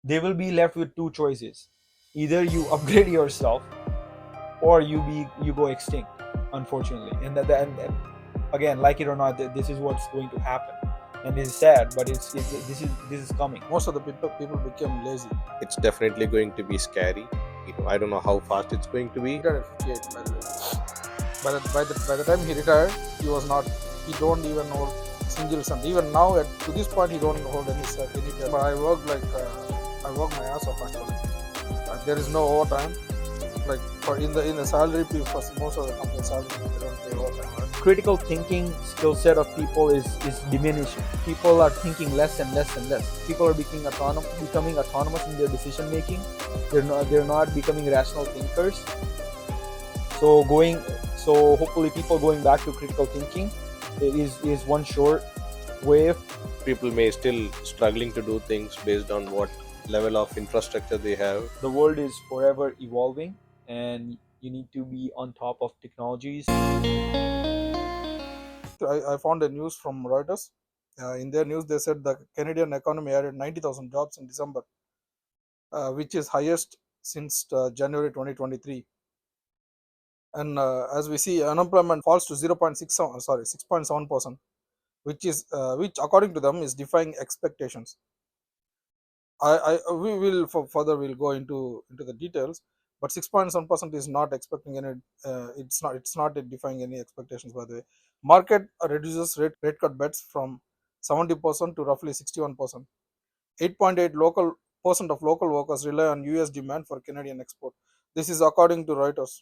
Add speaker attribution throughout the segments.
Speaker 1: they will be left with two choices: either you upgrade yourself, or you go extinct, unfortunately. And again, like it or not, this is what's going to happen, and it's sad, but this is coming.
Speaker 2: Most of the people became lazy.
Speaker 3: It's definitely going to be scary. I don't know how fast it's going to be.
Speaker 2: He retired at 58, by the way. By the time he retired, he was not. He don't even hold single cent. Even now, to this point, he don't hold any cent. But I work I work my ass off actually. There is no overtime. Like for in the salary, for most of the company salary, they don't pay overtime. Right?
Speaker 1: Critical thinking skill set of people is diminishing. People are thinking less and less and less. People are becoming autonomous in their decision making. They're not becoming rational thinkers. So hopefully people going back to critical thinking is one short way.
Speaker 3: People may still struggling to do things based on what level of infrastructure they have.
Speaker 1: The world is forever evolving, and you need to be on top of technologies.
Speaker 2: I found a news from Reuters. In their news, they said the Canadian economy added 90,000 jobs in December, which is highest since January 2023. And as we see, unemployment falls to 6.7%, which according to them is defying expectations. We will further we'll go into the details, but 6.7% is not expecting any. It's not defying any expectations. By the way, market reduces rate cut bets from 70% to roughly 61%. 8.8 local percent of local workers rely on U.S. demand for Canadian export. This is according to Reuters.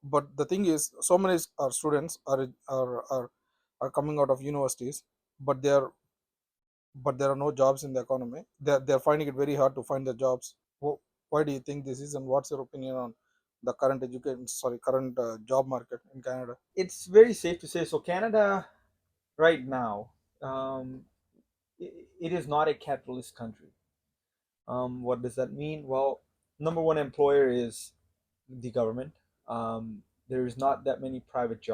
Speaker 2: But the thing is, so many students are coming out of universities, but there are no jobs in the economy. They're finding it very hard to find the jobs. Why do you think this is, and what's your opinion on the current job market in Canada?
Speaker 1: It's very safe to say, so Canada right now, um, it is not a capitalist country. What does that mean? Well, number one employer is the government. There's not that many private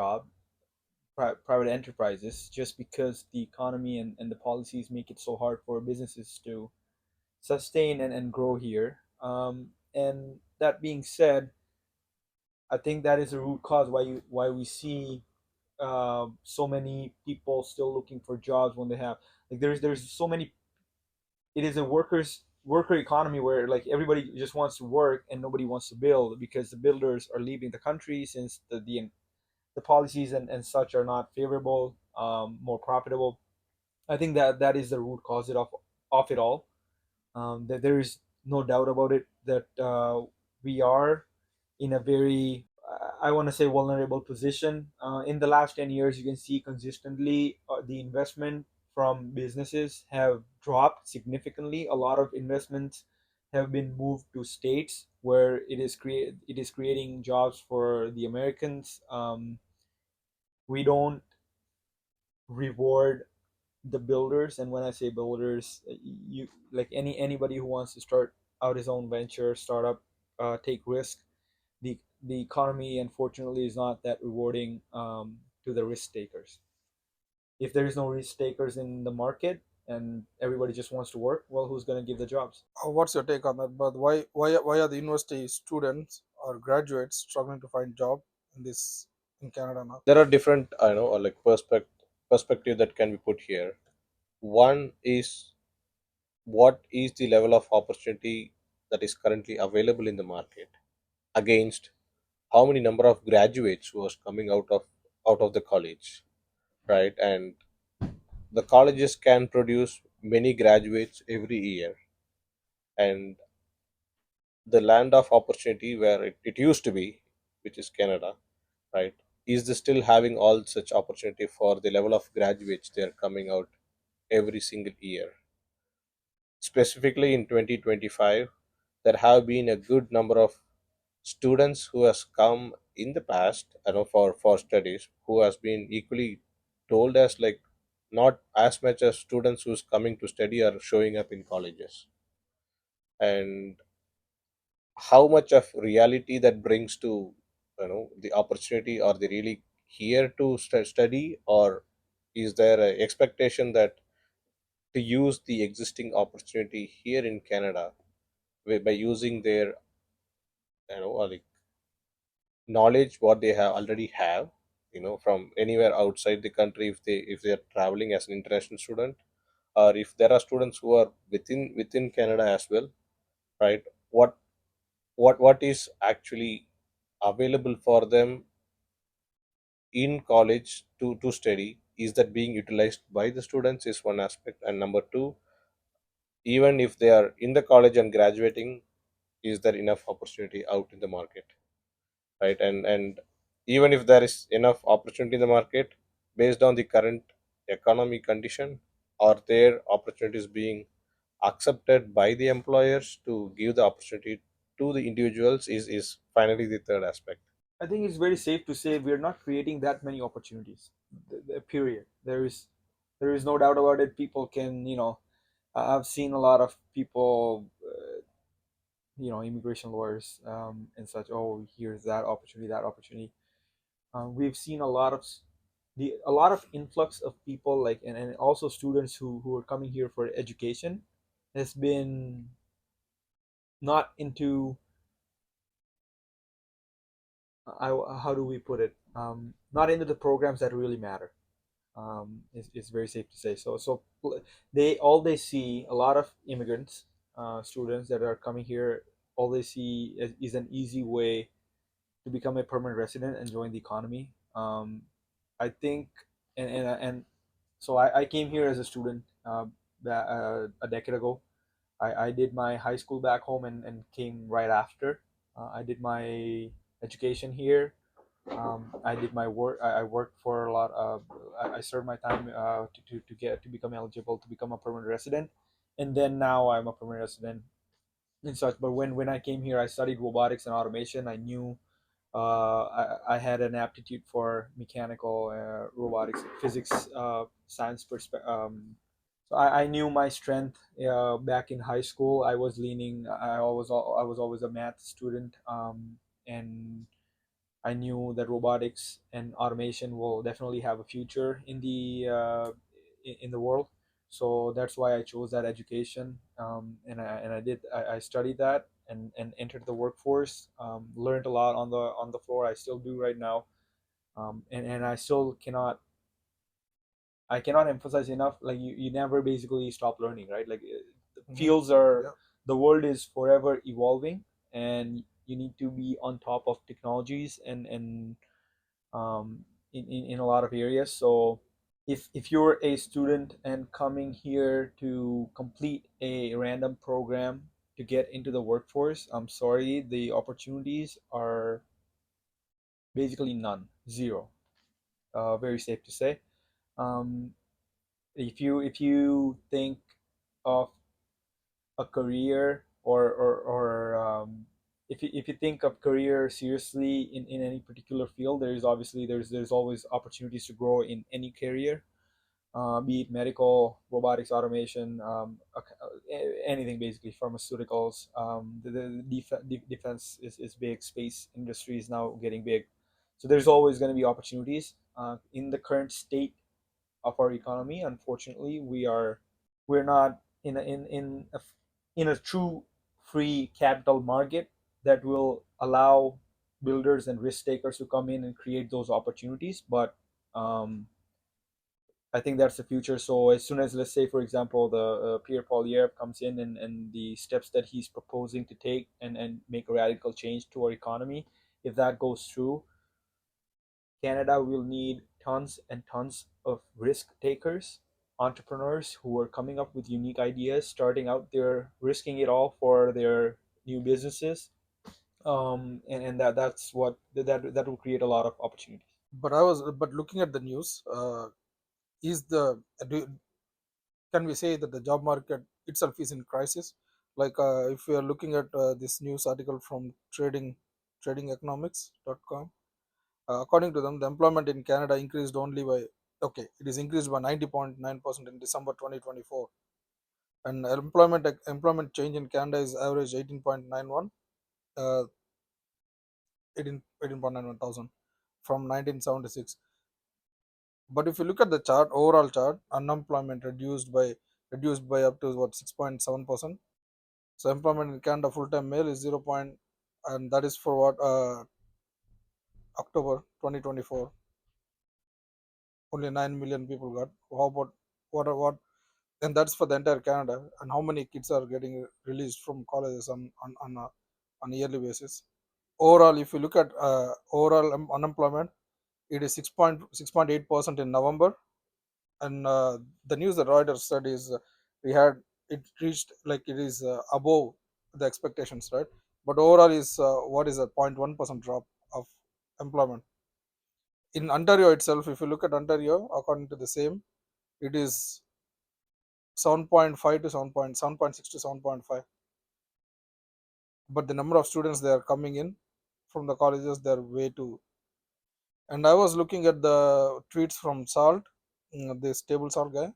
Speaker 1: enterprises, just because the economy and the policies make it so hard for businesses to sustain and grow here. And that being said, I think that is a root cause why we see so many people still looking for jobs when they have, like, there's so many. It is a worker economy where, like, everybody just wants to work and nobody wants to build, because the builders are leaving the country, since the policies and such are not favorable, more profitable. I think that is the root cause of it all. That there is no doubt about it, that we are in a very, I want to say, vulnerable position. In the last 10 years, you can see consistently the investment from businesses have dropped significantly. A lot of investments have been moved to states where it is creating jobs for the Americans. We don't reward the builders, and when I say builders, you, like, anybody who wants to start out his own venture, startup, take risk. The economy, unfortunately, is not that rewarding, to the risk takers. If there is no risk takers in the market and everybody just wants to work, well, who's going to give the jobs?
Speaker 2: What's your take on that? But why are the university students or graduates struggling to find job in Canada now?
Speaker 3: There are different, I know, or like perspective that can be put here. One is, what is the level of opportunity that is currently available in the market against how many number of graduates who was coming out of the college, right? And the colleges can produce many graduates every year, and the land of opportunity where it used to be, which is Canada, right, is the still having all such opportunity for the level of graduates they are coming out every single year. Specifically in 2025, there have been a good number of students who has come in the past, I know, for studies, who has been equally told as like not as much as students who's coming to study are showing up in colleges. And how much of reality that brings to, the opportunity, are they really here to study, or is there a expectation that to use the existing opportunity here in Canada, by using their, like knowledge what they have already have, from anywhere outside the country, if they are traveling as an international student, or if there are students who are within Canada as well, right? What is actually available for them in college to study, is that being utilized by the students is one aspect, and number two, even if they are in the college and graduating, is there enough opportunity out in the market, right? And even if there is enough opportunity in the market, based on the current economic condition, are there opportunities being accepted by the employers to give the opportunity to the individuals, is finally the third aspect.
Speaker 1: I think it's very safe to say we're not creating that many opportunities. Period. There is no doubt about it. People can, I've seen a lot of people, immigration lawyers and such. Oh, here's that opportunity, that opportunity. We've seen a lot of influx of people, like, and also students who are coming here for education, has been not into, I how do we put it, not into the programs that really matter. It's very safe to say. They see a lot of immigrants, students that are coming here. All they see is an easy way to become a permanent resident and join the economy. I think, and so I came here as a student, a decade ago. I did my high school back home and came right after. I did my education here. I did my work. I worked for a lot of. I served my time to become eligible to become a permanent resident, and then now I'm a permanent resident and such. But when I came here, I studied robotics and automation. I knew I had an aptitude for mechanical, robotics, physics, science perspective. So I knew my strength back in high school. I was leaning. I was always a math student, and I knew that robotics and automation will definitely have a future in in the world. So that's why I chose that education, and I studied that and entered the workforce. Learned a lot on the floor. I still do right now, and I cannot emphasize enough. Like you never basically stop learning, right? Like the
Speaker 2: Hmm.
Speaker 1: fields are
Speaker 2: Yeah.
Speaker 1: the world is forever evolving, and you need to be on top of technologies and in a lot of areas. So if you're a student and coming here to complete a random program to get into the workforce, I'm sorry, the opportunities are basically none, zero. Very safe to say. Um, if you think of a career or if you think of career seriously in any particular field, there's always opportunities to grow in any career, be it medical, robotics, automation, anything basically, pharmaceuticals. The defense is big, space industry is now getting big, so there's always going to be opportunities. In the current state of our economy, unfortunately, we're not in a true free capital market that will allow builders and risk takers to come in and create those opportunities. But um, I think that's the future. So as soon as, let's say, for example, the Pierre Polyev comes in and the steps that he's proposing to take and make a radical change to our economy, if that goes through, Canada will need tons and tons of risk takers, entrepreneurs who are coming up with unique ideas, starting out there, risking it all for their new businesses. And that will create a lot of opportunities.
Speaker 2: But looking at the news, is the do, can we say that the job market itself is in crisis? Like if we are looking at this news article from tradingeconomics.com, according to them, the employment in Canada increased only by, okay, it is increased by 90.9% in December 2024, and employment change in Canada is average 18.91, 18.91 thousand from 1976. But if you look at the chart, overall chart, unemployment reduced by up to what, 6.7%, So employment in Canada full-time male is 0. And that is for what October 2024. Only 9 million people got. How about what? And that's for the entire Canada. And how many kids are getting released from colleges on a yearly basis? Overall, if you look at overall unemployment, it is 6.8% in November. And the news that Reuters said is we had it reached like it is above the expectations, right? But overall is what is a 0.1% drop of employment in Ontario itself. If you look at Ontario, according to the same, it is 7.5 to 7.6 to 7.5. But the number of students they are coming in from the colleges, they're way too. And I was looking at the tweets from Salt, this table Salt guy.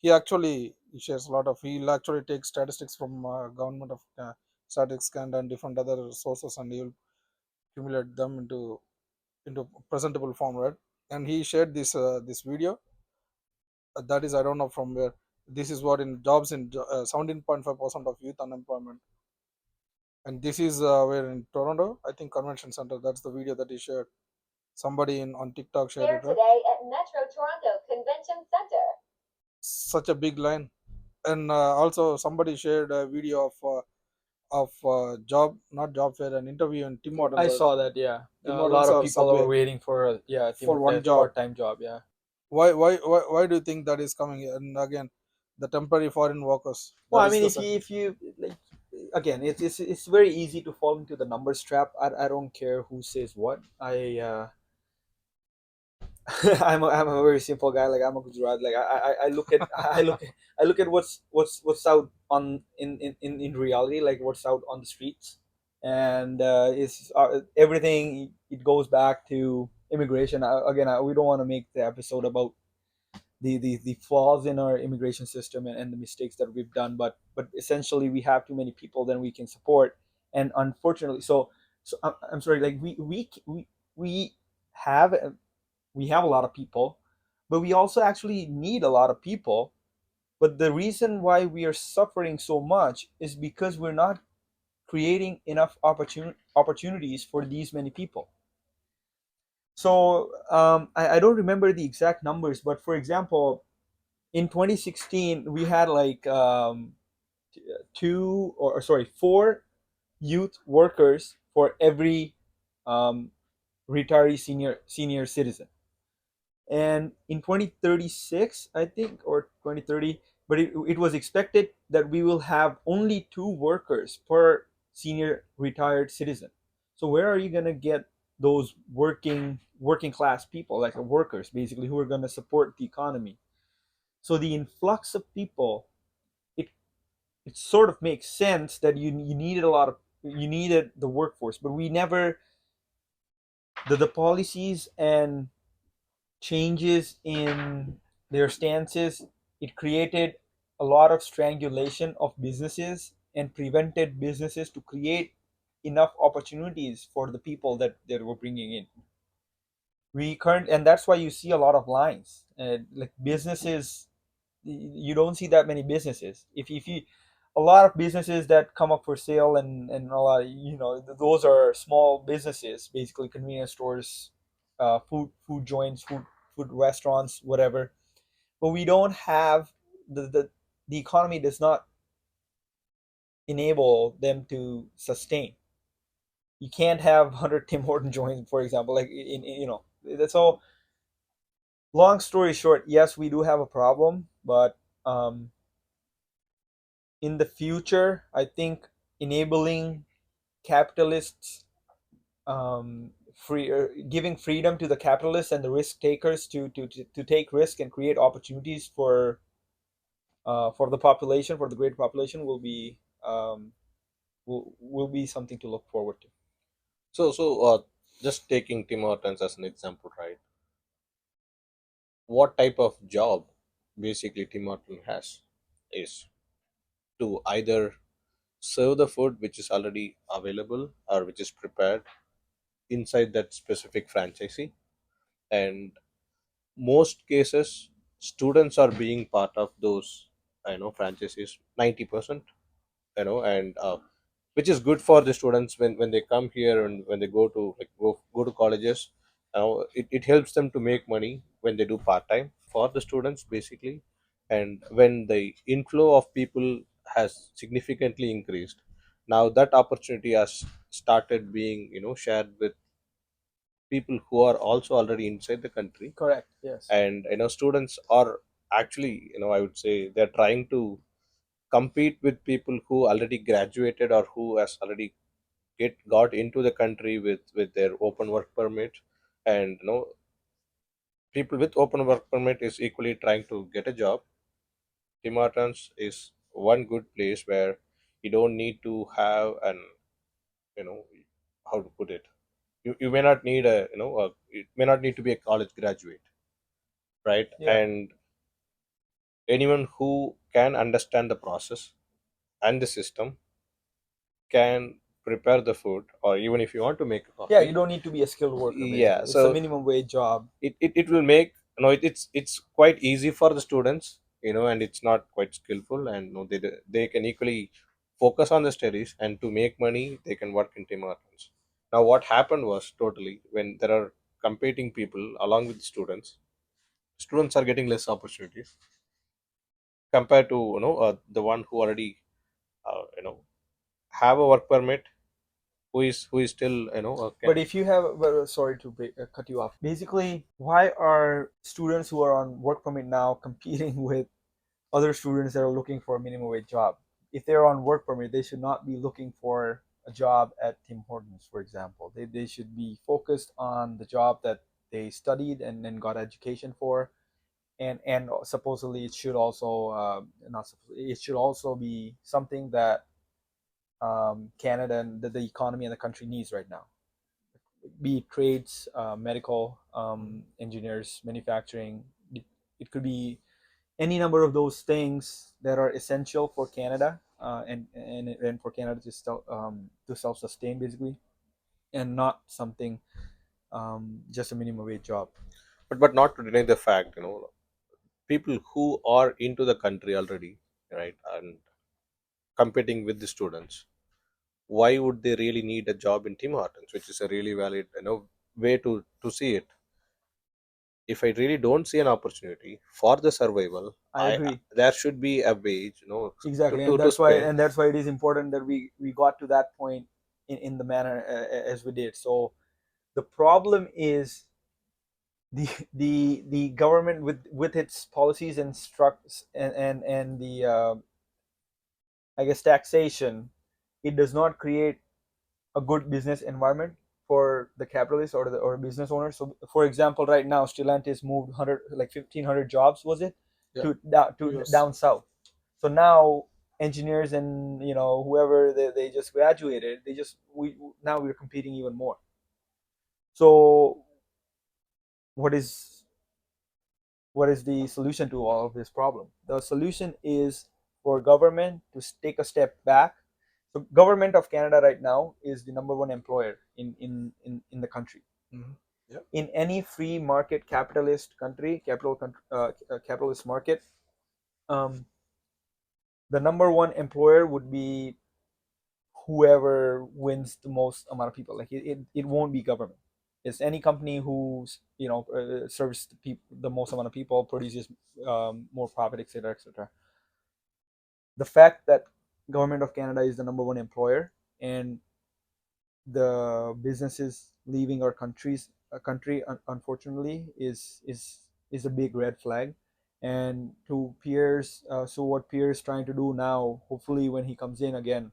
Speaker 2: He shares a lot of. He'll actually take statistics from government of statistics Canada and different other sources, and he'll accumulate them into presentable form, right? And he shared this video. That is, I don't know from where. This is what in jobs in 17.5% of youth unemployment, and this is where in Toronto, I think convention center. That's the video that he shared. Somebody in on TikTok shared
Speaker 4: Here
Speaker 2: it, right?
Speaker 4: today at Metro Toronto Convention Center.
Speaker 2: Such a big line. And also somebody shared a video of job, not job fair, an interview in Tim
Speaker 1: I
Speaker 2: Hortons, or
Speaker 1: saw that. Yeah,
Speaker 2: Tim
Speaker 1: a lot
Speaker 2: Hortons
Speaker 1: of
Speaker 2: or
Speaker 1: people are
Speaker 2: Subway
Speaker 1: waiting for a
Speaker 2: for one job.
Speaker 1: part-time job. Yeah.
Speaker 2: Why do you think that is coming? And again, the temporary foreign workers.
Speaker 1: Well,
Speaker 2: That
Speaker 1: I
Speaker 2: is
Speaker 1: mean,
Speaker 2: the
Speaker 1: if you like, again, it's very easy to fall into the numbers trap. I don't care who says what. I'm a very simple guy. Like I'm a Gujarat. Like I look at I look at what's out on in reality. Like what's out on the streets, and it's everything. It goes back to immigration. We don't want to make the episode about the flaws in our immigration system and the mistakes that we've done, but essentially we have too many people than we can support, and unfortunately, so I'm sorry. Like we have we have a lot of people, but we also actually need a lot of people. But the reason why we are suffering so much is because we're not creating enough opportunities for these many people. So I don't remember the exact numbers, but for example, in 2016, we had like four youth workers for every um, retiree senior citizen. And in 2036, I think, or 2030, but it was expected that we will have only two workers per senior retired citizen. So where are you going to get those working class people, like workers basically, who are going to support the economy? So the influx of people, it it sort of makes sense that you needed the workforce, but we never the policies and changes in their stances, it created a lot of strangulation of businesses and prevented businesses to create enough opportunities for the people that we're bringing in. And that's why you see a lot of lines, like businesses. You don't see that many businesses. If you A lot of businesses that come up for sale, and a lot of, those are small businesses, basically convenience stores, food joints, food restaurants, whatever. But we don't have the economy does not enable them to sustain. You can't have 100 Tim Horton joints, for example, like that's all. Long story short, yes, we do have a problem, but in the future, I think enabling capitalists, giving freedom to the capitalists and the risk takers to take risk and create opportunities for the population, for the greater population, will be something to look forward to.
Speaker 3: So just taking Tim Hortons as an example, right? What type of job basically Tim Hortons has is to either serve the food which is already available or which is prepared inside that specific franchisee, and most cases students are being part of those franchises 90%. and which is good for the students when they come here and when they go to go to colleges. It helps them to make money when they do part time for the students basically. And when the inflow of people has significantly increased, now that opportunity has started being shared with people who are also already inside the country.
Speaker 1: Correct. Yes.
Speaker 3: And students are actually, I would say, they're trying to compete with people who already graduated or who has already get got into the country with their open work permit. And people with open work permit is equally trying to get a job. Tim Hortons is one good place where you don't need to have an, you know how to put it, you may not need it may not need to be a college graduate, right?
Speaker 1: Yeah.
Speaker 3: And anyone who can understand the process and the system can prepare the food, or even if you want to make a
Speaker 1: Yeah. You
Speaker 3: coffee.
Speaker 1: don't need to be a skilled worker.
Speaker 3: Yeah,
Speaker 1: Basically, it's a
Speaker 3: so
Speaker 1: minimum wage job.
Speaker 3: it will make, it's quite easy for the students, and it's not quite skillful. And they can equally focus on the studies, and to make money they can work in Tim Hortons. Now what happened was, totally, when there are competing people along with the students are getting less opportunities compared to the one who already have a work permit, who is still
Speaker 1: But
Speaker 3: can.
Speaker 1: if you have, sorry to cut you off. Basically, why are students who are on work permit now competing with other students that are looking for a minimum wage job? If they're on work permit, they should not be looking for a job at Tim Hortons, for example. They should be focused on the job that they studied and then got education for. And supposedly it should also not supposedly, it should also be something that Canada and the economy and the country needs right now, be it trades, medical, engineers, manufacturing. It could be any number of those things that are essential for Canada, and for Canada to self sustain basically, and not something, just a minimum wage job.
Speaker 3: But not to deny the fact, people who are into the country already, right, and competing with the students, why would they really need a job in Tim Hortons, which is a really valid way to see it. If I really don't see an opportunity for the survival,
Speaker 1: I agree.
Speaker 3: there should be a wage,
Speaker 1: Exactly,
Speaker 3: to spend.
Speaker 1: and that's why it is important that we got to that point in the manner as we did. So the problem is the government with its policies and structures and the I guess taxation. It does not create a good business environment for the capitalists or business owners. So, for example, right now Stellantis moved 1,500 jobs, was it,
Speaker 2: Yeah.
Speaker 1: to
Speaker 2: Yes.
Speaker 1: down south. So now engineers and whoever they just graduated, they just we now we're competing even more. So what is what is the solution to all of this problem? The solution is for government to take a step back. So government of Canada right now is the number one employer in the country.
Speaker 2: Mm-hmm. Yeah.
Speaker 1: In any free market capitalist country, capitalist market, um, the number one employer would be whoever wins the most amount of people. Like it won't be government. It's any company who's serves the most amount of people, produces more profit, etc., etc. The fact that government of Canada is the number one employer, and the businesses leaving our country unfortunately is a big red flag. And to Pierre's so what Pierre is trying to do now, hopefully when he comes in again,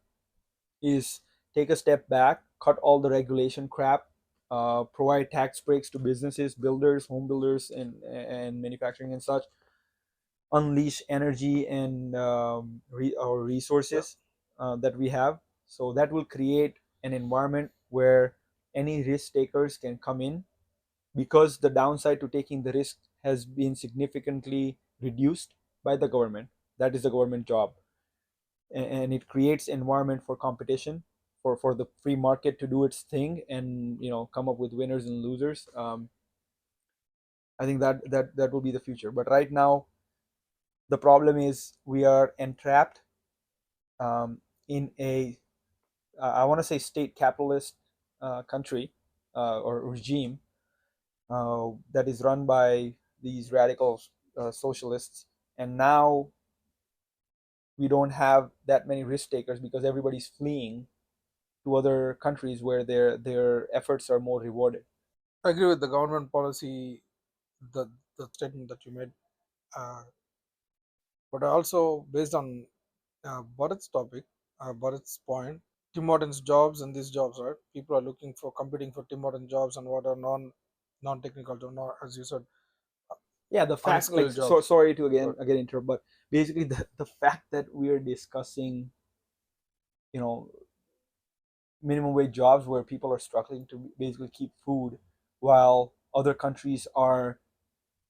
Speaker 1: is take a step back, cut all the regulation crap, provide tax breaks to businesses, builders, home builders, and manufacturing and such, unleash energy and our
Speaker 2: Yeah.
Speaker 1: resources that we have. So that will create an environment where any risk takers can come in, because the downside to taking the risk has been significantly reduced by the government. That is the government job, and it creates environment for competition, for the free market to do its thing, and come up with winners and losers. I think that will be the future. But right now the problem is we are entrapped, in a I want to say state capitalist country or regime that is run by these radical socialists, and now we don't have that many risk takers because everybody's fleeing to other countries where their efforts are more rewarded.
Speaker 2: I agree with the government policy, the the statement that you made, uh, but also based on Bharat's topic, Bharat's point, Tim Hortons jobs and these jobs, right? People are looking for competing for Tim Hortons jobs and what are non-technical jobs, not, as you said,
Speaker 1: Yeah, the fact, like,
Speaker 2: unskilled jobs.
Speaker 1: sorry to
Speaker 2: But
Speaker 1: again interrupt, but basically the fact that we're discussing, you know, minimum wage jobs where people are struggling to basically keep food while other countries are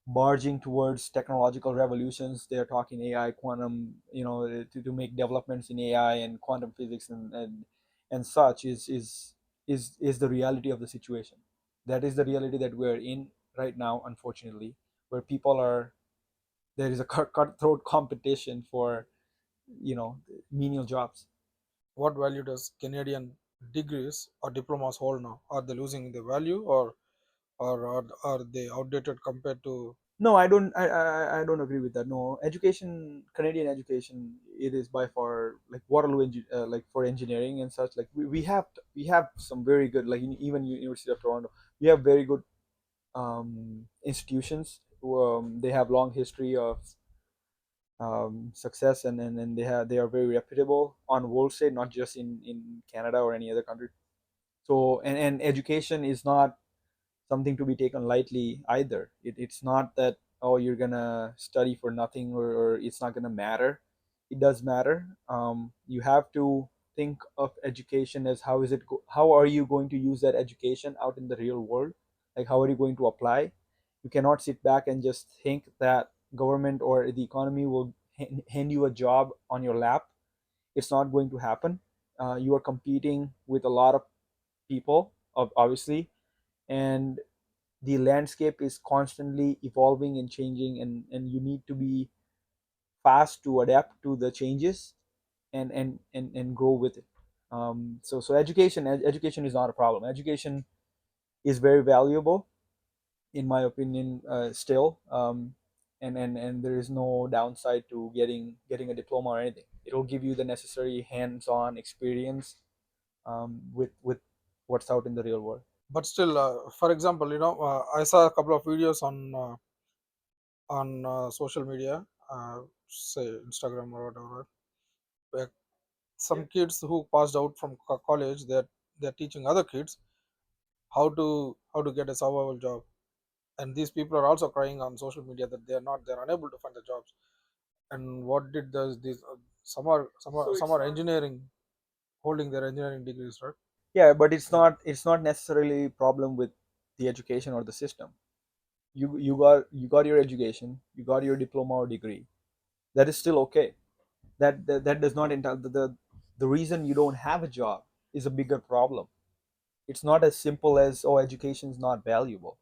Speaker 1: barging towards technological revolutions. They're talking AI, quantum, to make developments in AI and quantum physics and such is the reality of the situation. That is the reality that we're in right now, unfortunately, where people are there is a cutthroat competition for menial jobs.
Speaker 2: what value does Canadian degrees or diplomas hold now? Are they losing their value, or are they outdated compared to?
Speaker 1: No, I don't. I don't agree with that. No, education, Canadian education, it is by far like Waterloo, like for engineering and such. Like we have some very good, like even University of Toronto, we have very good institutions. They have long history of success, and they are very reputable on world stage, not just in Canada or any other country. So and education is not something to be taken lightly either. It's not that, oh, you're gonna study for nothing, or it's not gonna matter. It does matter. You have to think of education as how are you going to use that education out in the real world? Like, how are you going to apply? You cannot sit back and just think that government or the economy will hand you a job on your lap. It's not going to happen. You are competing with a lot of people, obviously, and the landscape is constantly evolving and changing, and you need to be fast to adapt to the changes and grow with it. So education is not a problem. Education is very valuable in my opinion, still. And there is no downside to getting a diploma or anything. It'll give you the necessary hands-on experience with what's out in the real world.
Speaker 2: But still, for example, I saw a couple of videos on social media, say Instagram or whatever, where some kids who passed out from college, they're teaching other kids how to get a survival job, and these people are also crying on social media that they're unable to find the jobs. And what did does this? Some are engineering, holding their engineering degrees, right?
Speaker 1: Yeah, but it's
Speaker 2: And
Speaker 1: not necessarily a problem with the education or the system. You got your education, you got your diploma or degree. That is still okay. That does not entail the reason you don't have a job is a bigger problem. It's not as simple as, oh, education is not valuable.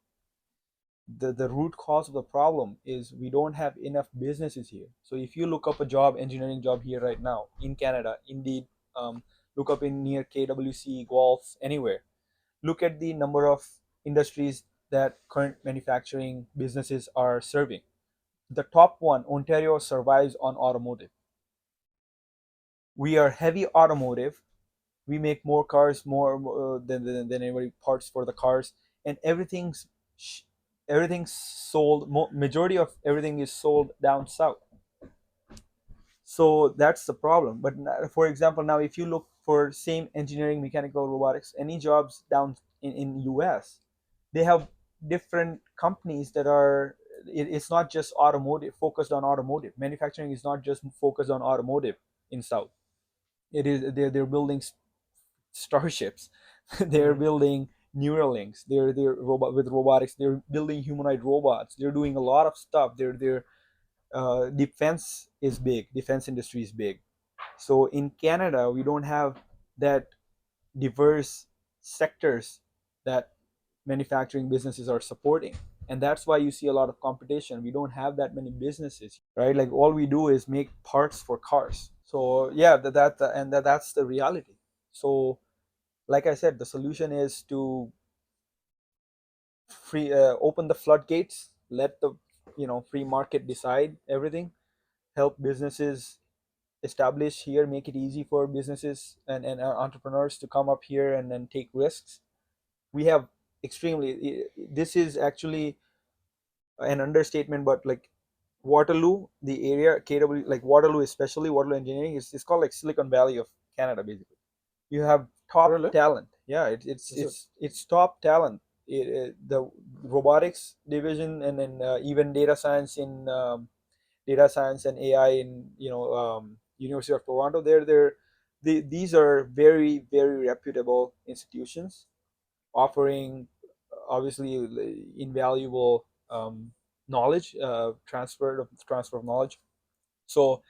Speaker 1: The root cause of the problem is we don't have enough businesses here. So if you look up a job, engineering job here right now in Canada, indeed, look up in near KWC, Guelph, anywhere. Look at the number of industries that current manufacturing businesses are serving. The top one, Ontario, survives on automotive. We are heavy automotive. We make more cars more than anybody, parts for the cars, and everything's sold. Majority of everything is sold down south. So that's the problem. But for example, now if you look for same engineering, mechanical, robotics, any jobs down in US, they have different companies that are. It's not just automotive, focused on automotive. Manufacturing is not just focused on automotive in south. It is they're building starships. They're
Speaker 2: mm,
Speaker 1: building Neuralinks. They're robot with robotics. They're building humanoid robots. They're doing a lot of stuff. Their defense is big. Defense industry is big. So in Canada, we don't have that diverse sectors that manufacturing businesses are supporting, and that's why you see a lot of competition. We don't have that many businesses, right? Like all we do is make parts for cars. So yeah, that's the reality. So like I said, the solution is to free open the floodgates, let the free market decide everything, help businesses establish here, make it easy for businesses and entrepreneurs to come up here and then take risks. We have extremely, this is actually an understatement, but like Waterloo, the area, KW, like Waterloo, especially Waterloo engineering, is called like Silicon Valley of Canada, basically. You have top
Speaker 2: Really?
Speaker 1: talent. Yeah, it's
Speaker 2: Is it?
Speaker 1: it's top talent. The robotics division, and then even data science and AI in University of Toronto. These are very very reputable institutions offering obviously invaluable knowledge, transfer of knowledge. So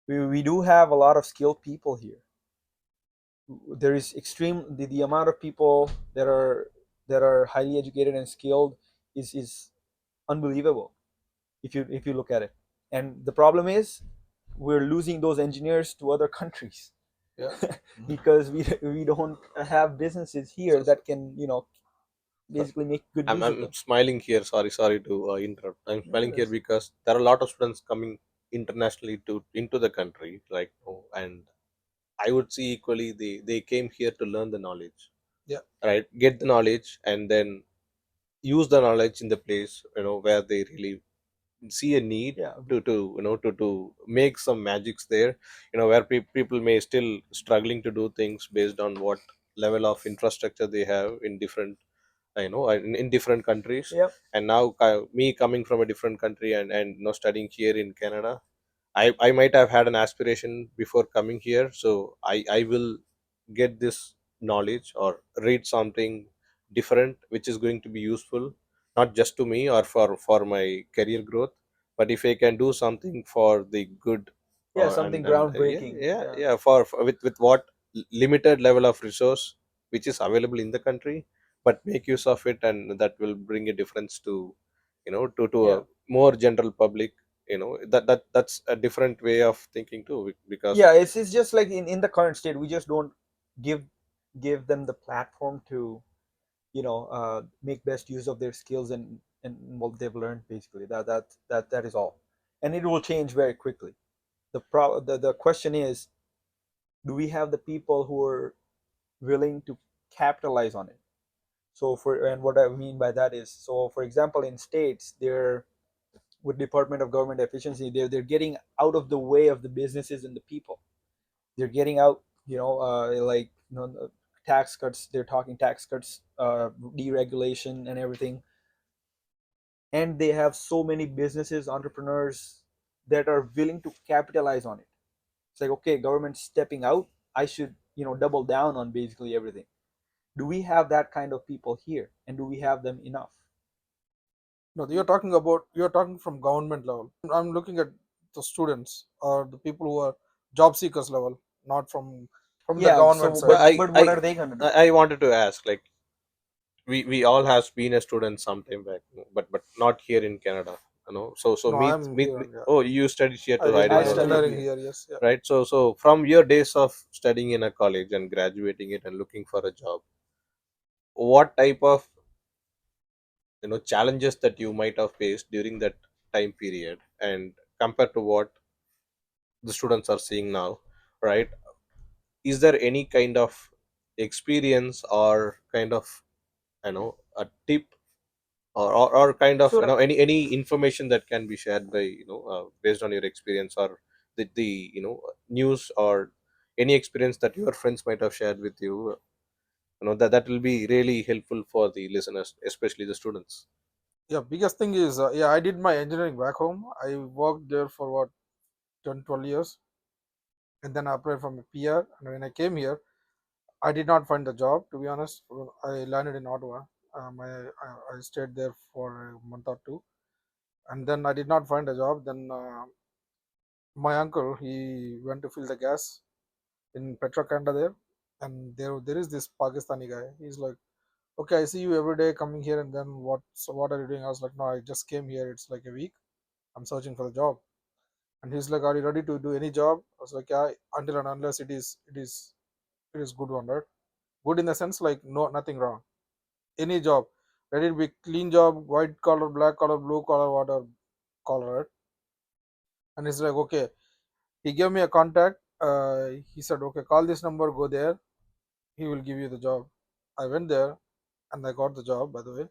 Speaker 1: we do have a lot of skilled people here. There is the amount of people that are highly educated and skilled is unbelievable if you look at it. And the problem is we're losing those engineers to other countries
Speaker 2: Yeah.
Speaker 1: because we don't have businesses here
Speaker 3: So,
Speaker 1: that can
Speaker 3: so
Speaker 1: basically make good
Speaker 3: I'm
Speaker 1: use of
Speaker 3: I'm
Speaker 1: them.
Speaker 3: smiling here. Sorry to interrupt. I'm
Speaker 1: No
Speaker 3: smiling here
Speaker 1: worries.
Speaker 3: because there are a lot of students coming internationally to into the country, like, and I would see equally they came here to learn the knowledge,
Speaker 2: Yeah.
Speaker 3: right? Get the knowledge and then use the knowledge in the place where they really see a need
Speaker 1: Yeah,
Speaker 3: to make some magics there, where people may still struggling to do things based on what level of infrastructure they have in different in different countries.
Speaker 1: yeah,
Speaker 3: And now me coming from a different country and studying here in Canada, I might have had an aspiration before coming here, so I will get this knowledge or read something different, which is going to be useful not just to me or for my career growth, but if I can do something for the good,
Speaker 1: yeah,
Speaker 3: and
Speaker 1: something
Speaker 3: yeah,
Speaker 1: groundbreaking.
Speaker 3: yeah,
Speaker 1: Yeah,
Speaker 3: yeah, with what limited level of resource which is available in the country, but make use of it, and that will bring a difference to to a
Speaker 1: yeah,
Speaker 3: more general public. That's a different way of thinking too, because
Speaker 1: yeah. It's just like in the current state, we just don't give them the platform to make best use of their skills and what they've learned. Basically, that is all, and it will change very quickly. The question is, do we have the people who are willing to capitalize on it? So for and what I mean by that is, so for example, in states, they're with Department of Government Efficiency, they're getting out of the way of the businesses and the people. They're getting out, like tax cuts. They're talking tax cuts, deregulation, and everything. And they have so many businesses, entrepreneurs that are willing to capitalize on it. It's like, okay, government stepping out, I should double down on basically everything. Do we have that kind of people here, and do we have them enough?
Speaker 2: No, you're talking from government level. I'm looking at the students or the people who are job seekers level, not from the
Speaker 1: Yeah,
Speaker 2: government
Speaker 1: so
Speaker 2: side.
Speaker 1: but what are they gonna do?
Speaker 3: I wanted to ask, like, we all has been a student sometime back, but not here in Canada, so
Speaker 2: No, I'm here. Yeah,
Speaker 3: oh, you studied here
Speaker 2: I
Speaker 3: too,
Speaker 2: did
Speaker 3: I
Speaker 2: my
Speaker 3: didn't
Speaker 1: I
Speaker 3: know that.
Speaker 1: studied
Speaker 2: engineering
Speaker 1: here.
Speaker 2: here. Yes, yeah.
Speaker 3: Right, so from your days of studying in a college and graduating it and looking for a job, what type of challenges that you might have faced during that time period, and compared to what the students are seeing now, right? Is there any kind of experience or kind of a tip, or kind of
Speaker 1: So
Speaker 3: any information that can be shared by based on your experience, or the news, or any experience that your friends might have shared with you, that will be really helpful for the listeners, especially the students.
Speaker 2: Yeah, biggest thing is yeah, I did my engineering back home. I worked there for what 10, 12 years, and then I applied for my PR. And when I came here, I did not find a job. To be honest, I landed in Ottawa. I stayed there for a month or two, and then I did not find a job. Then my uncle, he went to fill the gas in Petro Canada there, and there is this Pakistani guy. He's like, okay, I see you every day coming here, and then what are you doing? I was like, no, I just came here. It's like a week. I'm searching for the job. And he's like, are you ready to do any job? I was like, yeah, until and unless it is good one, right? Good in the sense like no nothing wrong. Any job, let it be clean job, white collar, black collar, blue collar, whatever collar, right? And he's like, okay. He gave me a contact. He said, okay, call this number, go there. He will give you the job. I went there and I got the job, by the way.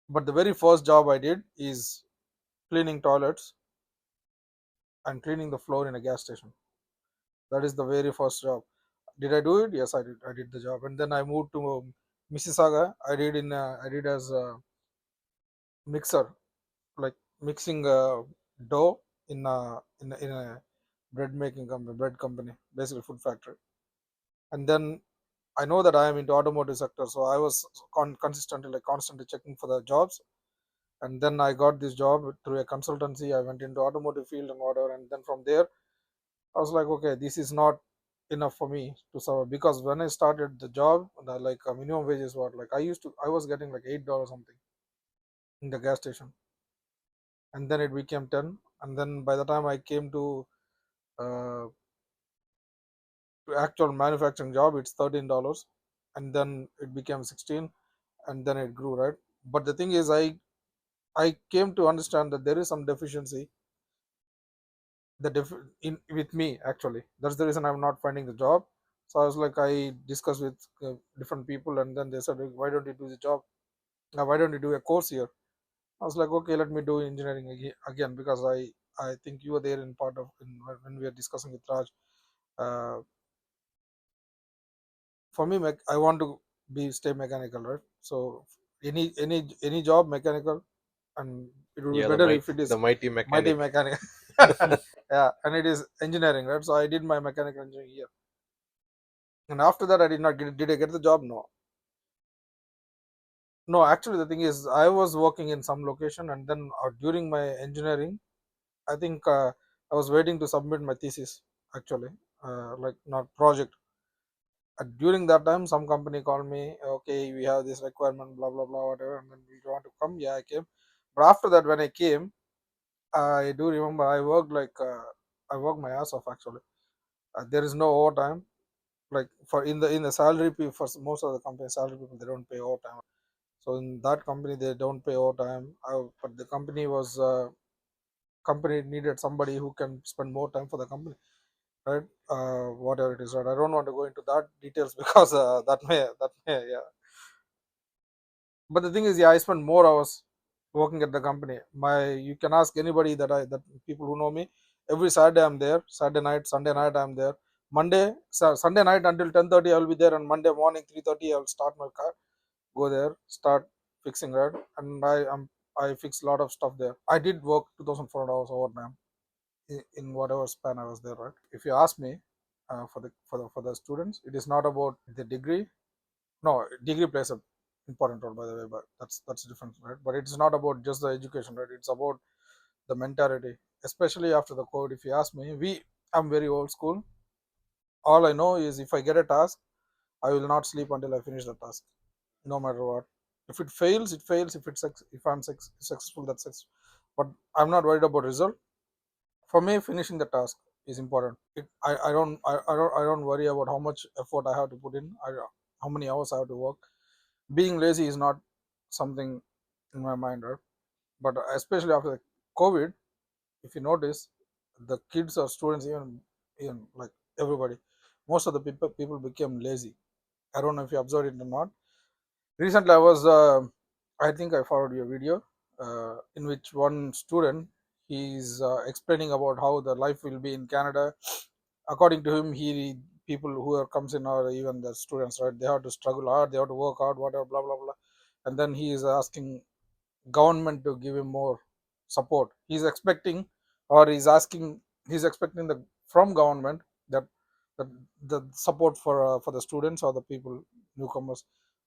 Speaker 2: But the very first job I did is cleaning toilets and cleaning the floor in a gas station. That is the very first job. Did I do it? Yes, I did. I did the job, and then I moved to Mississauga. I did as a mixer, like mixing dough in a bread company, basically food factory. And then I know that I am into automotive sector, so I was constantly checking for the jobs. And then I got this job through a consultancy. I went into automotive field and whatever, and then from there I was like, okay, this is not enough for me to survive, because when I started the job, like minimum wages were like I was getting like $8 something in the gas station, and then it became 10, and then by the time I came uh, to actual manufacturing job, it's $13, and then it became 16, and then it grew, right? But the thing is, I came to understand that there is some deficiency in with me actually. That's the reason I'm not finding the job. So I was like, I discussed with different people, and then they said, why don't you do the job? Why don't you do a course here? I was like, okay, let me do engineering again, because I think you were there in part of when we were discussing with Raj. Uh, for me, I want to be stay mechanical, right? So any job mechanical, and it would be
Speaker 3: Yeah,
Speaker 2: better if it
Speaker 3: the
Speaker 2: is
Speaker 3: mighty
Speaker 2: mighty
Speaker 3: mechanic.
Speaker 2: mechanical. Yeah, and it is engineering, right? So I did my mechanical engineering here, and after that I did not get. Did I get the job? No, no. Actually, the thing is, I was working in some location, and then during my engineering, I think I was waiting to submit my thesis. Actually, like not project. During that time, some company called me. Okay, we have this requirement, blah blah blah, whatever. And then we want to come. Yeah, I came. But after that, when I came, I do remember I worked my ass off actually. There is no overtime. Like for in the salary people, for most of the company salary people, they don't pay overtime. So in that company they don't pay overtime. But the company needed somebody who can spend more time for the company, right? Whatever it is, right? I don't want to go into that details because that may yeah. But the thing is, yeah, I spend more hours working at the company. You can ask anybody that people who know me. Every Saturday I'm there. Saturday night, Sunday night I'm there. Sunday night until 10:30 I will be there, and Monday morning 3:30 I will start my car, go there, start fixing, right? And I fix a lot of stuff there. I did work 2,400 hours overtime in whatever span I was there, right? If you ask me, for the students, it is not about the degree. No, degree plays a important role, by the way, but that's different, right? But it's not about just the education, right? It's about the mentality, especially after the COVID. If you ask me, I'm very old school. All I know is if I get a task, I will not sleep until I finish the task, no matter what. If it fails, it fails. If I'm successful, that's success. But I'm not worried about result. For me, finishing the task is important. I don't worry about how much effort I have to put in. How many hours I have to work. Being lazy is not something in my mind, right? But especially after the COVID, if you notice, the kids or students, even like everybody, most of the people became lazy. I don't know if you observed it or not. Recently, I think I forwarded you a video in which one student he's explaining about how the life will be in Canada. According to him, people who are comes in, or even the students, right? They have to struggle hard, they have to work hard, whatever, blah blah blah. And then he is asking government to give him more support. He's expecting the from government that that the support for the students or the people newcomers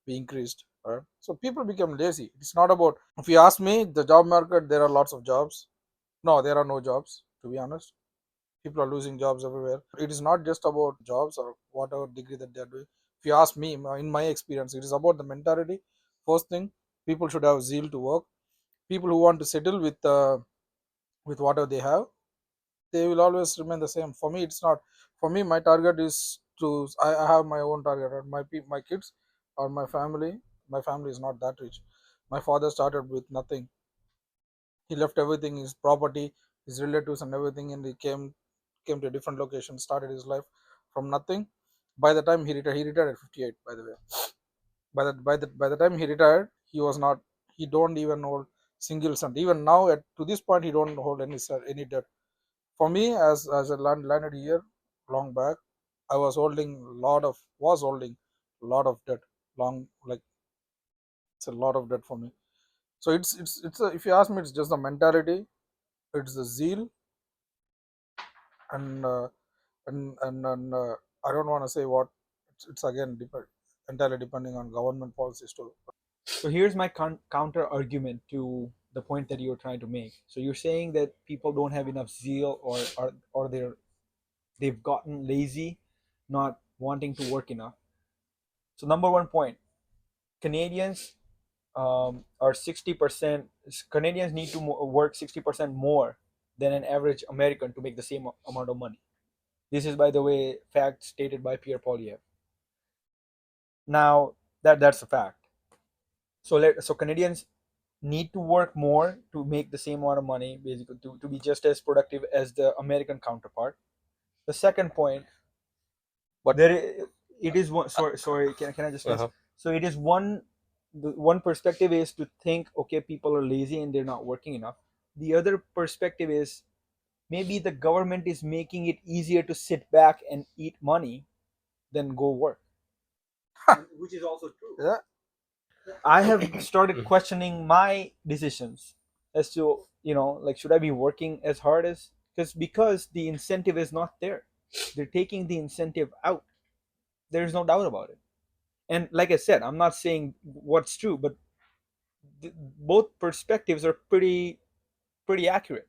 Speaker 2: be increased, right? So people become lazy. It's not about, if you ask me, the job market, there are lots of jobs. No, there are no jobs, to be honest. People are losing jobs everywhere. It is not just about jobs or whatever degree that they are doing. If you ask me, in my experience, it is about the mentality. First thing, people should have zeal to work. People who want to settle with whatever they have, they will always remain the same. For me, it's not. For me, my target is to, I have my own target, and my kids or my family. My family is not that rich. My father started with nothing. He left everything, his property, his relatives and everything, and he came to a different location, started his life from nothing. By the time he retired at 58, by the way. By the time he retired, he was not, he don't even hold single cent. Even now, at to this point, he don't hold any debt. For me, as a landed here long back, I was holding a lot of debt. Long, like, it's a lot of debt for me. So if you ask me, it's just the mentality, it's the zeal, and I don't want to say what. It's again entirely depending on government policies too.
Speaker 1: So here's my counter argument to the point that you're trying to make. So you're saying that people don't have enough zeal, or they've gotten lazy, not wanting to work enough. So number one point, Canadians are 60%. Canadians need to work 60% more than an average American to make the same amount of money. This is, by the way, fact stated by Pierre Polyev. Now that's a fact. So Canadians need to work more to make the same amount of money, basically to be just as productive as the American counterpart. The second point,
Speaker 3: But
Speaker 1: it is one. Sorry. Can I just finish?
Speaker 3: uh
Speaker 1: So it is one. The one perspective is to think, okay, people are lazy and they're not working enough. The other perspective is maybe the government is making it easier to sit back and eat money than go work, which is also true.
Speaker 2: Yeah.
Speaker 1: I have started questioning my decisions as to, like, should I be working as hard as, because the incentive is not there. They're taking the incentive out. There's no doubt about it. And like I said, I'm not saying what's true, but both perspectives are pretty accurate.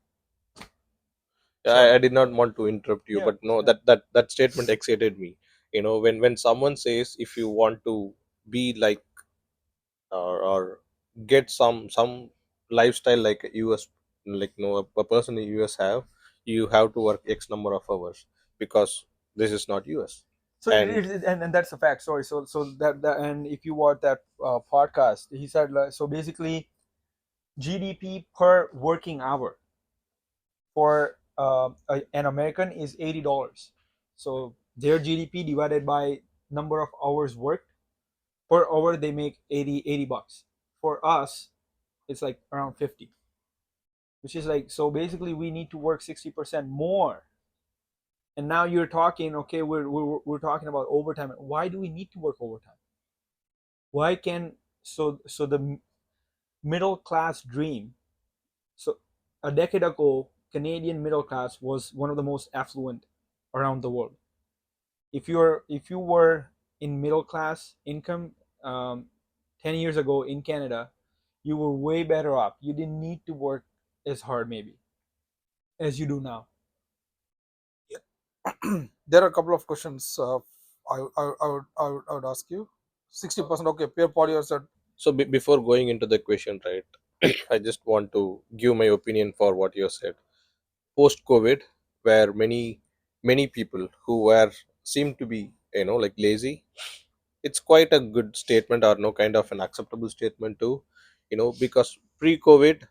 Speaker 3: I
Speaker 1: So
Speaker 3: did not want to interrupt you,
Speaker 1: yeah,
Speaker 3: but no,
Speaker 1: yeah.
Speaker 3: that statement excited me. When someone says, if you want to be like, or get some lifestyle like US, like, a person in US have, you have to work X number of hours, because this is not US.
Speaker 1: So
Speaker 3: And
Speaker 1: and that's a fact. Sorry. So that and if you watch that podcast, he said, like, so basically GDP per working hour for an American is $80. So their GDP divided by number of hours worked, per hour they make 80 bucks. For us, it's like around 50, which is like, so basically we need to work 60% more. And now you're talking, okay, we're talking about overtime. Why do we need to work overtime? Why can so the middle class dream. So a decade ago, Canadian middle class was one of the most affluent around the world. If you were in middle class income, 10 years ago in Canada, you were way better off. You didn't need to work as hard, maybe, as you do now.
Speaker 2: There are a couple of questions. I would ask you. 60%. Okay, peer poly said.
Speaker 3: so, before going into the question, right, I just want to give my opinion for what you said. Post COVID, where many people who were seem to be, like, lazy, it's quite a good statement, or no, kind of an acceptable statement too. Because pre COVID,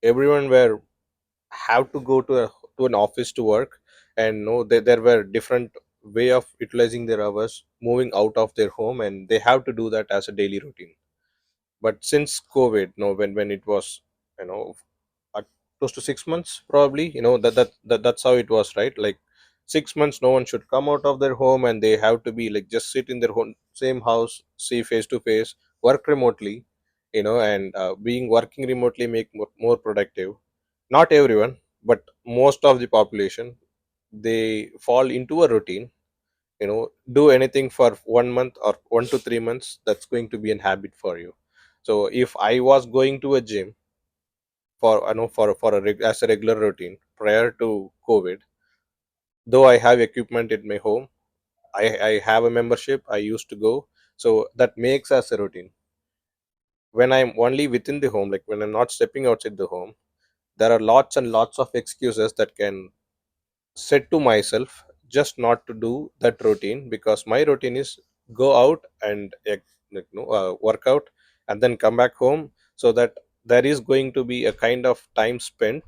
Speaker 3: everyone were have to go to an office to work, and no, there were different way of utilizing their hours, moving out of their home, and they have to do that as a daily routine. But since COVID, no, when it was, you know at close to 6 months, probably, that's how it was, right? Like, 6 months, no one should come out of their home, and they have to be like just sit in their same house, see face to face, work remotely, and being working remotely make more productive. Not everyone, but most of the population, they fall into a routine, do anything for 1 month or 1 to 3 months, that's going to be an habit for you. So if I was going to a gym for, for as a regular routine prior to COVID, though I have equipment in my home, I have a membership. I used to go, so that makes us a routine. When I'm only within the home, like when I'm not stepping outside the home, there are lots and lots of excuses that can set to myself just not to do that routine, because my routine is go out and work out and then come back home, so that there is going to be a kind of time spent.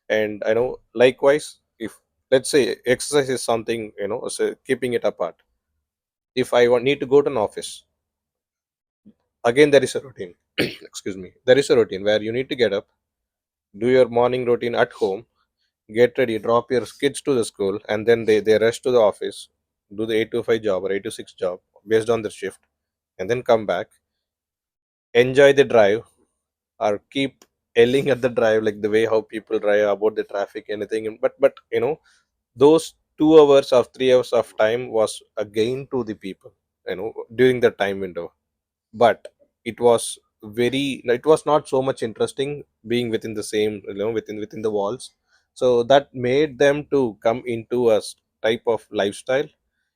Speaker 3: And I know likewise, if let's say exercise is something, so keeping it apart, if need to go to an office, again there is a routine. Excuse me, there is a routine where you need to get up, do your morning routine at home, get ready, drop your kids to the school, and then they rush to the office, do the 8 to 5 job or 8 to 6 job based on the shift, and then come back, enjoy the drive, or keep yelling at the drive, like the way how people drive about the traffic, anything. But those 2 hours or 3 hours of time was a gain to the people, during the time window. But it was it was not so much interesting being within the same, within the walls. So that made them to come into a type of lifestyle.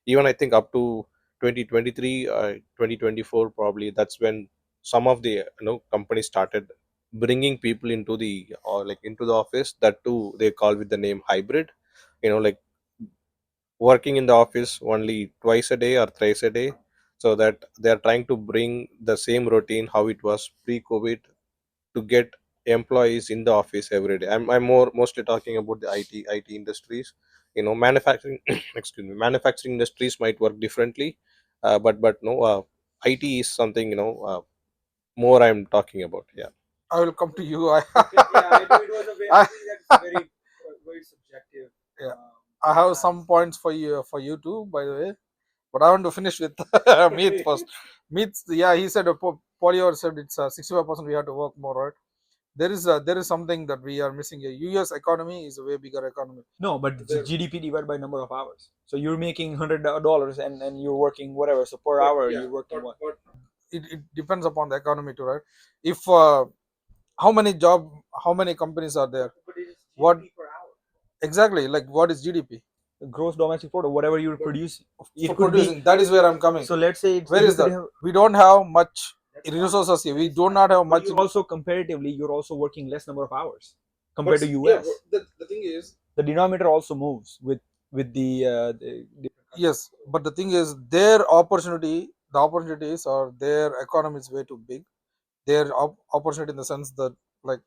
Speaker 3: Even I think up to 2023, 2024 probably, that's when some of the companies started bringing people into the, or like into the office. That too they call with the name hybrid, like working in the office only twice a day or thrice a day, so that they are trying to bring the same routine how it was pre-COVID, to get employees in the office every day. I'm mostly talking about the IT industries. Manufacturing excuse me, manufacturing industries might work differently, but no, IT is something, more I'm talking about. Yeah.
Speaker 2: I will come to you. I
Speaker 1: Yeah, I know it was a very, I
Speaker 2: I,
Speaker 1: think that's very subjective.
Speaker 2: yeah,
Speaker 1: Um,
Speaker 2: I have some points for you too, by the way. But I want to finish with Meet first. Meet, yeah, he said Polio said it's 65% we have to work more, right? There is something that we are missing here. US economy is a way bigger economy.
Speaker 1: No, but GDP divided by number of hours. So you're making $100 and you're working whatever. So per hour you're working what?
Speaker 2: It depends upon the economy too, right? If how many companies are there?
Speaker 1: But it is
Speaker 2: What
Speaker 1: GDP per hour.
Speaker 2: exactly, like what is GDP
Speaker 1: The gross domestic product, whatever you're producing. It
Speaker 2: for
Speaker 1: could be.
Speaker 2: producing? That is where I'm coming.
Speaker 1: So let's say
Speaker 2: Where
Speaker 1: you
Speaker 2: is
Speaker 1: could
Speaker 2: that?
Speaker 1: have.
Speaker 2: We don't have much resources here. We do not have
Speaker 1: But
Speaker 2: much.
Speaker 1: you're also comparatively, you're also working less number of hours compared to US.
Speaker 2: The thing is,
Speaker 1: The denominator also moves with the
Speaker 2: yes, but the thing is, the opportunities or their economy is way too big. Their opportunity in the sense that, like,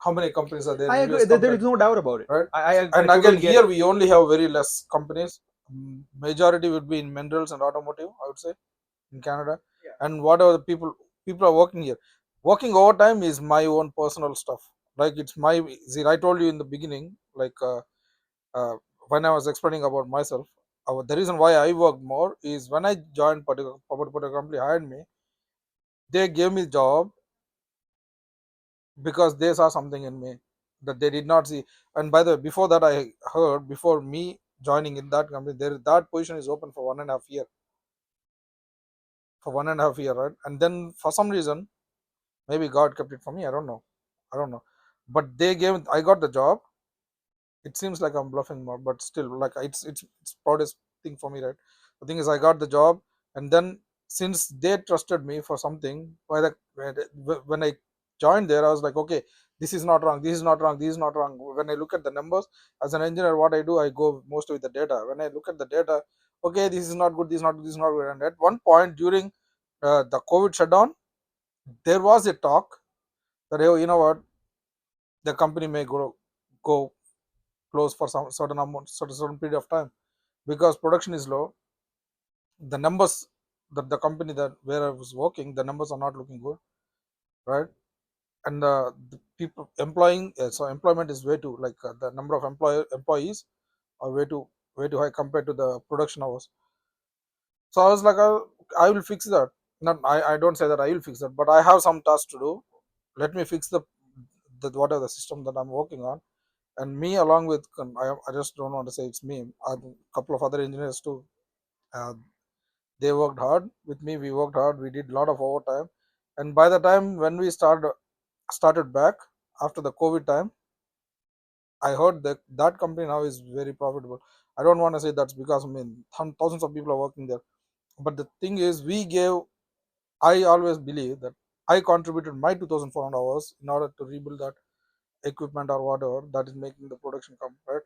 Speaker 2: how many companies are there
Speaker 1: I
Speaker 2: in
Speaker 1: agree.
Speaker 2: US
Speaker 1: There
Speaker 2: compared,
Speaker 1: is no doubt about it.
Speaker 2: right?
Speaker 1: I
Speaker 2: And again,
Speaker 1: totally get
Speaker 2: here
Speaker 1: it.
Speaker 2: we only have very less companies. Majority would be in minerals and automotive, I would say, in Canada.
Speaker 1: Yeah.
Speaker 2: And what are the people are working here? Working overtime is my own personal stuff. Like it's my, see, I told you in the beginning, like uh, when I was explaining about myself, the reason why I worked more is when I joined particular company hired me, they gave me job because they saw something in me that they did not see. And by the way, before that, I heard before me joining in that company, that position is open for 1.5 year, right? And then for some reason, maybe God kept it for me. I don't know. But I got the job. It seems like I'm bluffing more, but still, like it's proudest thing for me, right? The thing is, I got the job, and then since they trusted me for something, when I joined there, I was like, okay, this is not wrong, this is not wrong, this is not wrong. When I look at the numbers as an engineer, what I do, I go most with the data. When I look at the data, okay, this is not good, this is not good, this is not good. And at one point during the COVID shutdown, there was a talk that, hey, you know what, the company may go close for some certain amount, certain period of time because production is low. The numbers that the company that where I was working, the numbers are not looking good, right? And the people employing, so employment is way too, like the number of employees are way too high compared to the production hours. So I was like, I will fix that. Not I don't say that I will fix that, but I have some tasks to do. Let me fix the whatever the system that I'm working on. And me along with I just don't want to say it's me, a couple of other engineers too. uh, they worked hard with me, we worked hard, we did a lot of overtime. And by the time when we started back after the COVID time, I heard that that company now is very profitable. I don't want to say that's because thousands of people are working there, but the thing is, I always believe that I contributed my 2,400 hours in order to rebuild that equipment or whatever that is making the production come, right?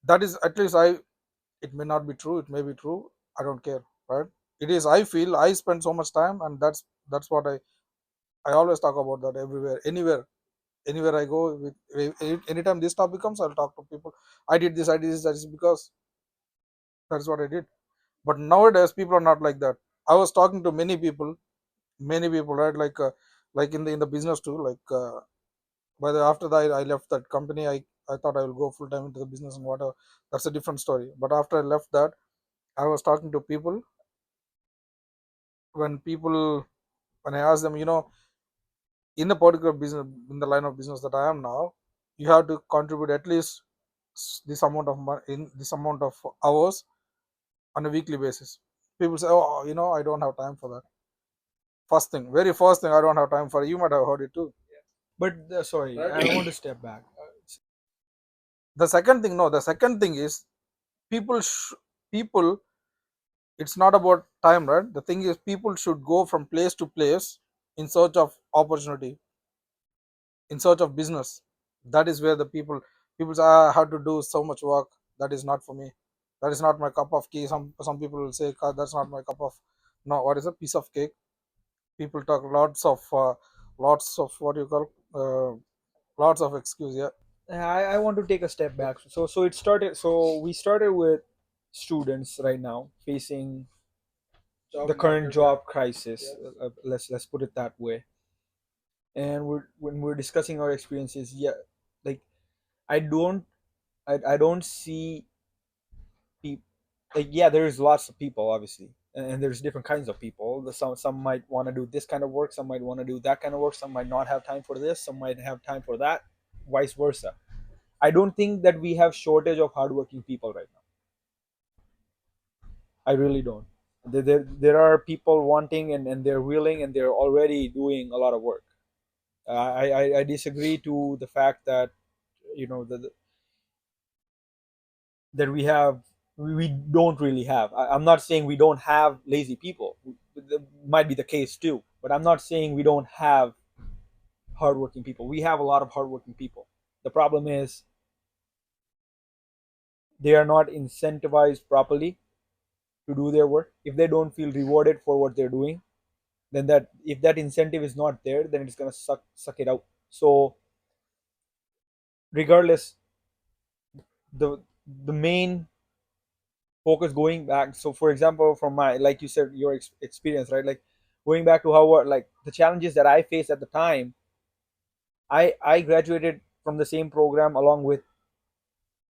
Speaker 2: That is, at least I, it may not be true, it may be true, I don't care, right? It is, I feel I spend so much time, and that's what I always talk about that everywhere, anywhere I go. Anytime this topic comes, I'll talk to people. I did this, I did this, that is because that's what I did. But nowadays people are not like that. I was talking to many people, right? Like in the business too, by the after that I left that company, I thought I will go full time into the business and whatever. That's a different story. But after I left that, I was talking to people. When I asked them, in the particular business, in the line of business that I am now, you have to contribute at least this amount of money in this amount of hours on a weekly basis. People say, oh, I don't have time for that. Very first thing, I don't have time for it. You might have heard it too.
Speaker 1: But sorry, I want to step back.
Speaker 2: The second thing is, people people, it's not about time, right? The thing is, people should go from place to place in search of opportunity, in search of business. That is where the people say, I have to do so much work. That is not for me. That is not my cup of tea. Some people will say, that's not my cup of, no, what is a piece of cake. People talk lots of what you call, lots of excuse. Yeah.
Speaker 1: I want to take a step back. So it started. So we started with students right now facing the current job crisis. Let's put it that way. And when we're discussing our experiences, yeah, like I don't I don't see people, like, yeah, there's lots of people obviously, and there's different kinds of people. Some might want to do this kind of work, some might want to do that kind of work, some might not have time for this, some might have time for that, vice versa. I don't think that we have shortage of hardworking people right now. I really don't. There are people wanting, and they're willing, and they're already doing a lot of work. I disagree to the fact that, that we don't really have. I'm not saying we don't have lazy people. That might be the case too, but I'm not saying we don't have hardworking people. We have a lot of hardworking people. The problem is they are not incentivized properly to do their work. If they don't feel rewarded for what they're doing, then that if that incentive is not there, then it's gonna suck it out. So regardless, the the main focus, going back, so for example, from my, like you said, your experience, right? Like going back to how, like the challenges that I faced at the time, I graduated from the same program along with,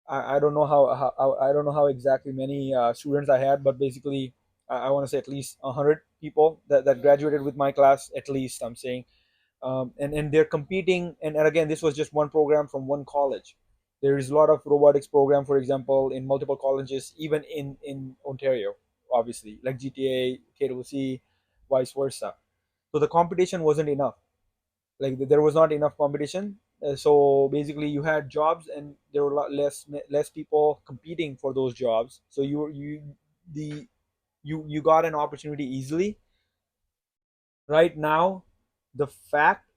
Speaker 1: I don't know I don't know how exactly many students I had, but basically I want to say at least 100 people that graduated with my class, at least, I'm saying. And they're competing, and again, this was just one program from one college. There is a lot of robotics program, for example, in multiple colleges, even in Ontario, obviously, like GTA, KWC, vice versa. So the competition wasn't enough. Like there was not enough competition. So basically, you had jobs, and there were a lot less people competing for those jobs. So the you got an opportunity easily. Right now, the fact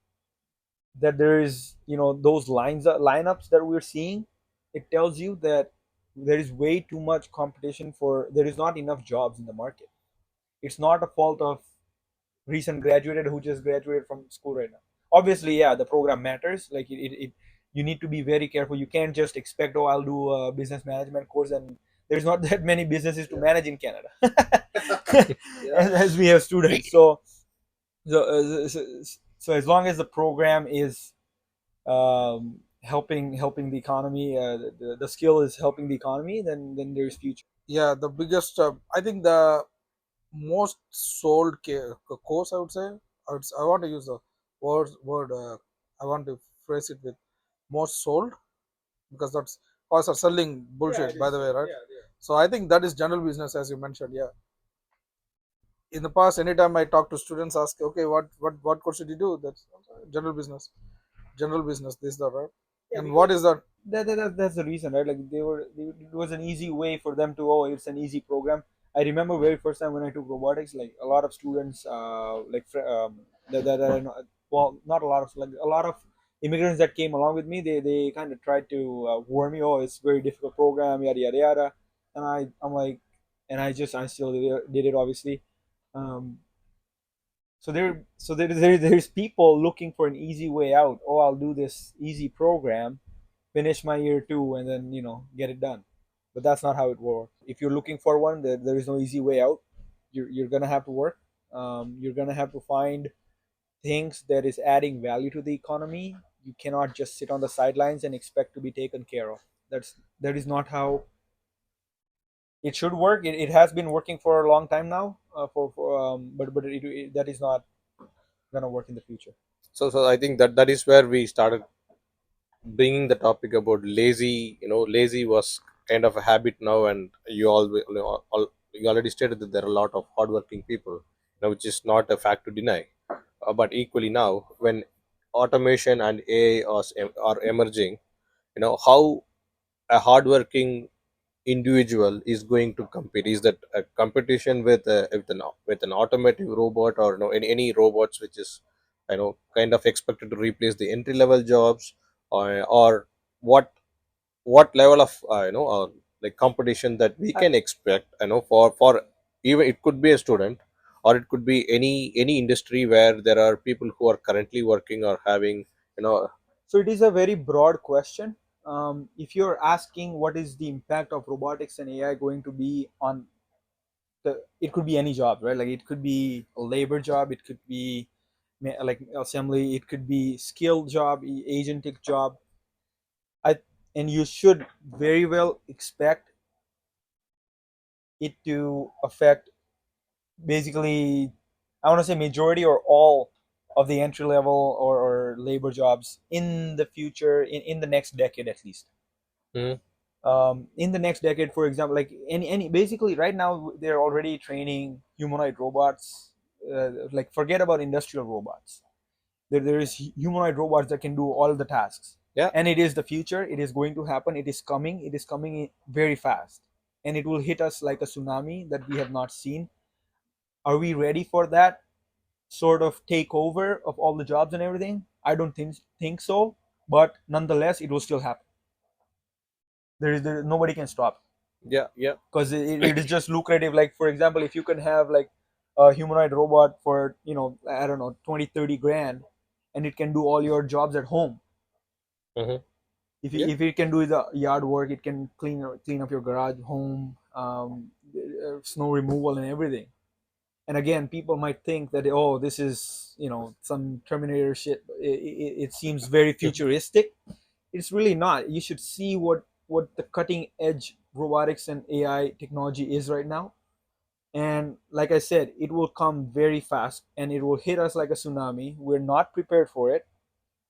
Speaker 1: that there is, those lineups that we're seeing, it tells you that there is way too much competition, for there is not enough jobs in the market. It's not a fault of recent graduated who just graduated from school right now. Obviously, yeah, the program matters. Like you need to be very careful. You can't just expect, oh, I'll do a business management course, and there's not that many businesses to manage in Canada. As we have students. So as long as the program is helping the economy, the skill is helping the economy, then there's future.
Speaker 2: Yeah, the biggest, I think the most sold course, I would say. I want to use the word. I want to phrase it with most sold, because that's course are selling bullshit, by the way, right? So I think that is general business, as you mentioned. Yeah. In the past, anytime I talk to students, ask, okay, what course did you do? That's general business. General business. This, that, right? And what is that?
Speaker 1: That's the reason, right? Like it was an easy way for them to, oh, it's an easy program. I remember very first time when I took robotics, like a lot of students, that are not, well, not a lot of, like a lot of immigrants that came along with me, they kind of tried to warn me, oh, it's very difficult program, yada yada yada, and I'm like, and I still did it obviously. Um, there's people looking for an easy way out. Oh, I'll do this easy program, finish my year two, and then get it done. But that's not how it works. If you're looking for one, there is no easy way out. You're gonna have to work. You're gonna have to find things that is adding value to the economy. You cannot just sit on the sidelines and expect to be taken care of. That is not how it should work. It has been working for a long time now. But that is not gonna work in the future.
Speaker 3: So I think that is where we started bringing the topic about lazy. Lazy was kind of a habit now, and you already stated that there are a lot of hardworking people, which is not a fact to deny. But equally now, when automation and AI are emerging, how a hardworking individual is going to compete? Is that a competition with an automatic robot, or any robots which is kind of expected to replace the entry level jobs, or what level of like competition that we
Speaker 1: I,
Speaker 3: can expect, for even it could be a student, or it could be any industry where there are people who are currently working or having you know
Speaker 1: so it is a very broad question. If you're asking what is the impact of robotics and AI going to be on it could be any job, right? Like it could be a labor job, it could be like assembly, it could be skilled job, agentic job. I and you should very well expect it to affect basically, I want to say majority or all of the entry level or labor jobs in the future, in the next decade at least.
Speaker 3: Mhm.
Speaker 1: In the next decade, for example, like any basically right now they're already training humanoid robots. Like forget about industrial robots. There is humanoid robots that can do all the tasks,
Speaker 3: Yeah,
Speaker 1: and it is the future. It is going to happen. It is coming. It is coming very fast, and it will hit us like a tsunami that we have not seen. Are we ready for that sort of takeover of all the jobs and everything? I don't think so, but nonetheless, it will still happen. There nobody can stop
Speaker 3: yeah, yeah.
Speaker 1: because it is just lucrative. Like for example, if you can have like a humanoid robot for I don't know 20-30 grand, and it can do all your jobs at home.
Speaker 3: Hmm.
Speaker 1: If it can do the yard work, it can clean up your garage, home, snow removal and everything. And again, people might think that, oh, this is some Terminator shit. It seems very futuristic. It's really not. You should see what the cutting edge robotics and AI technology is right now. And like I said, it will come very fast and it will hit us like a tsunami. We're not prepared for it.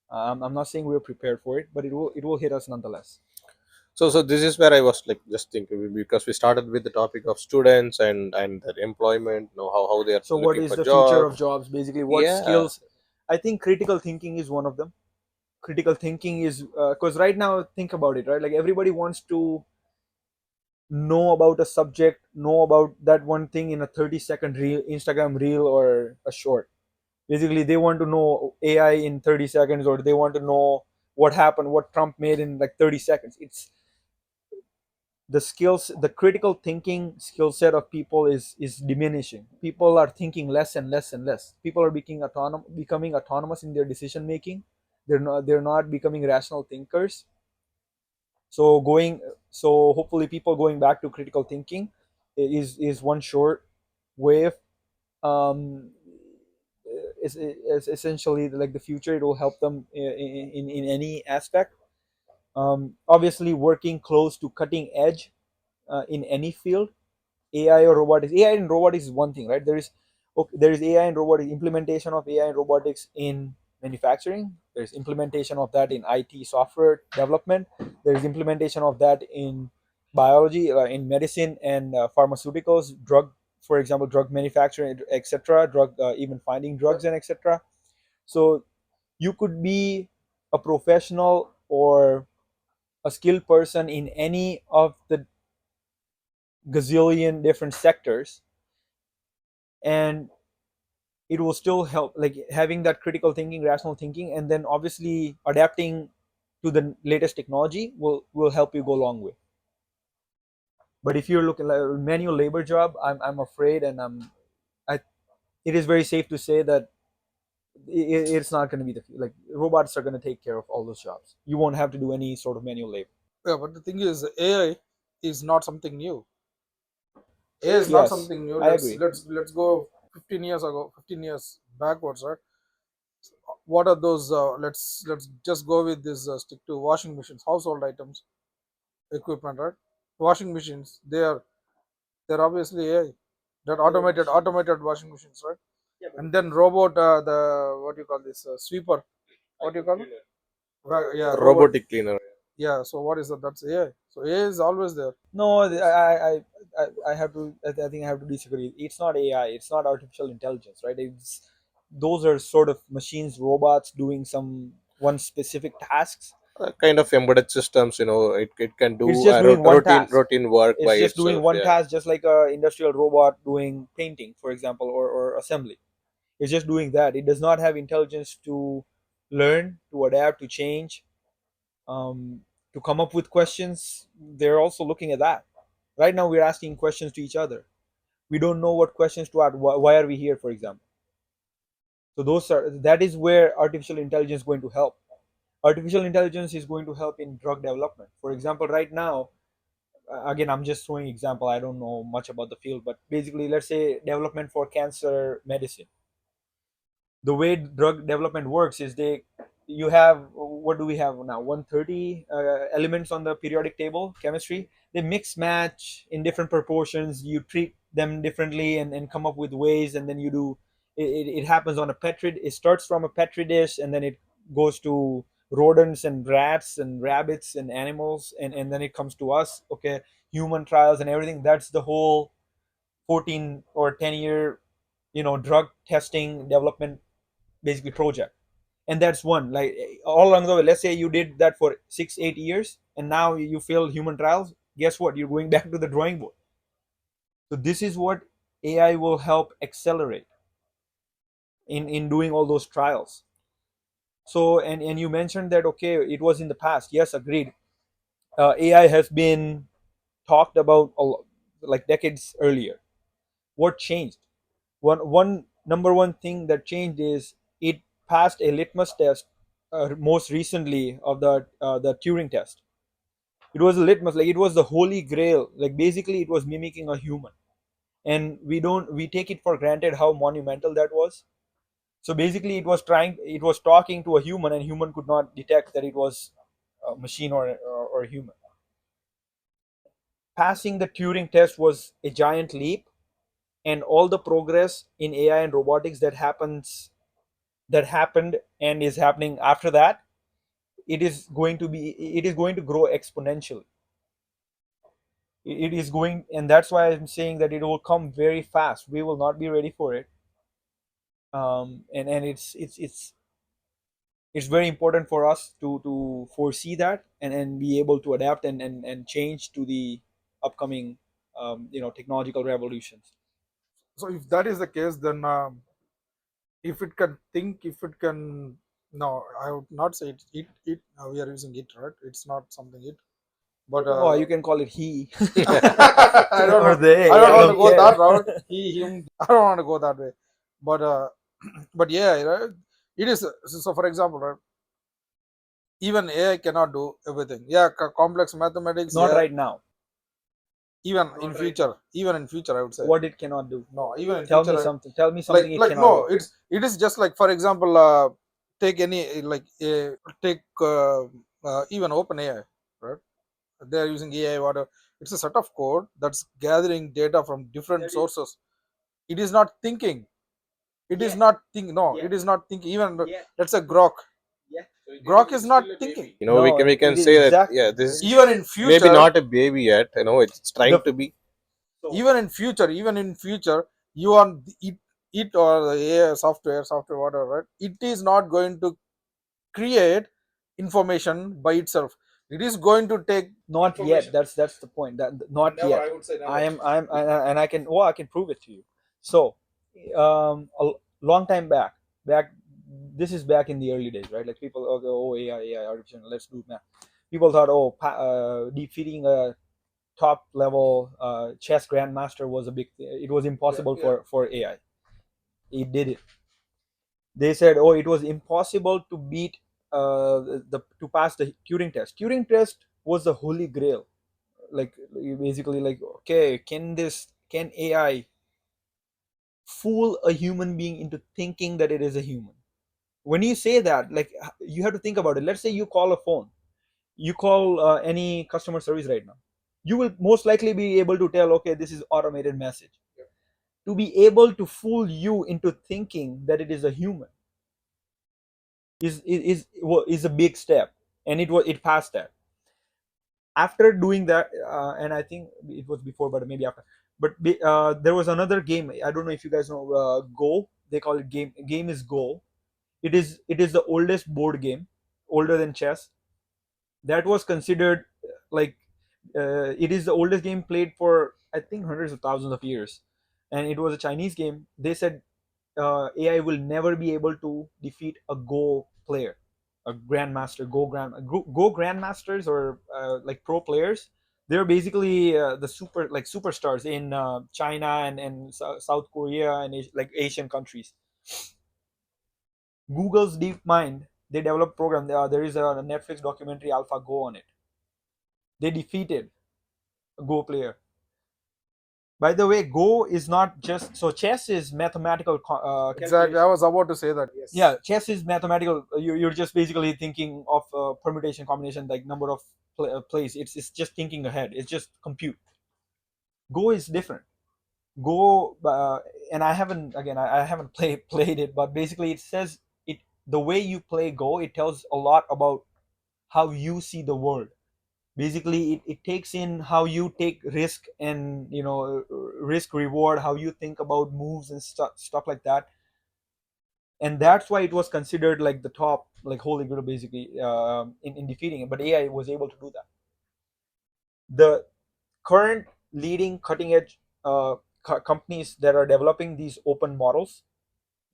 Speaker 1: I'm not saying we're prepared for it, but it will hit us nonetheless.
Speaker 3: So this is where I was like just thinking, because we started with the topic of students and their employment, how they are
Speaker 1: So what
Speaker 3: looking
Speaker 1: is
Speaker 3: for
Speaker 1: the future of
Speaker 3: jobs.
Speaker 1: jobs? Basically, what
Speaker 3: Yeah.
Speaker 1: skills? I think critical thinking is one of them. Critical thinking is because right now, think about it, right? Like everybody wants to know about a subject, know about that one thing in a 30-second reel, Instagram reel, or a short. Basically, they want to know AI in 30 seconds, or they want to know what happened, what Trump made in like 30 seconds. It's the skills, the critical thinking skill set of people is diminishing. People are thinking less and less and less. People are becoming autonomous in their decision making. They're not becoming rational thinkers. So hopefully people going back to critical thinking is one short way. Um, is essentially like the future. It will help them in any aspect. Obviously, working close to cutting edge in any field. AI or robotics. AI and robotics is one thing, right? There is AI and robotics, implementation of AI and robotics in manufacturing. There's implementation of that in IT software development. There's implementation of that in biology, in medicine and pharmaceuticals, for example, drug manufacturing, etc. Drug, even finding drugs and etc. So you could be a professional or a skilled person in any of the gazillion different sectors, and it will still help, like having that critical thinking, rational thinking, and then obviously adapting to the latest technology will help you go a long way. But if you're looking like a manual labor job, I'm afraid, and I it is very safe to say that it's not going to be like robots are going to take care of all those jobs. You won't have to do any sort of manual labor.
Speaker 2: Yeah, but the thing is, AI is not something new. AI is not
Speaker 1: Yes,
Speaker 2: something new.
Speaker 1: I
Speaker 2: Let's
Speaker 1: agree.
Speaker 2: let's let's go 15 years ago, 15 years backwards, right? What are those? Let's just go with this. Stick to washing machines, household items, equipment, right? Washing machines. They're obviously AI. They're automated washing machines, right? And then robot. The what do you call this? Sweeper. What do you call it? Yeah, robot.
Speaker 3: Robotic cleaner.
Speaker 2: Yeah. So what is that? That's AI. So AI is always there.
Speaker 1: No, I have to. I think I have to disagree. It's not AI. It's not artificial intelligence, right? It's those are sort of machines, robots doing some one specific tasks.
Speaker 3: Kind of embedded systems, it can
Speaker 1: It's
Speaker 3: do
Speaker 1: just doing one
Speaker 3: routine
Speaker 1: task.
Speaker 3: routine work by
Speaker 1: It's just doing
Speaker 3: itself.
Speaker 1: one
Speaker 3: Yeah.
Speaker 1: task, just like a industrial robot doing painting, for example, or assembly. It's just doing that. It does not have intelligence to learn, to adapt, to change, um, to come up with questions. They're also looking at that. Right now, we're asking questions to each other. We don't know what questions to ask. Why are we here, for example? So that is where artificial intelligence is going to help. Artificial intelligence is going to help in drug development. For example, right now, again, I'm just throwing example. I don't know much about the field, but basically, let's say development for cancer medicine. The way drug development works is you have, what do we have now, 130 elements on the periodic table, chemistry. They mix match in different proportions, you treat them differently, and come up with ways, and then you do it happens on a petri, it starts from a petri dish, and then it goes to rodents and rats and rabbits and animals, and then it comes to us, okay, human trials and everything. That's the whole 14 or 10 year drug testing development basically project. And that's one, like, all along the way, let's say you did that for 6 8 years, and now you fail human trials. Guess what, you're going back to the drawing board. So this is what AI will help accelerate in doing all those trials. So, and you mentioned that, okay, it was in the past. Yes, agreed. AI has been talked about like decades earlier. What changed? One number one thing that changed is it passed a litmus test, most recently, of the Turing test. It was a litmus, like it was the holy grail. Like basically, it was mimicking a human, and we take it for granted how monumental that was. So basically, it was talking to a human, and human could not detect that it was a machine or a human. Passing the Turing test was a giant leap, and all the progress in AI and robotics that happened and is happening after that, it is going to grow exponentially. It is going, and that's why I'm saying that it will come very fast. We will not be ready for it. And it's very important for us to foresee that, and be able to adapt and change to the upcoming technological revolutions.
Speaker 2: So if that is the case, then if it can think, if it can, no, I would not say it. We are using it, right? It's not something it, but
Speaker 1: Oh, you can call it he
Speaker 2: I don't
Speaker 1: or
Speaker 2: know.
Speaker 1: they.
Speaker 2: I don't
Speaker 1: I
Speaker 2: want to
Speaker 1: don't
Speaker 2: go that
Speaker 1: care.
Speaker 2: route. He, him. I don't want to go that way. But but yeah, right? It is. So for example, right? Even AI cannot do everything. Yeah, complex mathematics.
Speaker 1: Not
Speaker 2: Yeah,
Speaker 1: right now.
Speaker 2: even in future, I would say.
Speaker 1: What it cannot do?
Speaker 2: No, even in
Speaker 1: Tell
Speaker 2: future,
Speaker 1: me something. Tell me something it cannot
Speaker 2: no,
Speaker 1: do.
Speaker 2: it is just like, for example, take any take even OpenAI, right? They are using AI. Whatever. It's a set of code that's gathering data from different sources. It is not thinking. It is not think. No, it is not thinking. Even let's say Grok. Grok is not thinking.
Speaker 3: We
Speaker 1: No,
Speaker 3: can
Speaker 1: it is
Speaker 3: say that,
Speaker 1: exact.
Speaker 3: yeah, this is
Speaker 2: Even in
Speaker 3: maybe
Speaker 2: future,
Speaker 3: not a baby yet. It's trying
Speaker 1: The
Speaker 3: to be.
Speaker 2: even in future, you are it or the AI software, whatever, right? It is not going to create information by itself. It is going to take
Speaker 1: Not yet.
Speaker 2: information.
Speaker 1: That's the point. That not
Speaker 2: Never,
Speaker 1: yet.
Speaker 2: I would say never.
Speaker 1: And I can, well, I can prove it to you. So, long time back, this is back in the early days, right? Like people, okay, oh, AI, artificial, let's do math. People thought, oh, defeating a top level chess grandmaster was a big thing. It was impossible
Speaker 2: Yeah, yeah.
Speaker 1: for AI. It did it. They said, oh, it was impossible to beat the to pass the Turing test. Turing test was the holy grail. Like, basically, like, okay, can AI fool a human being into thinking that it is a human? When you say that, like, you have to think about it. Let's say you call a phone, you call any customer service right now, you will most likely be able to tell, okay, this is automated message. To be able to fool you into thinking that it is a human is a big step, and it passed that. After doing that, and I think it was before, but maybe after. But there was another game. I don't know if you guys know Go. They call it game is Go. It is the oldest board game, older than chess. That was considered like it is the oldest game played for, I think, hundreds of thousands of years, and it was a Chinese game. They said AI will never be able to defeat a Go player, a grandmaster, Go grandmasters, or like pro players. They're basically the superstars in China and South Korea and like Asian countries. Google's DeepMind, they developed program. There is a Netflix documentary Alpha Go on it. They defeated a Go player. By the way, Go is not just, so chess is mathematical
Speaker 2: Exactly. I was about to say that. Yes.
Speaker 1: yeah, chess is mathematical. You're just basically thinking of permutation, combination, like number of plays. It's just thinking ahead. It's just compute. Go is different. Go, and I haven't, again, I haven't played it, but basically it says it, the way you play Go, it tells a lot about how you see the world. Basically it takes in how you take risk, and risk reward, how you think about moves and stuff like that. And that's why it was considered like the top, like holy grail, basically, in defeating it. But AI was able to do that. The current leading cutting edge companies that are developing these open models,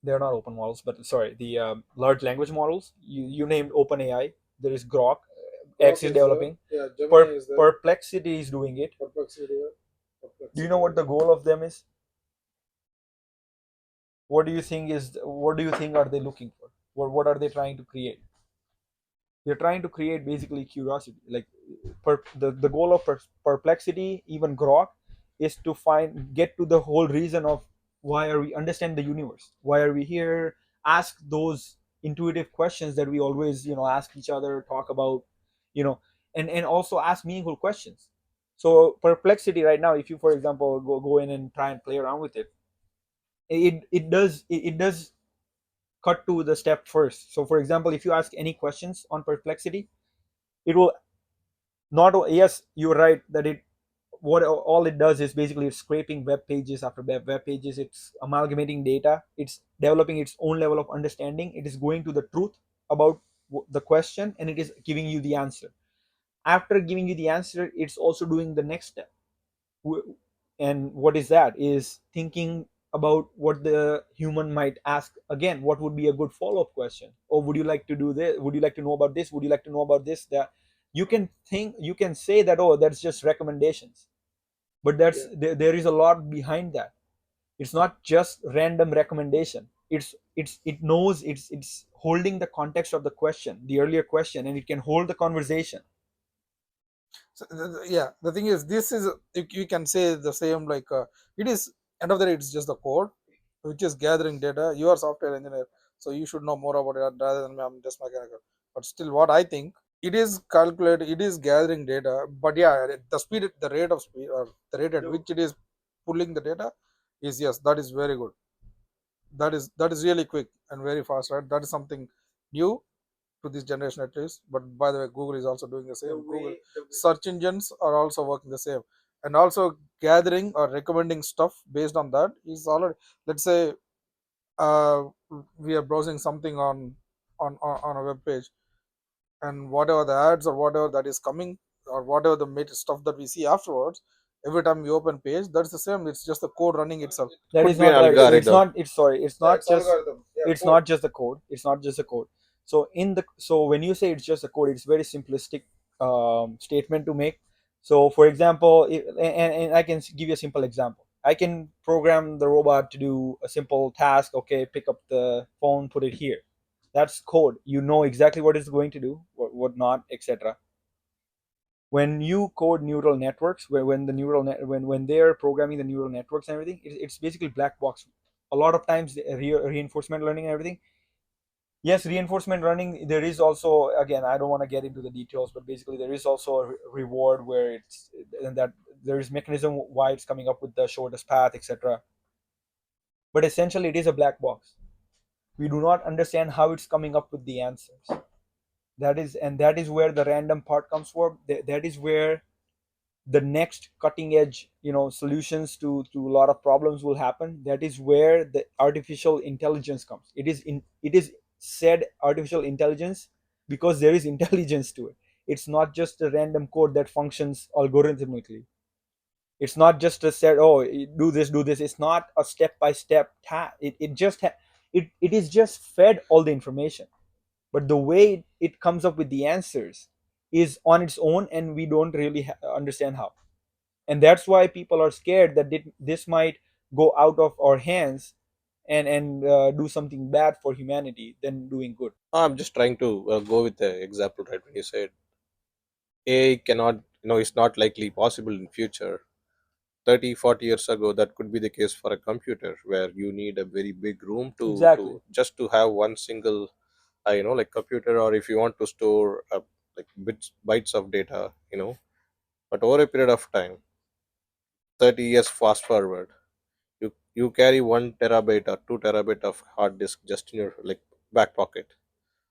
Speaker 1: they're not open models, but sorry, the large language models, you named open AI. There is Grok. X is developing.
Speaker 2: Yeah, Gemini is there.
Speaker 1: Perplexity is doing it.
Speaker 2: Perplexity.
Speaker 1: Do you know what the goal of them is? What do you think are they looking for? What are they trying to create? They're trying to create basically curiosity. Like, the goal of Perplexity, even Grok, is to get to the whole reason of why are we, understand the universe, why are we here, ask those intuitive questions that we always ask each other, talk about, you know and also ask meaningful questions. So Perplexity right now, if you, for example, go in and try and play around with it, it does cut to the step first. So for example, if you ask any questions on Perplexity, it will not, yes, you're right that it what all it does is basically it's scraping web pages after web pages. It's amalgamating data. It's developing its own level of understanding. It is going to the truth about the question, and it is giving you the answer. After giving you the answer, it's also doing the next step. And what is that? Is thinking about what the human might ask again. What would be a good follow-up question? Or would you like to do this? Would you like to know about this? Would you like to know about this? That you can say that, oh, that's just recommendations, but there is a lot behind that. It's not just random recommendation. It knows, it's holding the context of the question, the earlier question, and it can hold the conversation.
Speaker 2: So, yeah, the thing is, this is, you can say the same, like it is, end of the day, it's just the code which is gathering data. You are software engineer, so you should know more about it rather than me. I'm just mechanical. But still, what I think, it is calculated, it is gathering data. But yeah, the speed, the rate of speed, or the rate at which it is pulling the data is, yes, that is very good. That is really quick and very fast, right? That is something new to this generation at least. But by the way, Google is also doing the same. Google search engines are also working the same, and also gathering or recommending stuff based on that is already, let's say, uh, we are browsing something on a web page, and whatever the ads or whatever that is coming or whatever the stuff that we see afterwards, every time we open page, that's the same. It's just the code running itself.
Speaker 1: That
Speaker 3: Could
Speaker 1: is
Speaker 3: be an
Speaker 1: not right. It's
Speaker 3: algorithm.
Speaker 1: not. It's sorry. It's
Speaker 2: Yeah,
Speaker 1: not
Speaker 2: it's
Speaker 1: just.
Speaker 2: algorithm. Yeah,
Speaker 1: It's
Speaker 2: code.
Speaker 1: not just the code. It's not just the code. So when you say it's just a code, it's very simplistic statement to make. So for example, and I can give you a simple example. I can program the robot to do a simple task. Okay, pick up the phone, put it here. That's code. You know exactly what it's going to do, what not, etc. When you code neural networks, when the when they're programming the neural networks and everything, it's basically black box. A lot of times reinforcement learning and everything, yes, reinforcement learning, there is also, again, I don't want to get into the details, but basically there is also a reward where it's, and that there is mechanism why it's coming up with the shortest path, etc. But essentially it is a black box. We do not understand how it's coming up with the answers. That is where the random part comes from. That is where the next cutting edge, solutions to a lot of problems will happen. That is where the artificial intelligence comes. It is said artificial intelligence because there is intelligence to it. It's not just a random code that functions algorithmically. It's not just a said, oh, do this. It's not a step by step task. It is just fed all the information, but the way it comes up with the answers is on its own, and we don't really understand how. And that's why people are scared that this might go out of our hands and do something bad for humanity than doing good.
Speaker 3: I'm just trying to go with the example, right? When you said AI cannot, it's not likely possible in future. 30, 40 years ago, that could be the case for a computer where you need a very big room
Speaker 1: Exactly.
Speaker 3: to just to have one single, like computer, or if you want to store like bytes of data, but over a period of time, 30 years fast forward, you carry 1 terabyte or 2 terabyte of hard disk just in your like back pocket,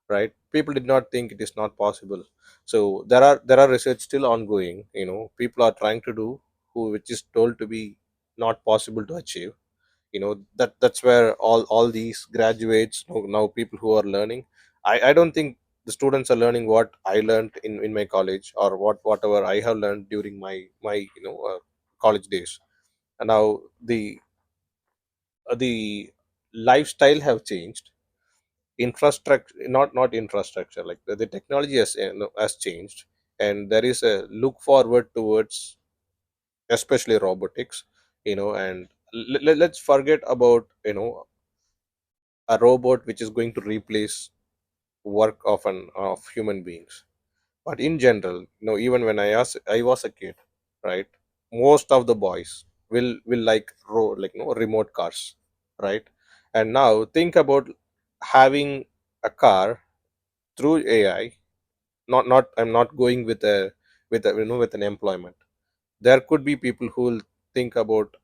Speaker 3: right? People did not think it is not possible. So there are research still ongoing, people are trying to do who which is told to be not possible to achieve. That's where all these graduates now people who are learning. I don't think the students are learning what I learned in my college, or whatever I have learned during my college days. And now the lifestyle have changed, infrastructure, not infrastructure, like the technology has changed, and there is a look forward towards especially robotics, and let's forget about a robot which is going to replace work of human beings. But in general, even when I was a kid, right, most of the boys will like remote cars, right? And now think about having a car through AI. Not I'm not going with an employment. There could be people who will think about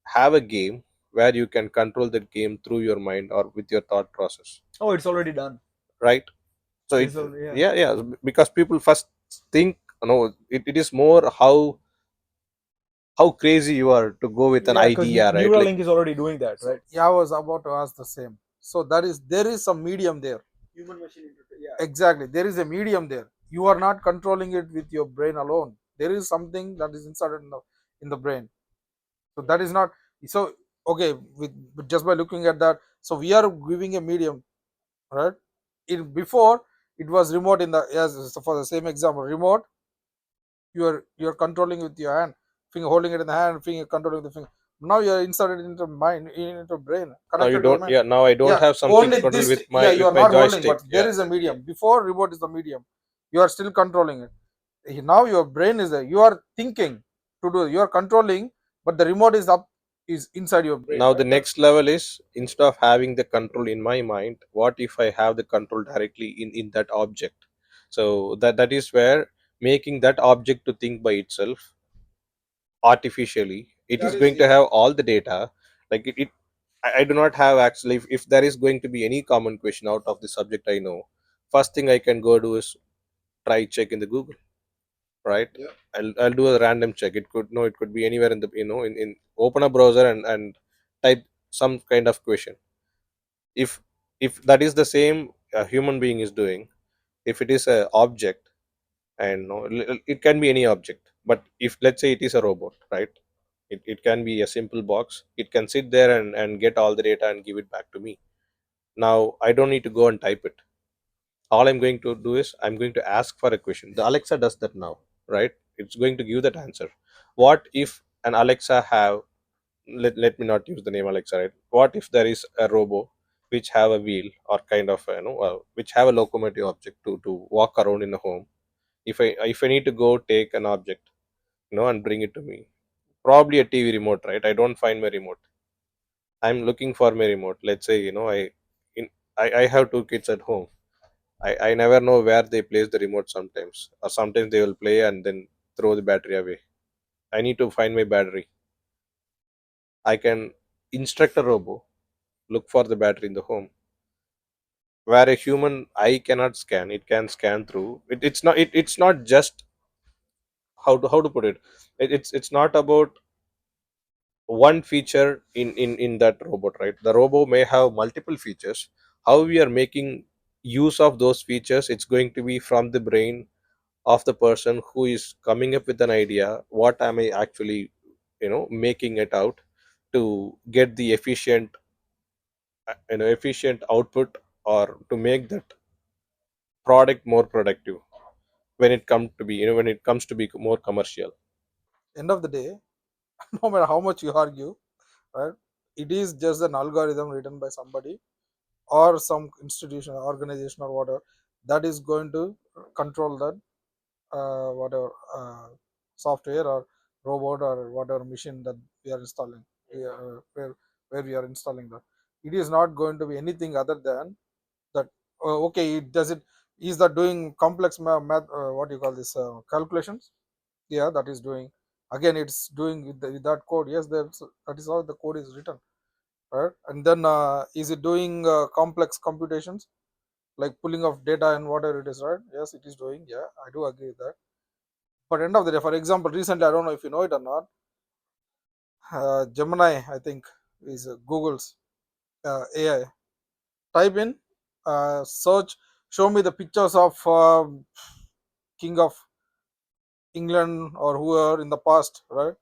Speaker 3: have a game where you can control that game through your mind or with your thought process,
Speaker 1: Oh, it's already done.
Speaker 3: right? So
Speaker 1: It's already, yeah.
Speaker 3: yeah, because people first think, it is more how crazy you are to go with an
Speaker 1: Yeah, because
Speaker 3: idea, right? Like,
Speaker 1: Neuralink is already doing that, right?
Speaker 2: Yeah, I was about to ask the same. So there is some medium there.
Speaker 1: Human machine interface. Yeah.
Speaker 2: Exactly, there is a medium there. You are not controlling it with your brain alone. There is something that is inserted in the brain. So that is not so okay with just by looking at that. So we are giving a medium, right? In before it was remote in the, as so for the same example, remote, you are controlling with your hand, finger holding it in the hand, finger controlling the finger. Now you are inserted into mind, into brain,
Speaker 3: now you
Speaker 2: connected to your
Speaker 3: don't,
Speaker 2: mind.
Speaker 3: yeah, now I don't
Speaker 2: Yeah,
Speaker 3: have something
Speaker 2: only
Speaker 3: to control
Speaker 2: this.
Speaker 3: with
Speaker 2: Yeah,
Speaker 3: my
Speaker 2: you
Speaker 3: with
Speaker 2: are
Speaker 3: my
Speaker 2: not holding,
Speaker 3: joystick.
Speaker 2: but there
Speaker 3: Yeah,
Speaker 2: is a medium. Before remote is the medium, you are still controlling it. Now your brain is there. You are thinking to do. You are controlling, but the remote is up, is inside your brain,
Speaker 3: now the
Speaker 2: right?
Speaker 3: next level is, instead of having the control in my mind, what if I have the control directly in that object? So that is where making that object to think by itself artificially, it
Speaker 2: That
Speaker 3: is
Speaker 2: is
Speaker 3: going to
Speaker 2: yeah.
Speaker 3: have all the data. Like I do not have actually, if there is going to be any common question out of the subject I know, first thing I can go do is try check in the Google, right?
Speaker 2: Yeah.
Speaker 3: I'll do a random check. It could, no, it could be anywhere in the, in open a browser and type some kind of question. If that is the same a human being is doing, if it is a object, and no, it can be any object, but if let's say it is a robot, right, it can be a simple box. It can sit there and get all the data and give it back to me. Now I don't need to go and type it. All I'm going to do is I'm going to ask for a question. The Alexa does that now, right? It's going to give that answer. What if an Alexa have, let me not use the name Alexa, right? What if there is a robo which have a wheel, or kind of which have a locomotive object to walk around in the home. If I need to go take an object, and bring it to me, probably a TV remote, right? I don't find my remote. I'm looking for my remote. Let's say, in, I have two kids at home. I never know where they place the remote sometimes. Or sometimes they will play and then throw the battery away. I need to find my battery. I can instruct a robot, look for the battery in the home. Where a human eye cannot scan, it can scan through. It's not just how to put it. It's not about one feature in that robot, right? The robot may have multiple features. How we are making use of those features, it's going to be from the brain of the person who is coming up with an idea. What am I actually making it out to get the efficient output, or to make that product more productive when it comes to be more commercial.
Speaker 2: End of the day, no matter how much you argue, right, it is just an algorithm written by somebody or some institution, organization, or whatever, that is going to control that whatever software or robot or whatever machine that we are installing, where we are installing that. It is not going to be anything other than that. Okay, it does it, is that doing complex math, what you call this, calculations? Yeah, that is doing. Again, it's doing with that code. Yes, that is how the code is written, right? And then is it doing complex computations, like pulling of data and whatever it is, right? Yes, it is doing. Yeah, I do agree with that. But end of the day, for example, recently, I don't know if you know it or not, Gemini, I think, is Google's AI. Type in, search, show me the pictures of King of England or whoever in the past, right?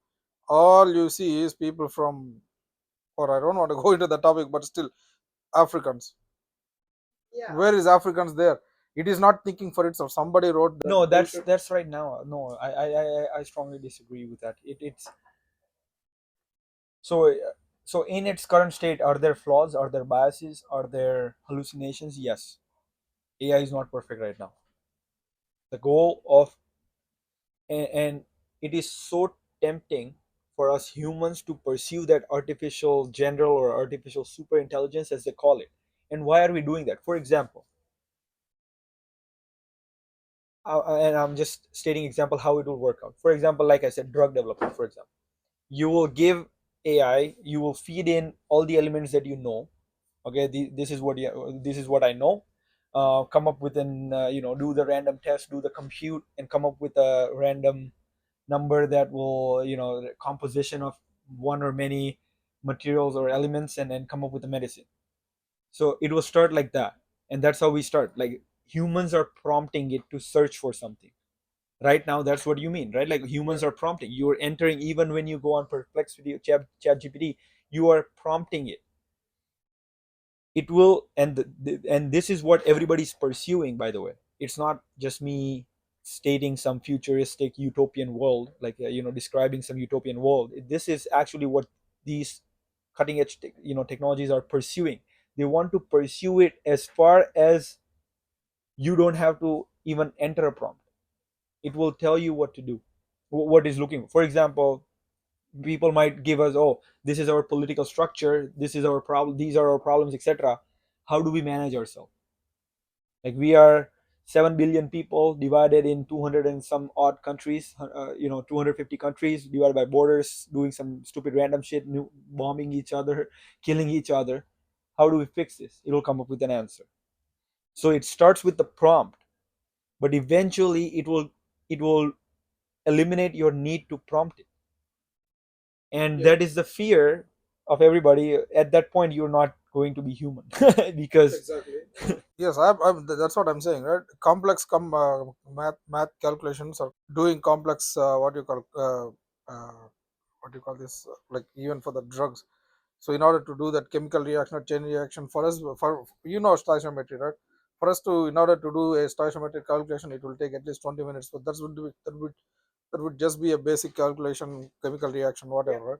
Speaker 2: All you see is people from, or I don't want to go into the topic, but still Africans. Yeah. Where is Africans there? It is not thinking for itself. Somebody wrote that
Speaker 1: No,
Speaker 2: bullshit.
Speaker 1: that's right now. No, I strongly disagree with that. It's so so in its current state, are there flaws? Are there biases? Are there hallucinations? Yes, AI is not perfect right now. The goal of and it is so tempting for us humans to pursue that artificial general or artificial super intelligence, as they call it. And why are we doing that? For example, and I'm just stating example how it will work out. For example, like I said, drug development. For example, you will give AI, you will feed in all the elements that you know. Okay, this is what I know. Come up with an do the random test, do the compute, and come up with a random number that will the composition of one or many materials or elements, and then come up with a medicine. So it will start like that, and that's how we start. Like, humans are prompting it to search for something. Right now, that's what you mean, right? Like, humans are prompting, you're entering, even when you go on Perplexity, chat GPT, you are prompting it. It will, and this is what everybody's pursuing, by the way. It's not just me stating some futuristic utopian world, like describing some utopian world. This is actually what these cutting edge technologies are pursuing. They want to pursue it as far as you don't have to even enter a prompt. It will tell you what to do, what is looking for example. People might give us, oh, this is our political structure, this is our problem, these are our problems, etc. How do we manage ourselves? Like, we are 7 billion people divided in 200 and some odd countries, 250 countries, divided by borders, doing some stupid random shit, bombing each other, killing each other. How do we fix this? It'll come up with an answer. So it starts with the prompt, but eventually it will eliminate your need to prompt it. And
Speaker 2: Yeah,
Speaker 1: that is the fear of everybody. At that point, you're not going to be human because
Speaker 2: exactly. Yes, that's what I'm saying, right? Complex math calculations or doing complex what do you call this, like even for the drugs. So in order to do that chemical reaction or chain reaction, for us, for stoichiometry, right? For us to in order to do a stoichiometric calculation, it will take at least 20 minutes. But that would just be a basic calculation, chemical reaction, whatever, right?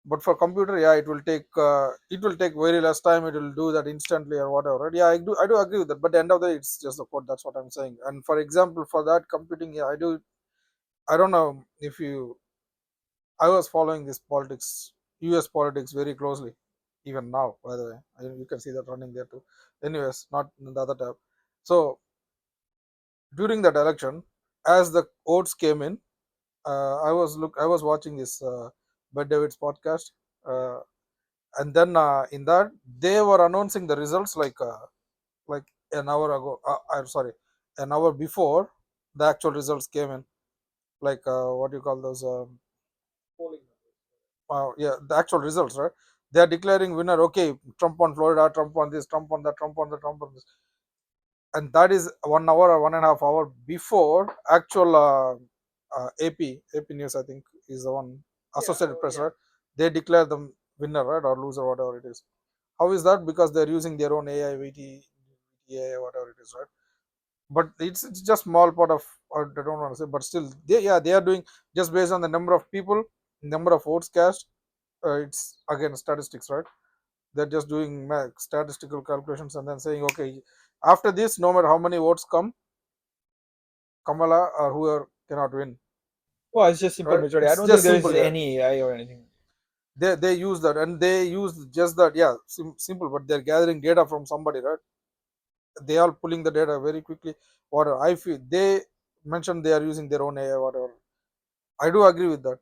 Speaker 2: But for computer, yeah, it will take very less time. It will do that instantly or whatever, right? Yeah, I do agree with that. But at the end of the day, it's just a code. That's what I'm saying. And for example, for that computing, yeah, I don't know if you I was following this politics, US politics, very closely, even now, by the way. You can see that running there too. Anyways, not in the other tab. So during that election, as the votes came in, I was watching this Bud David's podcast, uh, and then in that they were announcing the results like an hour ago. I'm sorry, an hour before the actual results came in. Like what do you call those? Yeah, the actual results, right? They are declaring winner. Okay, Trump on Florida, Trump on this, Trump on that, Trump on the, Trump on this, and that is 1 hour or 1.5 hour before actual AP News, I think, is the one. Associated Press, right? They declare them winner, right, or loser, whatever it is. How is that? Because they're using their own AI, VTA, whatever it is, right? But it's just small part of, or I don't want to say, but still, they are doing just based on the number of people, number of votes cast. It's again statistics, right? They're just doing statistical calculations and then saying, okay, after this, no matter how many votes come, Kamala or whoever cannot win,
Speaker 1: Well, it's just simple
Speaker 2: right?
Speaker 1: majority. I
Speaker 2: It's
Speaker 1: don't think
Speaker 2: just
Speaker 1: there is
Speaker 2: simple, yeah.
Speaker 1: any AI or anything.
Speaker 2: They use that, and they use just that, yeah, simple. But they're gathering data from somebody, right? They are pulling the data very quickly. Whatever I feel, they mentioned they are using their own AI, whatever. I do agree with that.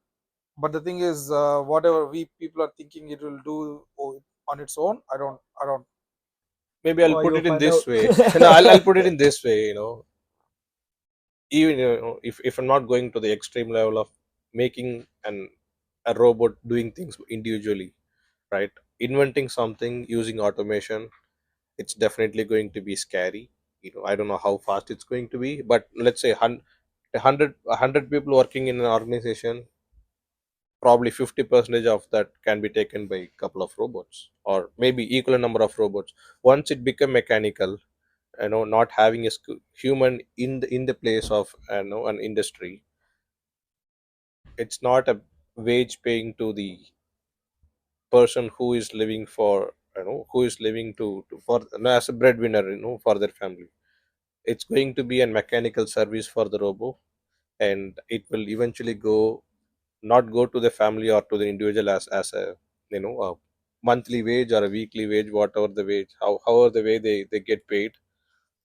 Speaker 2: But the thing is, whatever we people are thinking it will do on its own, I don't.
Speaker 3: Maybe I'll
Speaker 1: Well,
Speaker 3: put
Speaker 1: you'll
Speaker 3: it in
Speaker 1: find
Speaker 3: this
Speaker 1: out.
Speaker 3: way. No, I'll put it in this way. Even if I'm not going to the extreme level of making a robot doing things individually, right? Inventing something using automation, it's definitely going to be scary. I don't know how fast it's going to be, but let's say 100 people working in an organization, probably 50% of that can be taken by a couple of robots, or maybe equal number of robots. Once it become mechanical, not having a human in the place of an industry, it's not a wage paying to the person who is living for who is living to for as a breadwinner for their family. It's going to be a mechanical service for the robo, and it will eventually not go to the family or to the individual as a a monthly wage or a weekly wage, whatever the wage, however the way they get paid.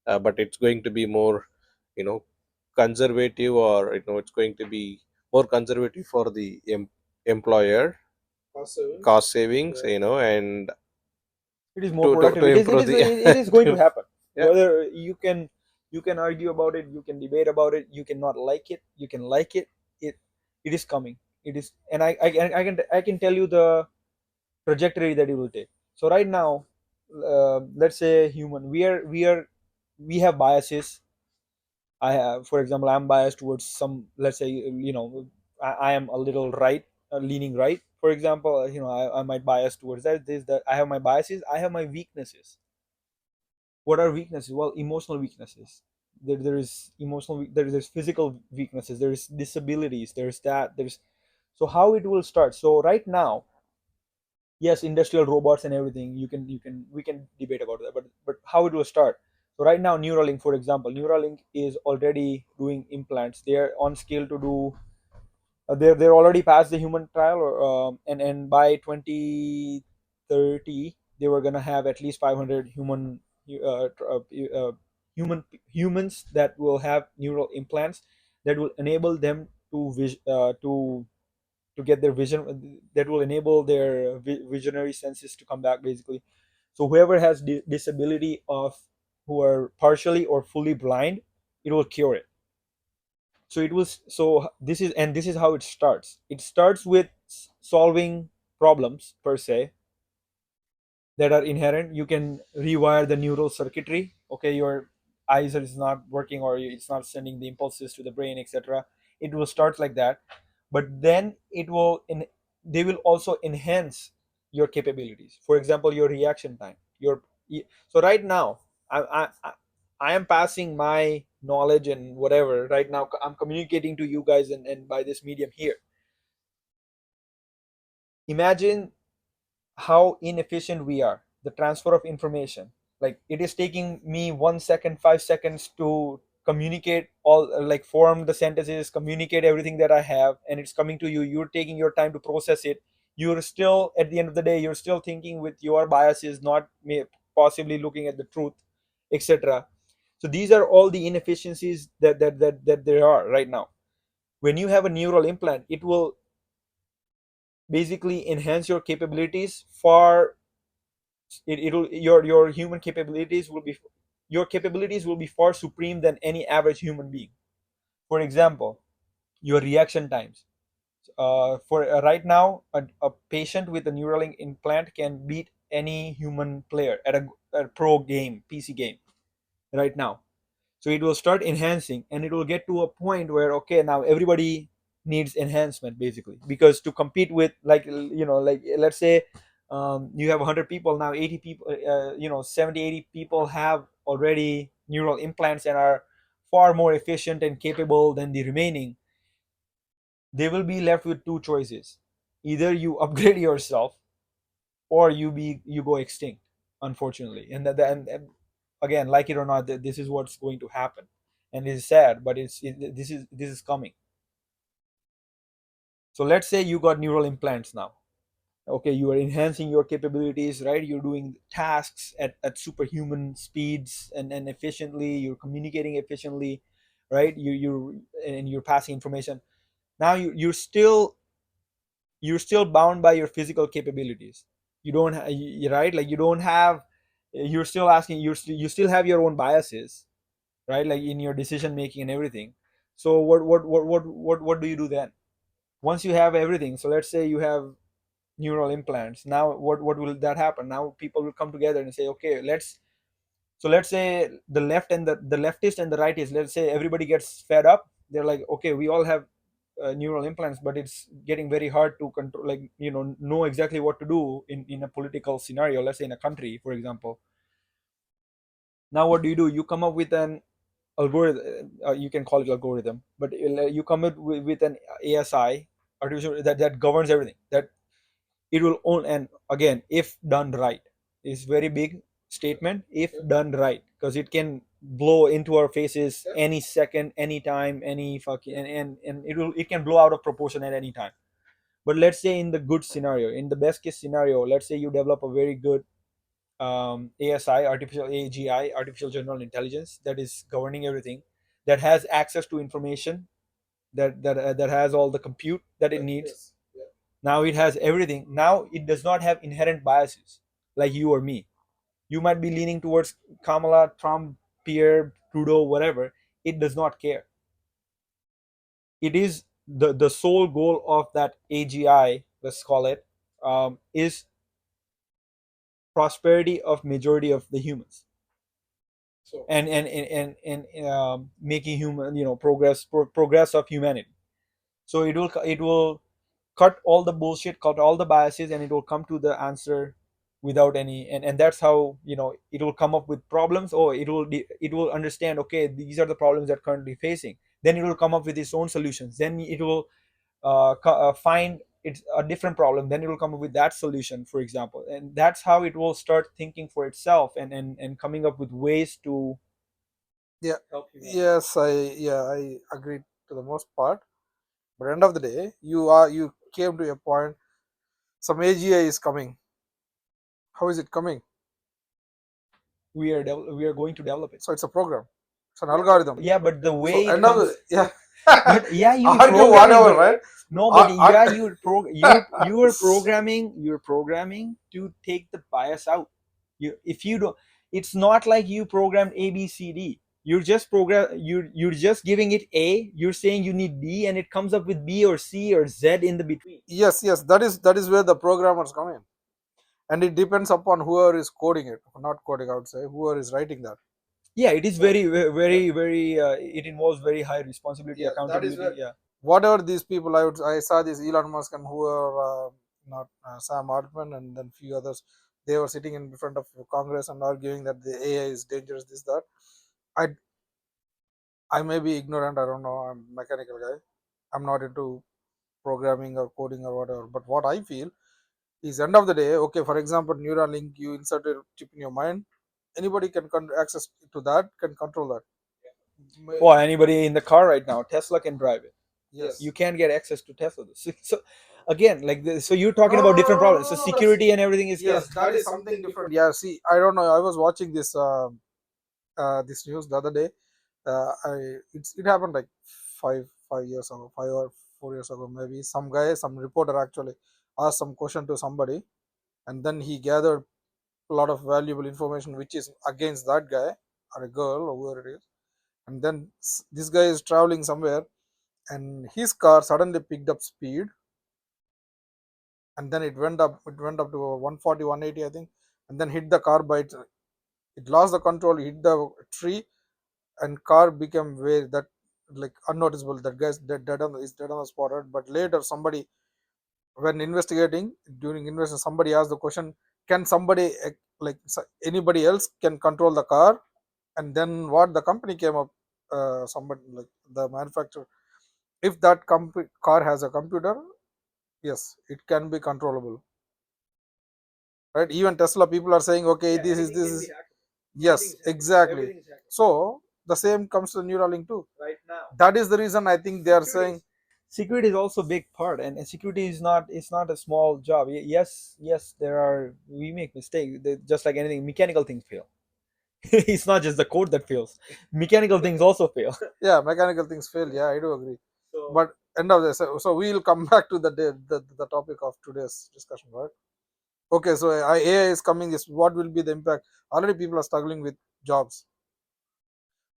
Speaker 3: But it's going to be more you know conservative, or it's going to be more conservative for the employer, cost savings, and
Speaker 1: It is more
Speaker 3: to
Speaker 1: productive. It is. It
Speaker 3: improve
Speaker 1: is.
Speaker 3: the
Speaker 1: It is going to happen.
Speaker 3: yeah.
Speaker 1: Whether you can argue about it, you can debate about it, you cannot like it, you can like it. It it is coming. It is, and I can tell you the trajectory that it will take. So right now, let's say human, we have biases. I have, for example, I'm biased towards some. Let's say, I am a little right, leaning right. For example, I might bias towards that. This that I have my biases. I have my weaknesses. What are weaknesses? Well, emotional weaknesses. There is there's physical weaknesses. There's disabilities. There's that. There's so how it will start. So right now, yes, industrial robots and everything. You can we can debate about that. But how it will start. So right now, Neuralink, for example, Neuralink is already doing implants. They are on scale to do. They're already past the human trial, and by 2030 they were gonna have at least 500 uh, tr- uh, uh, humans that will have neural implants that will enable them to get their vision, that will enable their visionary senses to come back, basically. So whoever has disability of who are partially or fully blind, it will cure it. So it was so this is how it starts. It starts with solving problems per se, that are inherent. You can rewire the neural circuitry. Okay, your eyes is not working, or it's not sending the impulses to the brain, etc. It will start like that, but then they will also enhance your capabilities. For example, your reaction time. So right now, I am passing my knowledge and whatever. Right now, I'm communicating to you guys, and by this medium here. Imagine how inefficient we are. The transfer of information, like it is taking me 1 second, 5 seconds to communicate all, like form the sentences, communicate everything that I have, and it's coming to you. You're taking your time to process it. You're still, at the end of the day, you're still thinking with your biases, not possibly looking at the truth, etc. So these are all the inefficiencies that there are right now. When you have a neural implant, it will basically enhance your capabilities far. It'll your human capabilities will be your capabilities will be far supreme than any average human being. For example, your reaction times. For right now, a patient with a neural implant can beat any human player at a pro game, PC game right now. So it will start enhancing, and it will get to a point where, okay, now everybody needs enhancement basically, because to compete with, like, like let's say, you have 100 people now, 80 people, 70, 80 people have already neural implants and are far more efficient and capable than the remaining. They will be left with two choices: either you upgrade yourself, or you go extinct, unfortunately. And again, like it or not, this is what's going to happen, and it's sad, but this is coming. So let's say you got neural implants now. Okay, you are enhancing your capabilities, right? You're doing tasks at superhuman speeds and efficiently. You're communicating efficiently, right? You're passing information. Now you're still bound by your physical capabilities. You don't right, like you don't have, you're still asking, you still have your own biases, right, like in your decision making and everything. So what do you do then, once you have everything? So let's say you have neural implants. Now what will that happen? Now people will come together and say, okay, let's say the left and the leftist and the rightist, let's say everybody gets fed up. They're like, okay, we all have neural implants, but it's getting very hard to control, like, know exactly what to do in a political scenario, let's say in a country, for example. Now what do? You come up with an algorithm. You can call it algorithm, but you come up with an ASI, artificial, that governs everything, that it will own. And again, if done right, is very big statement, if done right, because it can blow into our faces any second, any time, any fucking, and it can blow out of proportion at any time. But let's say in the good scenario, in the best case scenario, let's say you develop a very good ASI, artificial general intelligence, that is governing everything, that has access to information, that has all the compute that it needs. Now it has everything. Now it does not have inherent biases like you or me. You might be leaning towards Kamala, Trump, Pierre, Trudeau, whatever. It does not care. It is the sole goal of that AGI, let's call it, is prosperity of majority of the humans. So, and making human, progress of humanity. So it will cut all the bullshit, cut all the biases, and it will come to the answer without any. And that's how, it will come up with problems, or it will understand, okay, these are the problems that currently facing. Then it will come up with its own solutions. Then it will find it's a different problem, then it will come up with that solution, for example. And that's how it will start thinking for itself, and coming up with ways to
Speaker 2: Yeah.
Speaker 1: help humanity.
Speaker 2: Yes, I agree to the most part. But end of the day, you came to a point. Some AGI is coming. How is it coming?
Speaker 1: We are going to develop it.
Speaker 2: So it's a program. It's an algorithm.
Speaker 1: Yeah, but the
Speaker 2: So
Speaker 1: way it
Speaker 2: end of
Speaker 1: comes.
Speaker 2: the, yeah.
Speaker 1: But yeah, you
Speaker 2: Argue
Speaker 1: programming,
Speaker 2: whatever,
Speaker 1: but
Speaker 2: right?
Speaker 1: no, but
Speaker 2: Ar-
Speaker 1: yeah, you're programming to take the bias out. If you don't, it's not like you programmed ABCD. You're just giving it A. You're saying you need B, and it comes up with B or C or Z in the between.
Speaker 2: yes, that is where the programmers come in. and it depends upon whoever is coding it, not coding, I would say, whoever is writing that.
Speaker 1: Yeah, it is very it involves very high responsibility,
Speaker 2: Yeah, that is
Speaker 1: accountability.
Speaker 2: where
Speaker 1: Yeah.
Speaker 2: whatever these people, I saw this Elon Musk and who are not Sam Altman and then few others, they were sitting in front of Congress and arguing that the AI is dangerous, this that. I may be ignorant, I don't know, I'm a mechanical guy, I'm not into programming or coding or whatever, but what I feel is end of the day, okay, for example, Neuralink, you insert a chip in your mind, anybody can access to that, can control that.
Speaker 1: Well, anybody in the car right now, Tesla can drive it.
Speaker 2: Yes.
Speaker 1: You can't get access to Tesla. So again, like so you're talking about different problems. So security and everything is
Speaker 2: Yes, that is something different. Yeah, see, I don't know. I was watching this this news the other day. It happened like five years ago, 5 or 4 years ago, maybe. Some guy, some reporter actually asked some question to somebody, and then he gathered a lot of valuable information which is against that guy or a girl or whoever it is. And then this guy is traveling somewhere, and his car suddenly picked up speed, and then it went up to 140, 180, I think, and then hit the car by it lost the control, hit the tree, and car became very that like unnoticeable. That guy's dead on the spot. Right? But later somebody, when investigating, during investigation, somebody asked the question, can somebody anybody else can control the car? And then what the company came up, somebody like the manufacturer, if that car has a computer, yes, it can be controllable, right? Even Tesla people are saying, okay, this is yes, exactly. So the same comes to Neuralink too.
Speaker 1: right now.
Speaker 2: That is the reason I think they are saying
Speaker 1: Security is also a big part, and security is not, it's not a small job. Yes, there are, we make mistakes. Just like anything, mechanical things fail. It's not just the code that fails. Mechanical things also fail.
Speaker 2: yeah, mechanical things fail. Yeah, I do agree. But end of this, so we'll come back to the topic of today's discussion, right? Okay, so AI is coming. Is what will be the impact? Already people are struggling with jobs.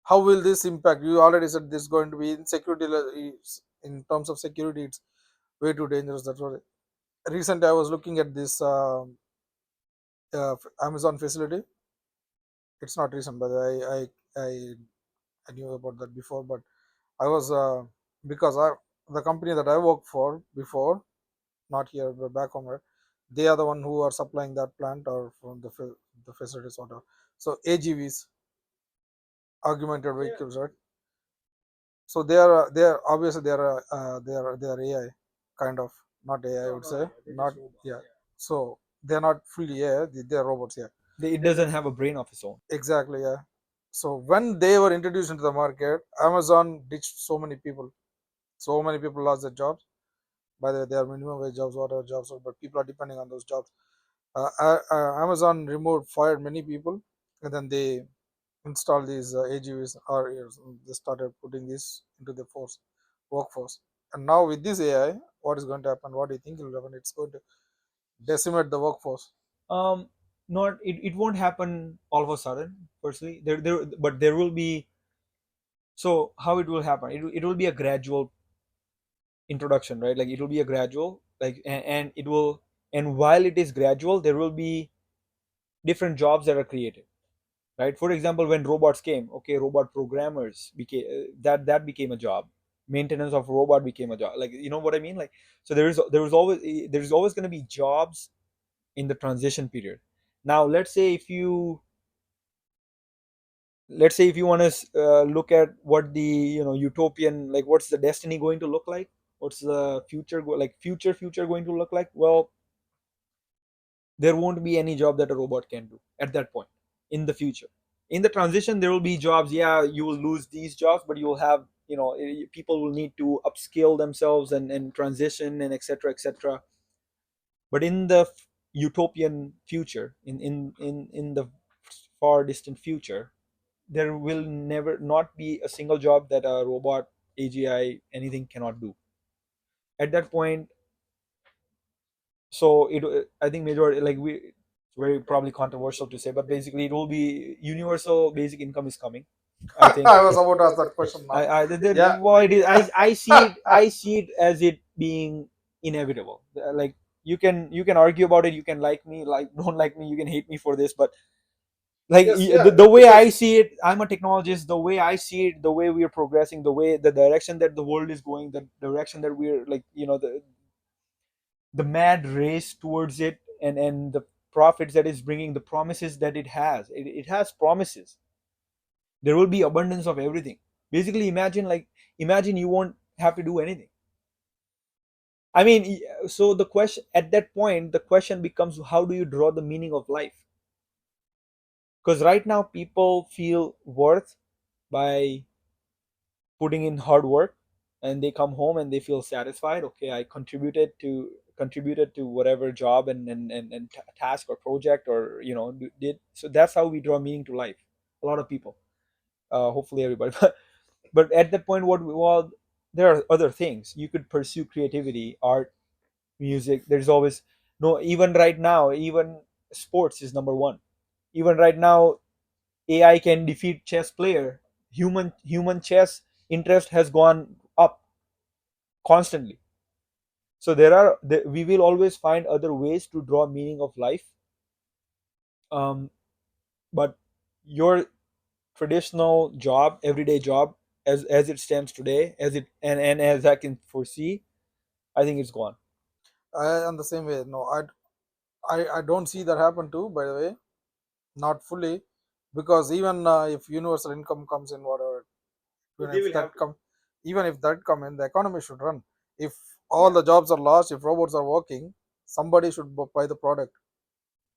Speaker 2: How will this impact? You already said this is going to be insecurity. In terms of security, it's way too dangerous. That's what. Recently, I was looking at this Amazon facility. It's not recent, but I knew about that before. But I was because the company that I worked for before, not here but back home, right? They are the one who are supplying that plant or from the facilities order. So AGVs, augmented vehicles, right? So they are obviously they are AI kind of, not AI, I would say, not yeah. So they're not fully AI, they're robots, yeah.
Speaker 1: It doesn't have a brain of its own.
Speaker 2: Exactly, yeah. So when they were introduced into the market, Amazon ditched so many people. So many people lost their jobs. By the way, they are minimum wage jobs, whatever jobs, but people are depending on those jobs. Amazon fired many people, and then they installed these AGVs, or they started putting this into the workforce. And now with this AI, what is going to happen? What do you think will happen? It's going to decimate the workforce.
Speaker 1: Um, not it won't happen all of a sudden. Personally, but there will be. So how it will happen? It will be a gradual introduction, right? Like it will be a gradual, like, and it will, and while it is gradual, there will be different jobs that are created, right? For example, when robots came, okay, robot programmers became, that became a job. Maintenance of robot became a job. Like, you know what I mean? Like, so there's always going to be jobs in the transition period. Now, let's say if you want to look at what the, utopian, like what's the destiny going to look like, what's the future like future going to look like. Well, there won't be any job that a robot can do at that point. In the future, in the transition, there will be jobs. Yeah, you will lose these jobs, but you will have, people will need to upskill themselves and transition and etc. But in the utopian future, in the far distant future, there will never not be a single job that a robot, AGI, anything cannot do at that point. So I think majority, like, it's very probably controversial to say, but basically it will be universal basic income is coming, I think.
Speaker 2: I was about to ask that question now.
Speaker 1: Well, it is, I see it as it being inevitable. Like, you can argue about it, you can like me, like don't like me, you can hate me for this, but like
Speaker 2: Yes, yeah,
Speaker 1: the way I
Speaker 2: because
Speaker 1: see it, I'm a technologist, the way I see it, the way we are progressing, the direction that the world is going, the direction that we're like, the mad race towards it, and the profits that is bringing, the promises that it has promises. There will be abundance of everything. Basically, imagine you won't have to do anything. I mean, so the question at that point, the question becomes, how do you draw the meaning of life? Because right now people feel worth by putting in hard work, and they come home and they feel satisfied. Okay, I contributed to whatever job and task or project, or did. So that's how we draw meaning to life. A lot of people, hopefully everybody. But at that point, well, there are other things you could pursue: creativity, art, music. There's always, no, even right now, even sports is number one. Even right now, AI can defeat chess player. Human chess interest has gone up constantly. So we will always find other ways to draw meaning of life. Um, but your traditional job, everyday job, as it stands today, and as I can foresee, I think it's gone.
Speaker 2: I on the same way. No, I don't see that happen too. By the way, not fully, because even if universal income comes in, whatever, even
Speaker 1: They
Speaker 2: if
Speaker 1: will
Speaker 2: that
Speaker 1: have to.
Speaker 2: come, even if that come in, the economy should run. If all the jobs are lost, if robots are working, somebody should buy the product.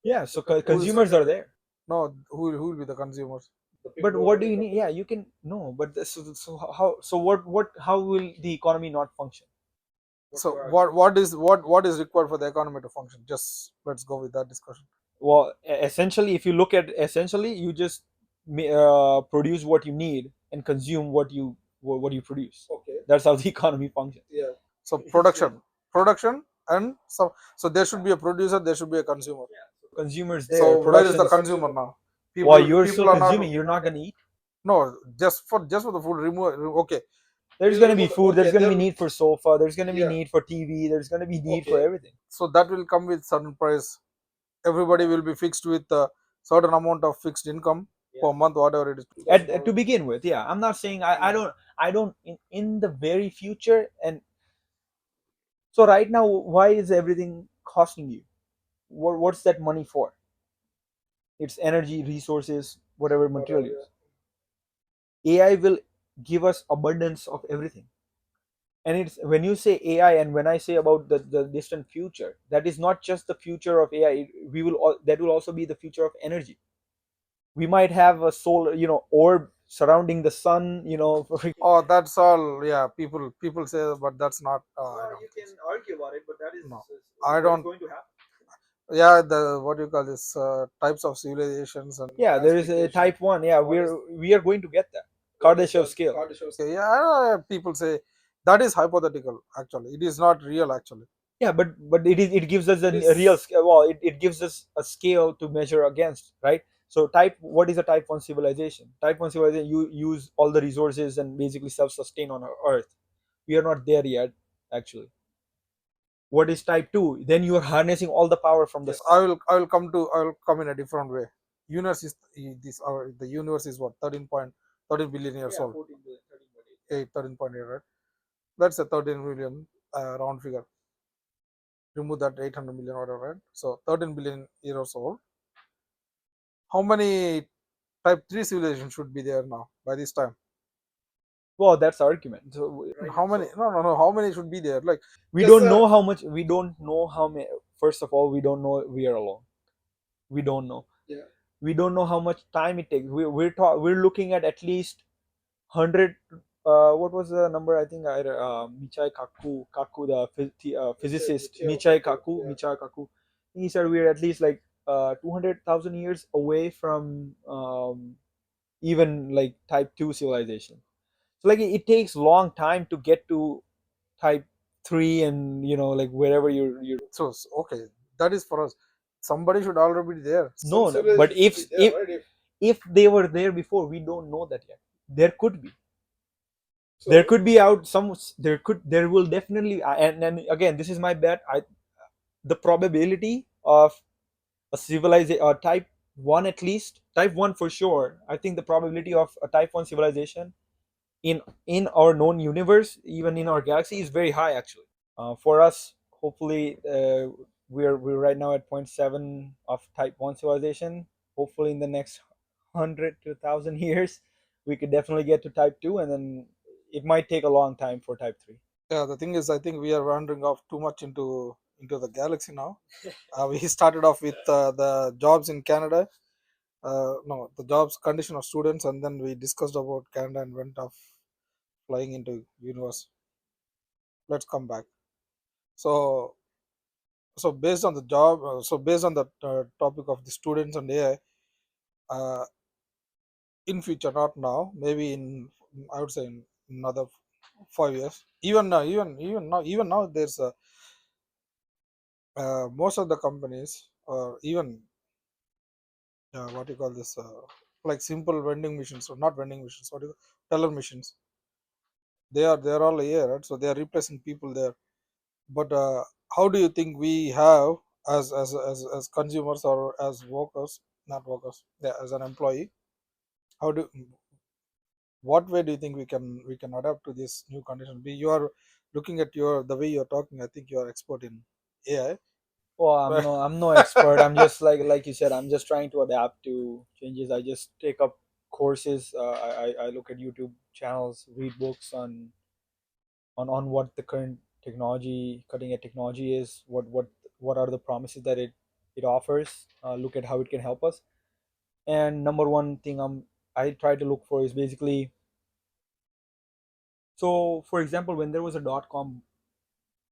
Speaker 1: Yeah, so
Speaker 2: Who is
Speaker 1: consumers are there.
Speaker 2: no? Who will be the consumers?
Speaker 1: But what do you need? Yeah, you can no. But so how? So what? How will the economy not function?
Speaker 2: So what is required for the economy to function? Just let's go with that discussion.
Speaker 1: Well, essentially, if you look at essentially, you just produce what you need and consume what you produce.
Speaker 2: Okay.
Speaker 1: That's how the economy functions.
Speaker 2: Yeah. So production, and so there should be a producer, there should be a consumer.
Speaker 1: Consumers there,
Speaker 2: So where is
Speaker 1: production
Speaker 2: the
Speaker 1: is.
Speaker 2: consumer now?
Speaker 1: While
Speaker 2: People
Speaker 1: you're still
Speaker 2: people are not.
Speaker 1: consuming, you're not gonna eat.
Speaker 2: No, just for the food. Remove. Okay.
Speaker 1: There's
Speaker 2: We'll
Speaker 1: gonna be
Speaker 2: remove.
Speaker 1: food.
Speaker 2: Okay.
Speaker 1: There's gonna
Speaker 2: There.
Speaker 1: be need for sofa. There's gonna be
Speaker 2: Yeah.
Speaker 1: need for TV. There's gonna be need for
Speaker 2: Okay.
Speaker 1: everything.
Speaker 2: So that will come with certain price. Everybody will be fixed with a certain amount of fixed income per month, whatever it is.
Speaker 1: To begin with, yeah. I'm not saying I don't in the very future. And so right now, why is everything costing you? What's that money for? It's energy, resources, whatever materials. AI will give us abundance of everything. And it's when you say AI, and when I say about the distant future, that is not just the future of AI. That will also be the future of energy. We might have a solar, orb surrounding the sun,
Speaker 2: Oh, that's all. Yeah, people say, but that's not. I don't think so.
Speaker 1: argue about it, but that is
Speaker 2: No, I don't.
Speaker 1: going to happen.
Speaker 2: Yeah, the what do you call this? Types of civilizations and
Speaker 1: Yeah, there is a
Speaker 2: classification.
Speaker 1: type 1. Yeah, we are going to get that Kardashev scale.
Speaker 2: Okay, yeah, people say that is hypothetical. Actually, it is not real. Actually,
Speaker 1: Yeah, but it gives us a
Speaker 2: this
Speaker 1: real scale. Well, it gives us a scale to measure against, right? So what is a type 1 civilization? Type 1 civilization, you use all the resources and basically self-sustain on Earth. We are not there yet, actually. What is type 2? Then you are harnessing all the power from the
Speaker 2: yes,
Speaker 1: sun.
Speaker 2: I will come in a different way. Universe is this. The universe is what 13 billion years old. 8, 13.8, right? That's a 13 billion round figure. Remove that 800 million order, right? So 13 billion years old. How many type 3 civilizations should be there now by this time?
Speaker 1: Well, that's argument. So
Speaker 2: How many? No. How many should be there? Like
Speaker 1: we
Speaker 2: just
Speaker 1: don't know how much. We don't know how many. First of all, we don't know we are alone. We don't know.
Speaker 2: Yeah.
Speaker 1: We don't know how much time it takes. We're looking at least 100. What was the number? I think Michai Kaku, the physicist, Michai Kaku. He said we're at least like 200,000 years away from even like type 2 civilization. So like it takes long time to get to type 3, and like wherever you're.
Speaker 2: so okay, that is for us. Somebody should already be there.
Speaker 1: No, no, but if they were there before, we don't know that yet. There could be. There could be out some. There will definitely. And again, this is my bet. the probability of a civilization, type 1, at least type 1 for sure, I think the probability of a type 1 civilization in our known universe, even in our galaxy, is very high actually. For us, hopefully, we're right now at point 0.7 of type 1 civilization. Hopefully in the next 100 to 1,000 years we could definitely get to type 2, and then it might take a long time for type 3.
Speaker 2: Yeah, the thing is, I think we are wandering off too much into the galaxy now. We started off with the jobs in Canada. No, the jobs condition of students, and then we discussed about Canada and went off flying into universe. Let's come back. So, based on the job, based on the topic of the students and AI, uh, in future, not now, maybe in, I would say, in another 5 years. Even now, even now, there's most of the companies, or even what you call this, like simple vending machines, or not vending machines, what do you, teller machines. They are all AI, right? So they are replacing people there. But how do you think we have, as consumers or as workers, not workers, yeah, as an employee, how do, what way do you think we can adapt to this new condition? You are looking at your, the way you're talking, I think you are expert in AI.
Speaker 1: Well,
Speaker 2: Right.
Speaker 1: I'm no expert. I'm just like you said, I'm just trying to adapt to changes. I just take up courses. I look at YouTube channels, read books on what the current technology, cutting edge technology is, what are the promises that it offers. Look at how it can help us. And number one thing I try to look for is basically, so for example, when there was a .com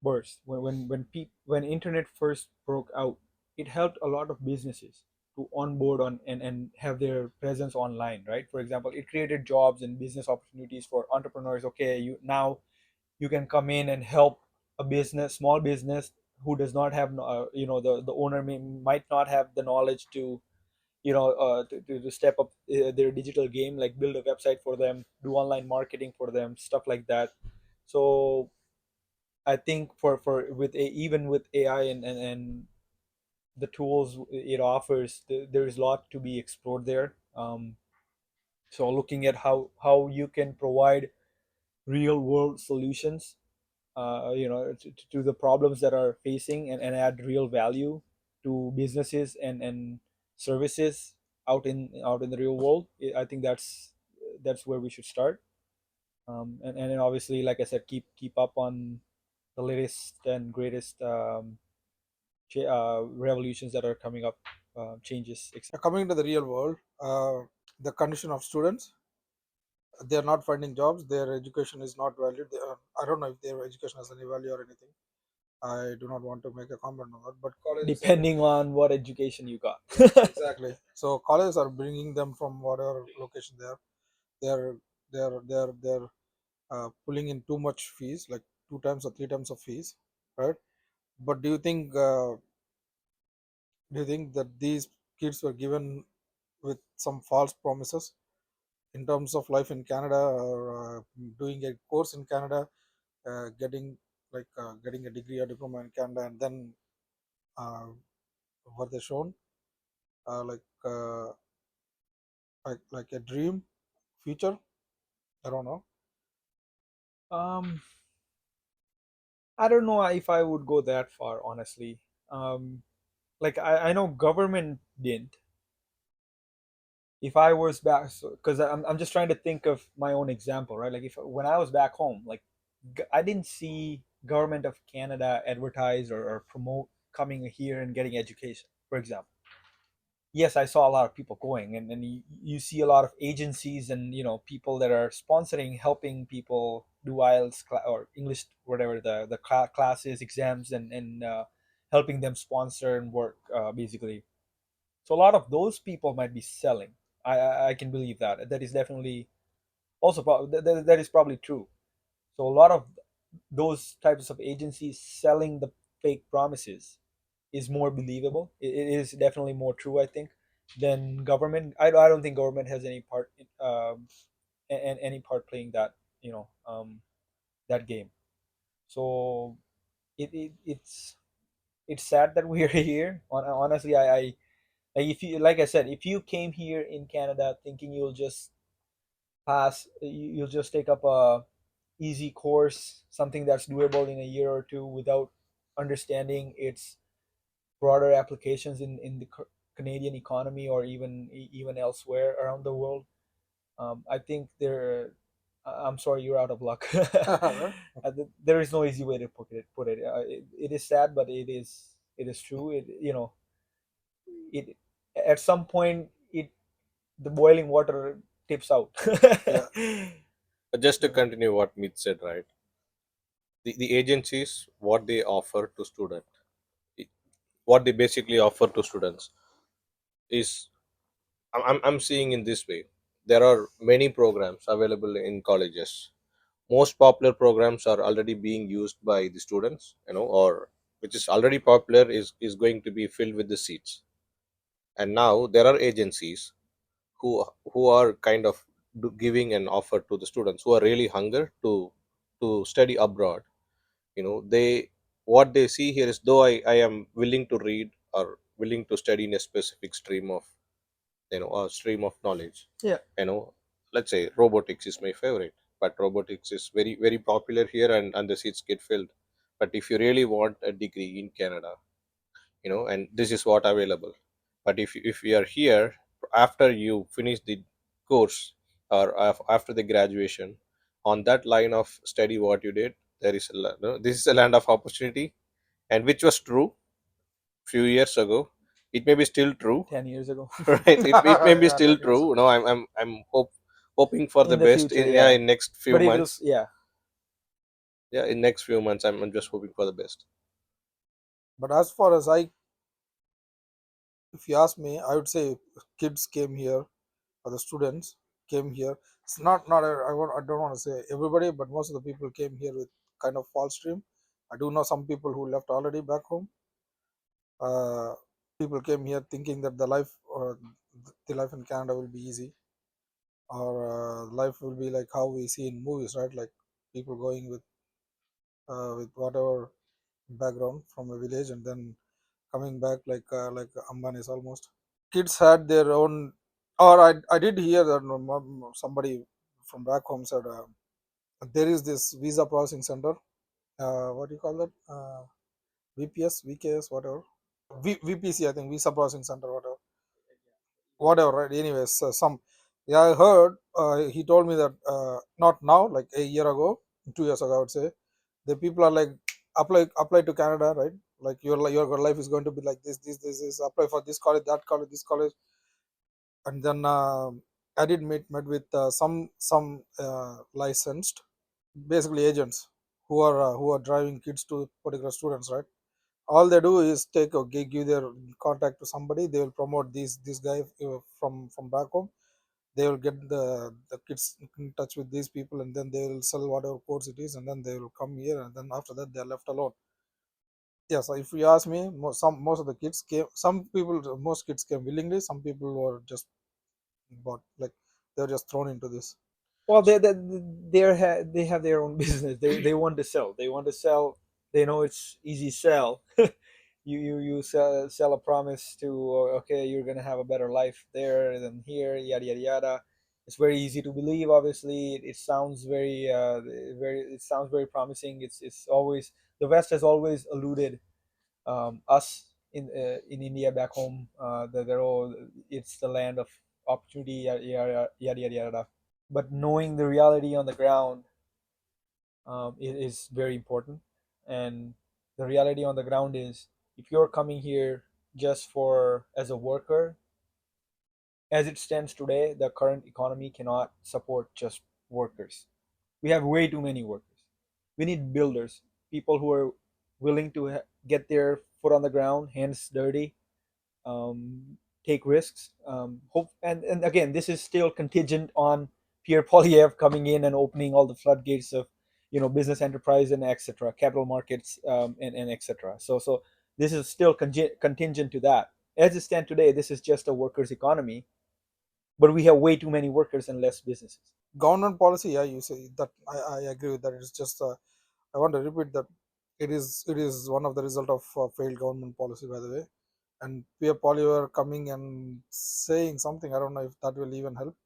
Speaker 1: burst, when internet first broke out, it helped a lot of businesses to onboard on and have their presence online, right? For example, it created jobs and business opportunities for entrepreneurs. Okay, you can come in and help a business, small business, who does not have, the owner might not have the knowledge to, to step up their digital game, like build a website for them, do online marketing for them, stuff like that. So I think for even with AI and the tools it offers, there is a lot to be explored there. So looking at how you can provide real world solutions, to the problems that are facing, and add real value to businesses and services out in the real world. I think that's where we should start. And then obviously, like I said, keep up on the latest and greatest revolutions that are coming up, changes, etc.
Speaker 2: Coming to the real world, the condition of students, they are not finding jobs, their education is not valued. I don't know if their education has any value or anything. I do not want to make a comment on that, but colleges are,
Speaker 1: Depending on what education you got.
Speaker 2: exactly. So colleges are bringing them from whatever location they are. They're they're pulling in too much fees, like 2 times or 3 times of fees, right? But do you think that these kids were given with some false promises in terms of life in Canada, or doing a course in Canada, getting a degree or diploma in Canada, and then uh, were they shown uh, like uh, like a dream future? I don't know.
Speaker 1: um I don't know if I would go that far, honestly. Like I know government didn't. If I was back, because I'm just trying to think of my own example, right? Like if when I was back home, like I didn't see government of Canada advertise or promote coming here and getting education, for example. Yes, I saw a lot of people going, and you see a lot of agencies and people that are sponsoring, helping people do IELTS or English, whatever the classes, exams, and helping them sponsor and work, basically. So a lot of those people might be selling. I can believe that. That is definitely also that is probably true. So a lot of those types of agencies selling the fake promises is more believable. It is definitely more true, I think, than government. I don't think government has any part and any part playing that, that game. So it's it's sad that we are here. Honestly, if you, like I said, if you came here in Canada thinking you'll just you'll just take up a easy course, something that's doable in a year or two without understanding its broader applications in the Canadian economy or even elsewhere around the world, I think I'm sorry, you're out of luck.
Speaker 2: Right?
Speaker 1: There is no easy way to put it. It is sad, but it is true. It at some point it the boiling water tips out.
Speaker 2: Yeah.
Speaker 3: But just to
Speaker 1: You know.
Speaker 3: continue what Meet said, right? The agencies, what they offer to student, what they basically offer to students is, I'm seeing in this way. There are many programs available in colleges. Most popular programs are already being used by the students, or which is already popular is going to be filled with the seats. And now there are agencies who are kind of giving an offer to the students who are really hunger to study abroad. They, what they see here is, though I am willing to read or willing to study in a specific stream of, a stream of knowledge.
Speaker 1: Yeah.
Speaker 3: Let's say robotics is my favorite, but robotics is very very popular here, and the seats get filled. But if you really want a degree in Canada, and this is what available. But if you are here after you finish the course, or after the graduation, on that line of study what you did, there is this is a land of opportunity, and which was true few years ago. It may be still true.
Speaker 1: 10 years ago.
Speaker 3: Right, it may be
Speaker 2: Yeah,
Speaker 3: still
Speaker 2: 10 years.
Speaker 3: true. I'm hoping for the
Speaker 1: In the
Speaker 3: best
Speaker 1: future,
Speaker 3: in, yeah,
Speaker 1: yeah,
Speaker 3: in next few
Speaker 1: but it will,
Speaker 3: months.
Speaker 1: yeah.
Speaker 3: Yeah, in next few months, I'm just hoping for the best.
Speaker 2: But as far as if you ask me, I would say kids came here, or the students came here. It's not I don't want to say everybody, but most of the people came here with kind of false dream. I do know some people who left already back home. Uh, People came here thinking that the life in Canada will be easy, or life will be like how we see in movies, right? Like people going with whatever background from a village and then coming back like Ambani's almost. Kids had their own, or I did hear that somebody from back home said there is this visa processing center. What do you call that? VPS, VKS, whatever. VPC, I think, visa processing center, whatever, right? Anyways, yeah, I heard. He told me that not now, like a year ago, 2 years ago, I would say, the people are like apply to Canada, right? Like your life is going to be like this. Apply for this college, that college, this college, and then I did met with some licensed, basically agents who are driving kids to particular students, right? All they do is give their contact to somebody. They will promote this guy from back home. They will get the kids in touch with these people, and then they will sell whatever course it is, and then they will come here, and then after that they are left alone. Yeah, so if you ask me, most of the kids came. Most kids came willingly. Some people were just bought, like they were just thrown into this.
Speaker 1: Well, they have their own business. They want to sell. They want to sell. They know it's easy sell. You sell a promise to, okay, you're gonna have a better life there than here, yada yada yada. It's very easy to believe. Obviously, it sounds it sounds very promising. It's always the West has always eluded us in India back home. That they're all it's the land of opportunity, yada yada yada yada yada. But knowing the reality on the ground, it is very important. And the reality on the ground is, if you're coming here just for as a worker, as it stands today, the current economy cannot support just workers. We have way too many workers. We need builders, people who are willing to get their foot on the ground, hands dirty, take risks. Hope and again, this is still contingent on Pierre Polyev coming in and opening all the floodgates of business enterprise and etc. capital markets, and etc. So this is still contingent to that. As it stands today, this is just a workers' economy, but we have way too many workers and less businesses.
Speaker 2: Government policy, yeah, you say that. I agree with that. It's just I want to repeat that It is one of the result of failed government policy, by the way. And Pierre Polier coming and saying something, I don't know if that will even help,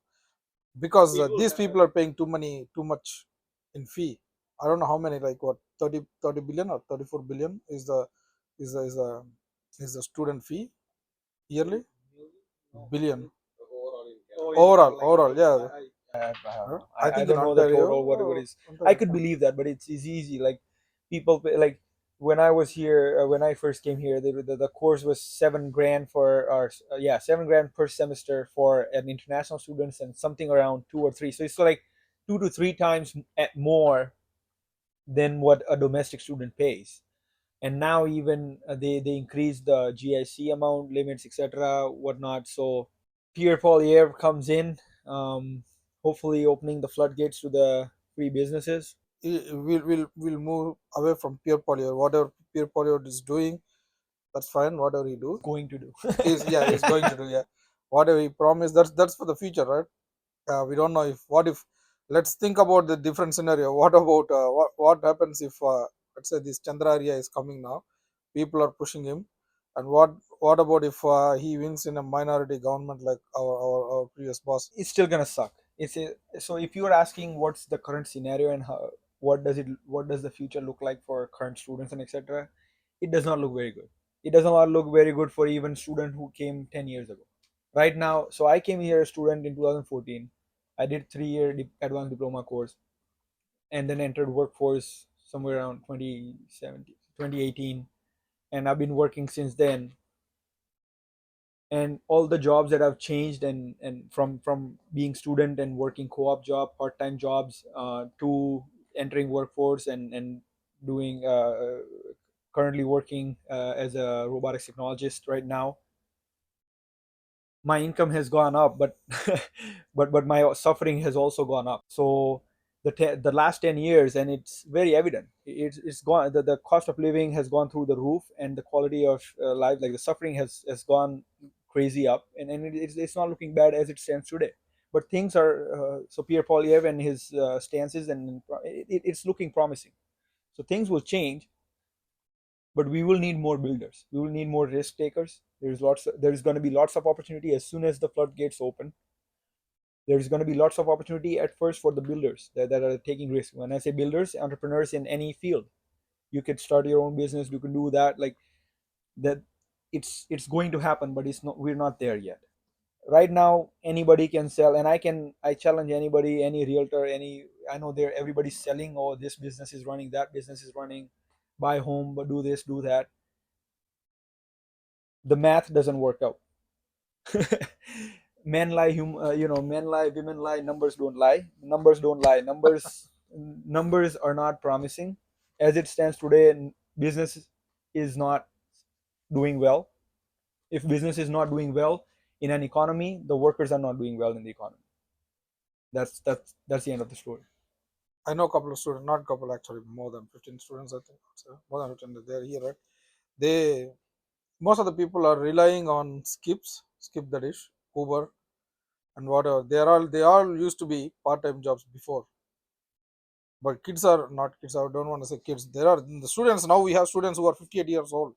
Speaker 2: because these people are paying too much in fee. I don't know how many, like what, 30 billion or 34 billion is the is the is the is the student fee yearly. Billion overall, yeah.
Speaker 1: I don't know.
Speaker 2: I
Speaker 1: I
Speaker 2: think in
Speaker 1: don't know the
Speaker 2: Ontario,
Speaker 1: total what is. I
Speaker 2: Ontario.
Speaker 1: could believe that, but it's easy. Like people like when I was here, when I first came here, the course was 7 grand for our yeah 7 grand per semester for an international students and something around 2 or 3. So it's like 2 to 3 times at more than what a domestic student pays. And now even they increased the GIC amount limits, etc., whatnot. So Pierre Polyev comes in, hopefully opening the floodgates to the free businesses.
Speaker 2: We'll move away from Pierre Polier. Whatever Pierre Polier is doing, that's fine. Whatever he do,
Speaker 1: Going to do.
Speaker 2: is yeah, he's going to do, yeah. Whatever he promised, that's for the future, right? We don't know if what if. Let's think about the different scenario. What about what happens if let's say this Chandraria is coming now, people are pushing him, and what about if he wins in a minority government like our previous boss?
Speaker 1: It's still gonna suck. So if you're asking what's the current scenario and what does the future look like for current students and etc., it does not look very good. It does not look very good for even student who came 10 years ago. Right now, so I came here a student in 2014. I did 3 year advanced diploma course and then entered workforce somewhere around 2017 2018, and I've been working since then. And all the jobs that I've changed, and from being student and working co-op job, part-time jobs, to entering workforce and doing currently working as a robotics technologist right now, my income has gone up, but but my suffering has also gone up. So the last 10 years, and it's very evident, it's gone. The cost of living has gone through the roof, and the quality of life, like the suffering has gone crazy up, and it's not looking bad as it stands today. But things are so Pierre Polyev and his stances, and it's looking promising. So things will change, but we will need more builders. We will need more risk takers. There's going to be lots of opportunity as soon as the floodgates open. There's going to be lots of opportunity at first for the builders that are taking risks. When I say builders, entrepreneurs in any field, you could start your own business, you can do that, like that. It's going to happen, but it's not, we're not there yet. Right now anybody can sell, and I challenge anybody, any realtor, any, I know there everybody's selling, oh, this business is running, that business is running, buy home, but do this, do that. The math doesn't work out. Men lie, men lie, women lie, numbers don't lie. Numbers don't lie. Numbers are not promising. As it stands today, business is not doing well. If business is not doing well in an economy, the workers are not doing well in the economy. That's the end of the story.
Speaker 2: I know a couple of students, not couple actually, more than 15 students, I think. So more than 15, they're here, right? They Most of the people are relying on skip the dish, Uber, and whatever. They all used to be part-time jobs before, but kids are not kids. I don't want to say kids. There are the students now. We have students who are 58 years old.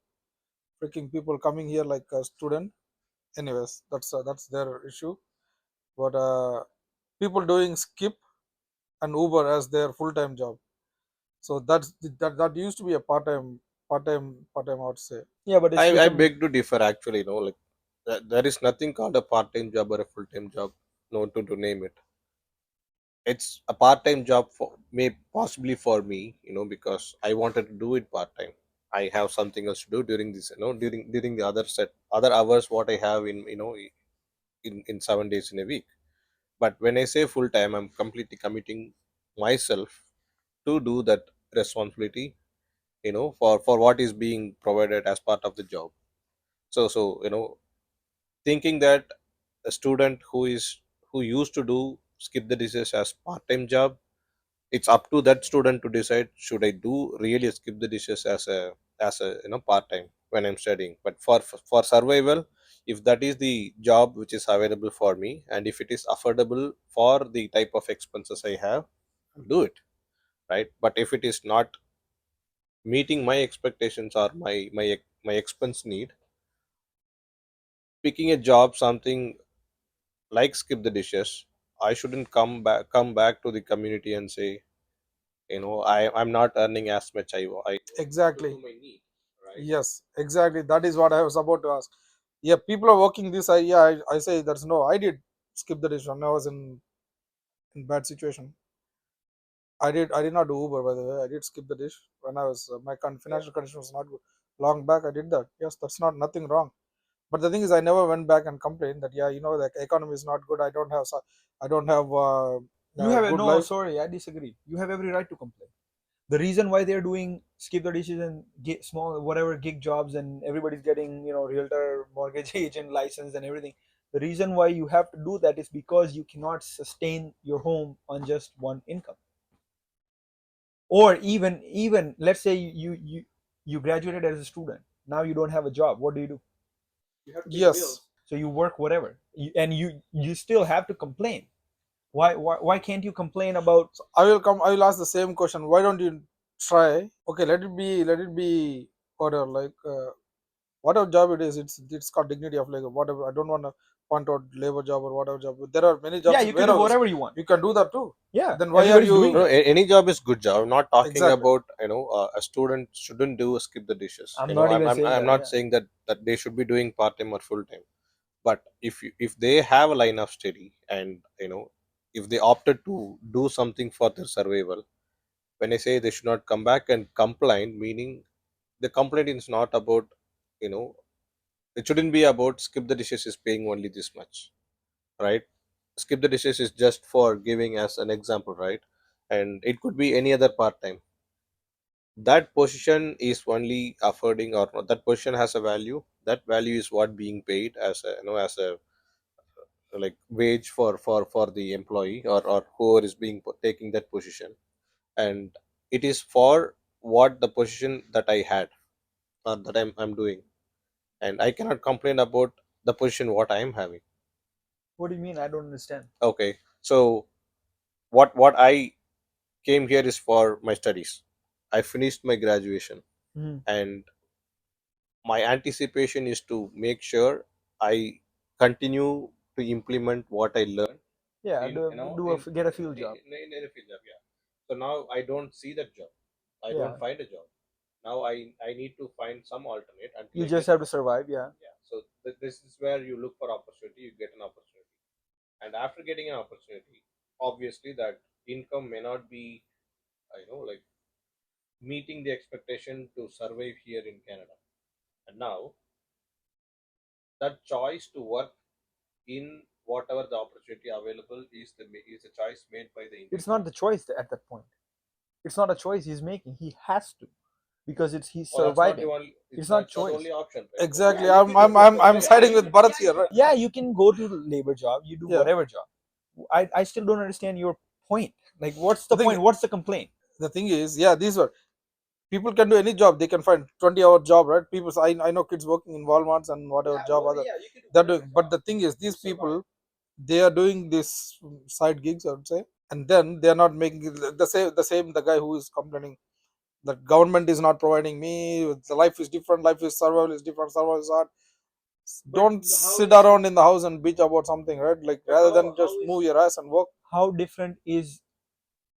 Speaker 2: Freaking people coming here like a student. Anyways, that's their issue. But people doing skip and Uber as their full-time job. So that used to be a part-time. I would say.
Speaker 1: Yeah, but it's
Speaker 3: I
Speaker 1: become.
Speaker 3: beg to differ actually, like there is nothing called a part-time job or a full-time job, no, to name it. It's a part-time job for may possibly for me, because I wanted to do it part-time. I have something else to do during this, during the other hours what I have in 7 days in a week. But when I say full-time, I'm completely committing myself to do that responsibility, for what is being provided as part of the job. So thinking that a student who used to do skip the dishes as part-time job, it's up to that student to decide, should I do really skip the dishes as a part-time when I'm studying. But for survival, if that is the job which is available for me, and if it is affordable for the type of expenses I have, I'll do it, right? But if it is not meeting my expectations or my expense need, picking a job something like skip the dishes, I shouldn't come back to the community and say, I'm not earning as much I
Speaker 2: Exactly.
Speaker 3: to my need, right?
Speaker 2: Yes, exactly. That is what I was about to ask. Yeah, people are working this. I say there's no. I did skip the dish when I was in bad situation. I did not do Uber, by the way. I did skip the dish when I was my financial condition was not good. Long back, I did that. Yes, that's not nothing wrong. But the thing is, I never went back and complained that yeah, the economy is not good. I don't have
Speaker 1: You have
Speaker 2: good
Speaker 1: no,
Speaker 2: life.
Speaker 1: sorry, I disagree. You have every right to complain. The reason why they're doing skip the dishes and get small whatever gig jobs and everybody's getting realtor, mortgage agent license and everything. The reason why you have to do that is because you cannot sustain your home on just one income. Or even let's say you graduated as a student. Now you don't have a job. What do? You have to pay the
Speaker 2: Yes.
Speaker 1: bills. So you work whatever, and you still have to complain. Why can't you complain about?
Speaker 2: I will come. I will ask the same question. Why don't you try? Okay, let it be. Let it be. Whatever, whatever job it is, it's called dignity of labor. Whatever. I don't want to point out labor job or whatever job. There are many
Speaker 1: Yeah,
Speaker 2: jobs in
Speaker 1: you can do
Speaker 2: warehouse.
Speaker 1: whatever you want.
Speaker 2: You can do that too.
Speaker 1: Yeah,
Speaker 2: Then why are
Speaker 1: everybody's
Speaker 2: you?
Speaker 1: doing it.
Speaker 3: Any job is good job. I'm not talking
Speaker 2: Exactly.
Speaker 3: about a student shouldn't do skip the dishes.
Speaker 1: I'm not even saying
Speaker 3: I'm
Speaker 1: that.
Speaker 3: not
Speaker 1: Yeah.
Speaker 3: saying that they should be doing part time or full time. But if they have a line of study, and if they opted to do something for their survival, when I say they should not come back and complain, meaning the complaint is not about, you know it shouldn't be about skip the dishes is paying only this much, right? Skip the dishes is just for giving as an example, right? And it could be any other part time. That position is only affording, or that position has a value. That value is what being paid as a, as a, like, wage for the employee, or whoever is taking that position. And it is for what the position that I had, or that I'm doing. And I cannot complain about the position what I am having.
Speaker 1: What do you mean? I don't understand.
Speaker 3: Okay, so what I came here is for my studies. I finished my graduation,
Speaker 1: Mhm.
Speaker 3: and my anticipation is to make sure I continue to implement what I learned
Speaker 1: Yeah,
Speaker 3: in,
Speaker 1: get a field job.
Speaker 3: in a field job. Yeah. So now I don't see that job. I
Speaker 1: Yeah,
Speaker 3: don't find a job. Now I need to find some alternate until
Speaker 1: you
Speaker 3: I
Speaker 1: just
Speaker 3: get
Speaker 1: have to
Speaker 3: one.
Speaker 1: survive. Yeah.
Speaker 3: Yeah. So this is where you look for opportunity. You get an opportunity, and after getting an opportunity, obviously that income may not be, like, meeting the expectation to survive here in Canada. And now that choice to work in whatever the opportunity available is a choice made by the
Speaker 1: It's
Speaker 3: individual.
Speaker 1: not the choice at that point. It's not a choice he's making. He has to, because he's
Speaker 3: Well, that's not the
Speaker 1: surviving.
Speaker 3: only.
Speaker 1: It's not
Speaker 3: That's not the
Speaker 1: choice.
Speaker 3: only option, right?
Speaker 2: Exactly.
Speaker 1: Yeah, you can
Speaker 2: I'm siding with Bharat here, right?
Speaker 1: Yeah, you can go to the labor job. You do
Speaker 2: Yeah.
Speaker 1: whatever job. I still don't understand your point. Like, what's
Speaker 2: The
Speaker 1: the
Speaker 2: thing
Speaker 1: point? What's the complaint?
Speaker 2: the thing is, yeah, these were people can do any job. They can find 20-hour job, right? I know kids working in Walmarts and whatever job other they're doing. But the thing is, these people they are doing this side gigs, I would say, and then they are not making the same the guy who is complaining that government is not providing me. The life is different. Life is survival is different. Survival is hard. Don't sit around in the house and bitch about something, right? Like rather than just move your ass and work.
Speaker 1: How different is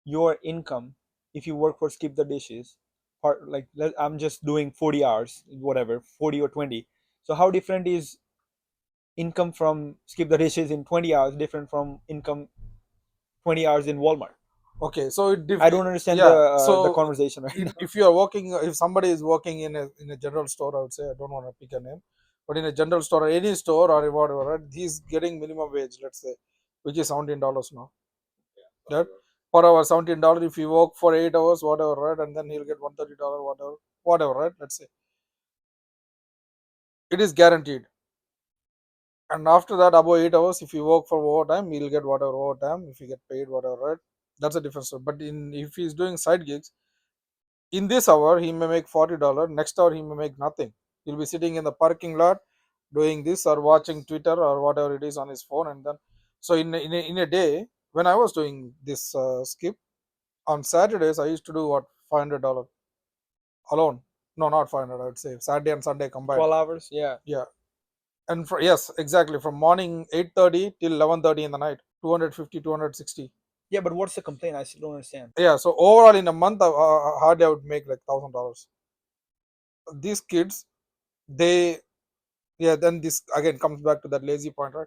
Speaker 1: your income if you work for skip the dishes? Like, I'm just doing 40 hours, whatever, 40 or 20. So how different is income from skip the dishes in 20 hours different from income 20 hours in Walmart?
Speaker 2: Okay, so
Speaker 1: I don't understand
Speaker 2: yeah.
Speaker 1: the
Speaker 2: So
Speaker 1: conversation right now.
Speaker 2: if you are working, if somebody is working in a general store, I would say I don't want to pick a name, but in a general store or any store or whatever, right? He's getting minimum wage, let's say, which is $17 now. Right? Per hour, $17. If you work for 8 hours, whatever, right, and then he'll get $130, whatever, right? Let's say it is guaranteed. And after that, above 8 hours, if you work for overtime, he'll get whatever overtime. If you get paid, whatever, right? That's a different story. But if he's doing side gigs, in this hour he may make $40. Next hour he may make nothing. He'll be sitting in the parking lot doing this or watching Twitter or whatever it is on his phone, and then so in a day when I was doing this skip on Saturdays, I used to do what $500. alone. No, not 500. I would say Saturday and Sunday combined.
Speaker 1: 12 hours, yeah.
Speaker 2: Yeah, and yes, exactly, from morning 8:30 till 11:30 in the night, 250, 260.
Speaker 1: Yeah, but what's the complaint? I still don't understand.
Speaker 2: Yeah, so overall in a month, hardly I would make like $1,000. These kids, they, yeah, then this again comes back to that lazy point, right?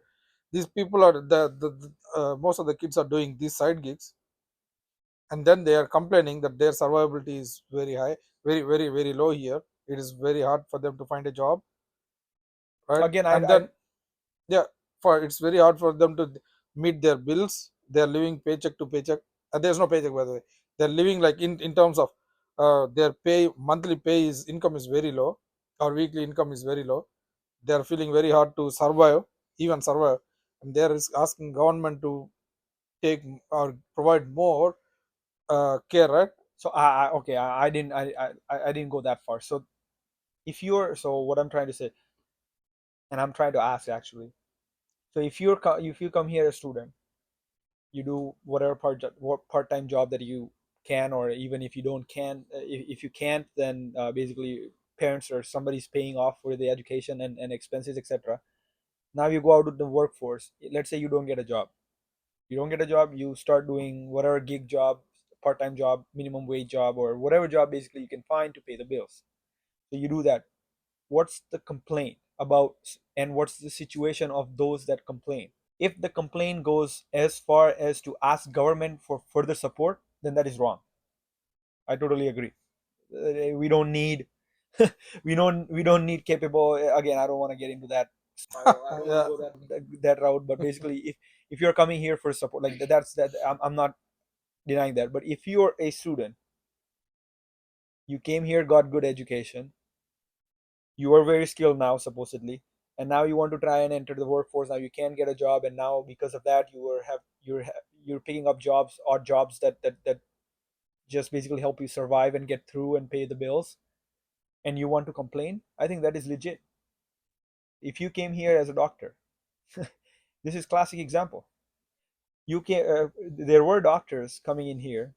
Speaker 2: These people are most of the kids are doing these side gigs, and then they are complaining that their survivability is very high, very low here. It is very hard for them to find a job, right?
Speaker 1: Again,
Speaker 2: And then, yeah, for it's very hard for them to meet their bills. They are living paycheck to paycheck. There's no paycheck, by the way. They're living like in terms of their pay, monthly pay is income is very low, or weekly income is very low. They are feeling very hard to survive, even survive, and they are asking government to take or provide more care, right?
Speaker 1: so I didn't I didn't go that far. So if you're, so what I'm trying to say, and I'm trying to ask actually, so if you come here a student, you do whatever part-time job that you can, or even if you don't can, if you can't, then basically parents or somebody's paying off for the education and expenses, etc. Now you go out to the workforce. Let's say you don't get a job, you start doing whatever gig job, part-time job, minimum wage job, or whatever job basically you can find to pay the bills. So you do that. What's the complaint about, and what's the situation of those that complain? If the complaint goes as far as to ask government for further support, then that is wrong. I totally agree. We don't need we don't need capable, again, I don't want to get into that spiral. I don't want
Speaker 2: Yeah,
Speaker 1: to go that route, but basically if you're coming here for support, like that's that, I'm not denying that. But if you're a student, you came here, got good education, you are very skilled now supposedly, and now you want to try and enter the workforce. Now you can't get a job, and now because of that you're picking up jobs, odd jobs that just basically help you survive and get through and pay the bills, and you want to complain. I think that is legit. If you came here as a doctor, this is classic example. You can There were doctors coming in here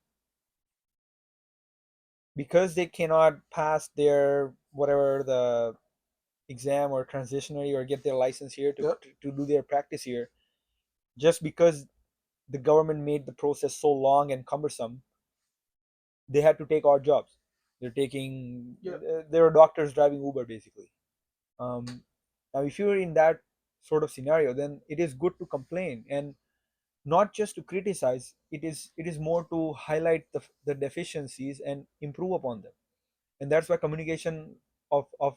Speaker 1: because they cannot pass their whatever the exam or transitionary or get their license here
Speaker 2: yeah.
Speaker 1: to do their practice here, just because the government made the process so long and cumbersome. They had to take odd jobs.
Speaker 2: Yeah.
Speaker 1: There are doctors driving Uber basically. um, Now if you're in that sort of scenario, then it is good to complain, and not just to criticize. It is more to highlight the deficiencies and improve upon them. And that's why communication of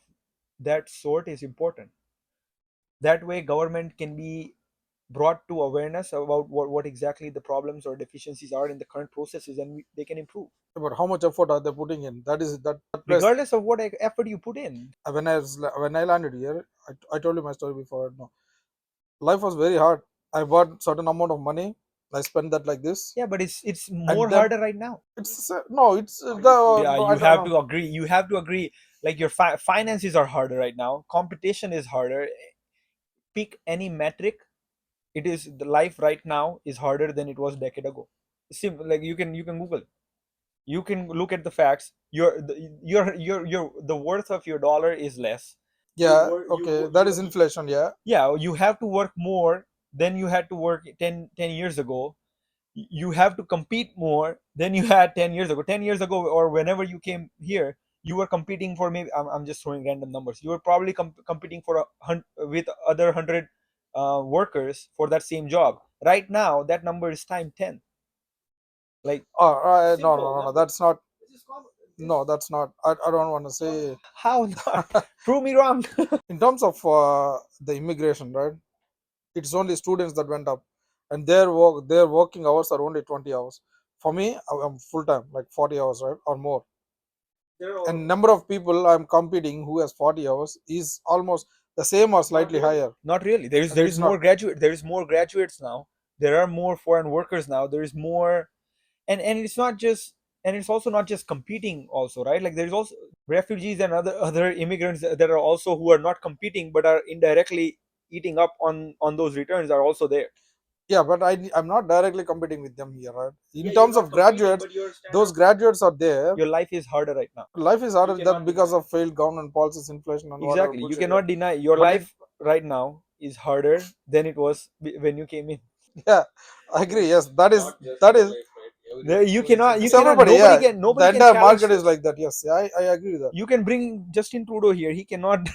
Speaker 1: that sort is important. That way government can be brought to awareness about what exactly the problems or deficiencies are in the current processes, and they can improve
Speaker 2: But how much effort are they putting in? That place.
Speaker 1: regardless of what effort you put in.
Speaker 2: When I landed here, I told you my story before. No, life was very hard. I bought certain amount of money. I spent that like this,
Speaker 1: Yeah, but it's
Speaker 2: and
Speaker 1: more
Speaker 2: then
Speaker 1: harder right now.
Speaker 2: it's no, it's the
Speaker 1: Yeah,
Speaker 2: no,
Speaker 1: you
Speaker 2: I don't
Speaker 1: have
Speaker 2: know.
Speaker 1: to agree. Like your finances are harder right now. Competition is harder. Pick any metric. It is the life right now is harder than it was a decade ago. Simple. Like you can Google. You can look at the facts. Your the worth of your dollar is less.
Speaker 2: Yeah, okay, that is inflation. Yeah,
Speaker 1: Yeah, you have to work more than you had to work 10 years ago. You have to compete more than you had 10 years ago. 10 years ago, or whenever you came here, you were competing for, maybe I'm just throwing random numbers, you were probably competing for with other 100 workers for that same job. Right now that number is time 10. Like,
Speaker 2: no, no, no, no, that's not. No, that's not. I don't want to say.
Speaker 1: how not? Prove me wrong.
Speaker 2: In terms of the immigration, right? It's only students that went up, and their working hours are only 20 hours. For me, I'm full time, like 40 hours, right, or more. And number of people I'm competing who has 40 hours is almost the same or slightly higher,
Speaker 1: Not really. There is
Speaker 2: and
Speaker 1: there
Speaker 2: it's
Speaker 1: is more
Speaker 2: not.
Speaker 1: graduate. There is more graduates now. There are more foreign workers now. There is more, and it's not just, and it's also not just competing. Also, right? Like there's also refugees and other immigrants that are also, who are not competing but are indirectly eating up on those returns, are also there.
Speaker 2: Yeah, but I'm not directly competing with them here, right? In
Speaker 1: Yeah, you're
Speaker 2: terms
Speaker 1: not
Speaker 2: of
Speaker 1: competing,
Speaker 2: graduates,
Speaker 1: but your standard
Speaker 2: those
Speaker 1: of
Speaker 2: graduates are there.
Speaker 1: your life is harder right now.
Speaker 2: Life is harder
Speaker 1: You
Speaker 2: that
Speaker 1: cannot
Speaker 2: because
Speaker 1: deny.
Speaker 2: of failed government policies, inflation, and whatever
Speaker 1: Exactly, you
Speaker 2: bullshit. Yeah.
Speaker 1: cannot deny your
Speaker 2: But
Speaker 1: life right now is harder than it was when you came in.
Speaker 2: yeah, I agree. Yes,
Speaker 3: Not just
Speaker 2: that
Speaker 3: your
Speaker 2: is.
Speaker 3: life, right?
Speaker 1: You
Speaker 3: Everyone is in
Speaker 1: cannot,
Speaker 3: the
Speaker 1: you
Speaker 2: It's
Speaker 3: same
Speaker 1: cannot,
Speaker 2: everybody.
Speaker 3: boat.
Speaker 1: nobody
Speaker 2: Yeah,
Speaker 1: can,
Speaker 2: the
Speaker 1: nobody can
Speaker 2: entire
Speaker 1: challenge
Speaker 2: market is
Speaker 1: this.
Speaker 2: like that. Yes, I agree with that.
Speaker 1: You can bring Justin Trudeau here, he cannot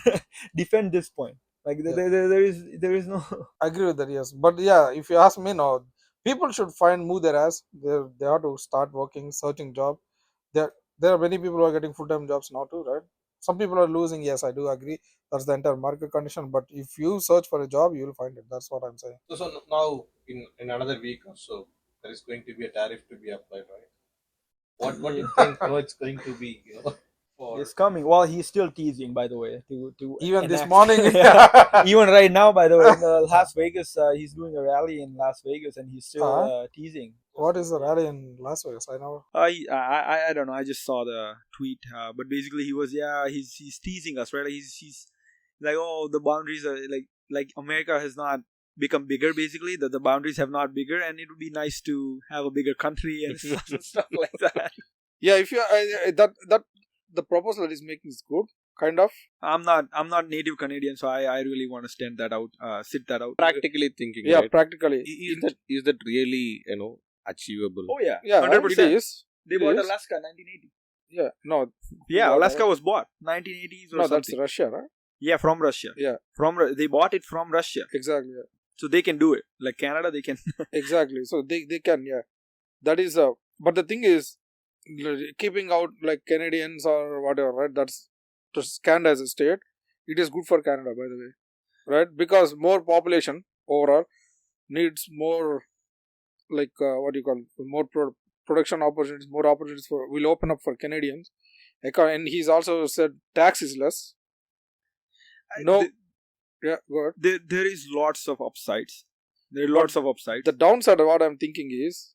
Speaker 1: defend this point. Like
Speaker 2: Yeah.
Speaker 1: there is no.
Speaker 2: I agree with that. Yes, but yeah, if you ask me, no, people should move their ass. They have to start working, searching job. There are many people who are getting full time jobs now too, right? Some people are losing. Yes, I do agree. That's the entire market condition. But if you search for a job, you will find it. That's what I'm saying.
Speaker 3: So now in another week or so, there is going to be a tariff to be applied, right? What do you think? It's going to be, for
Speaker 1: It's coming. Well, he's still teasing, by the way, to
Speaker 2: Even this
Speaker 1: enact.
Speaker 2: morning,
Speaker 1: Even right now, by the way, in Las Vegas, he's doing a rally in Las Vegas, and he's still
Speaker 2: uh,
Speaker 1: teasing.
Speaker 2: what is the rally in Las Vegas? I know.
Speaker 1: I don't know. I just saw the tweet, but basically he was, yeah, he's teasing us, right? Like he's like, oh, the boundaries are like America has not become bigger. Basically, that the boundaries have not bigger, and it would be nice to have a bigger country and stuff like that.
Speaker 2: Yeah, if you that the proposal that is making is good, kind of.
Speaker 1: I'm not native Canadian, so I really want to stand that out, sit that out.
Speaker 3: practically thinking,
Speaker 2: Yeah,
Speaker 3: right?
Speaker 2: practically.
Speaker 3: Is that really achievable?
Speaker 1: Oh yeah,
Speaker 2: Yeah,
Speaker 1: 100%.
Speaker 2: it is.
Speaker 1: They
Speaker 2: It
Speaker 1: bought
Speaker 2: is.
Speaker 1: Alaska 1980.
Speaker 2: Yeah, no.
Speaker 1: Yeah,
Speaker 2: Bought
Speaker 1: Alaska
Speaker 2: Alaska.
Speaker 1: was bought 1980s or
Speaker 2: No,
Speaker 1: something.
Speaker 2: that's Russia, right?
Speaker 1: Yeah, from Russia.
Speaker 2: Yeah,
Speaker 1: They bought it from Russia,
Speaker 2: exactly. Yeah.
Speaker 1: so they can do it. Like Canada, they can.
Speaker 2: Exactly. So they can, yeah. That is but the thing is, keeping out like Canadians or whatever, right? That's just Canada as a state. It is good for Canada, by the way, right? Because more population overall needs more, like what do you call it? More production opportunities, more opportunities will open up for Canadians. And he's also said tax is less. No, yeah, go ahead.
Speaker 1: There is lots of upsides. There are lots of upsides.
Speaker 2: The downside of what I'm thinking is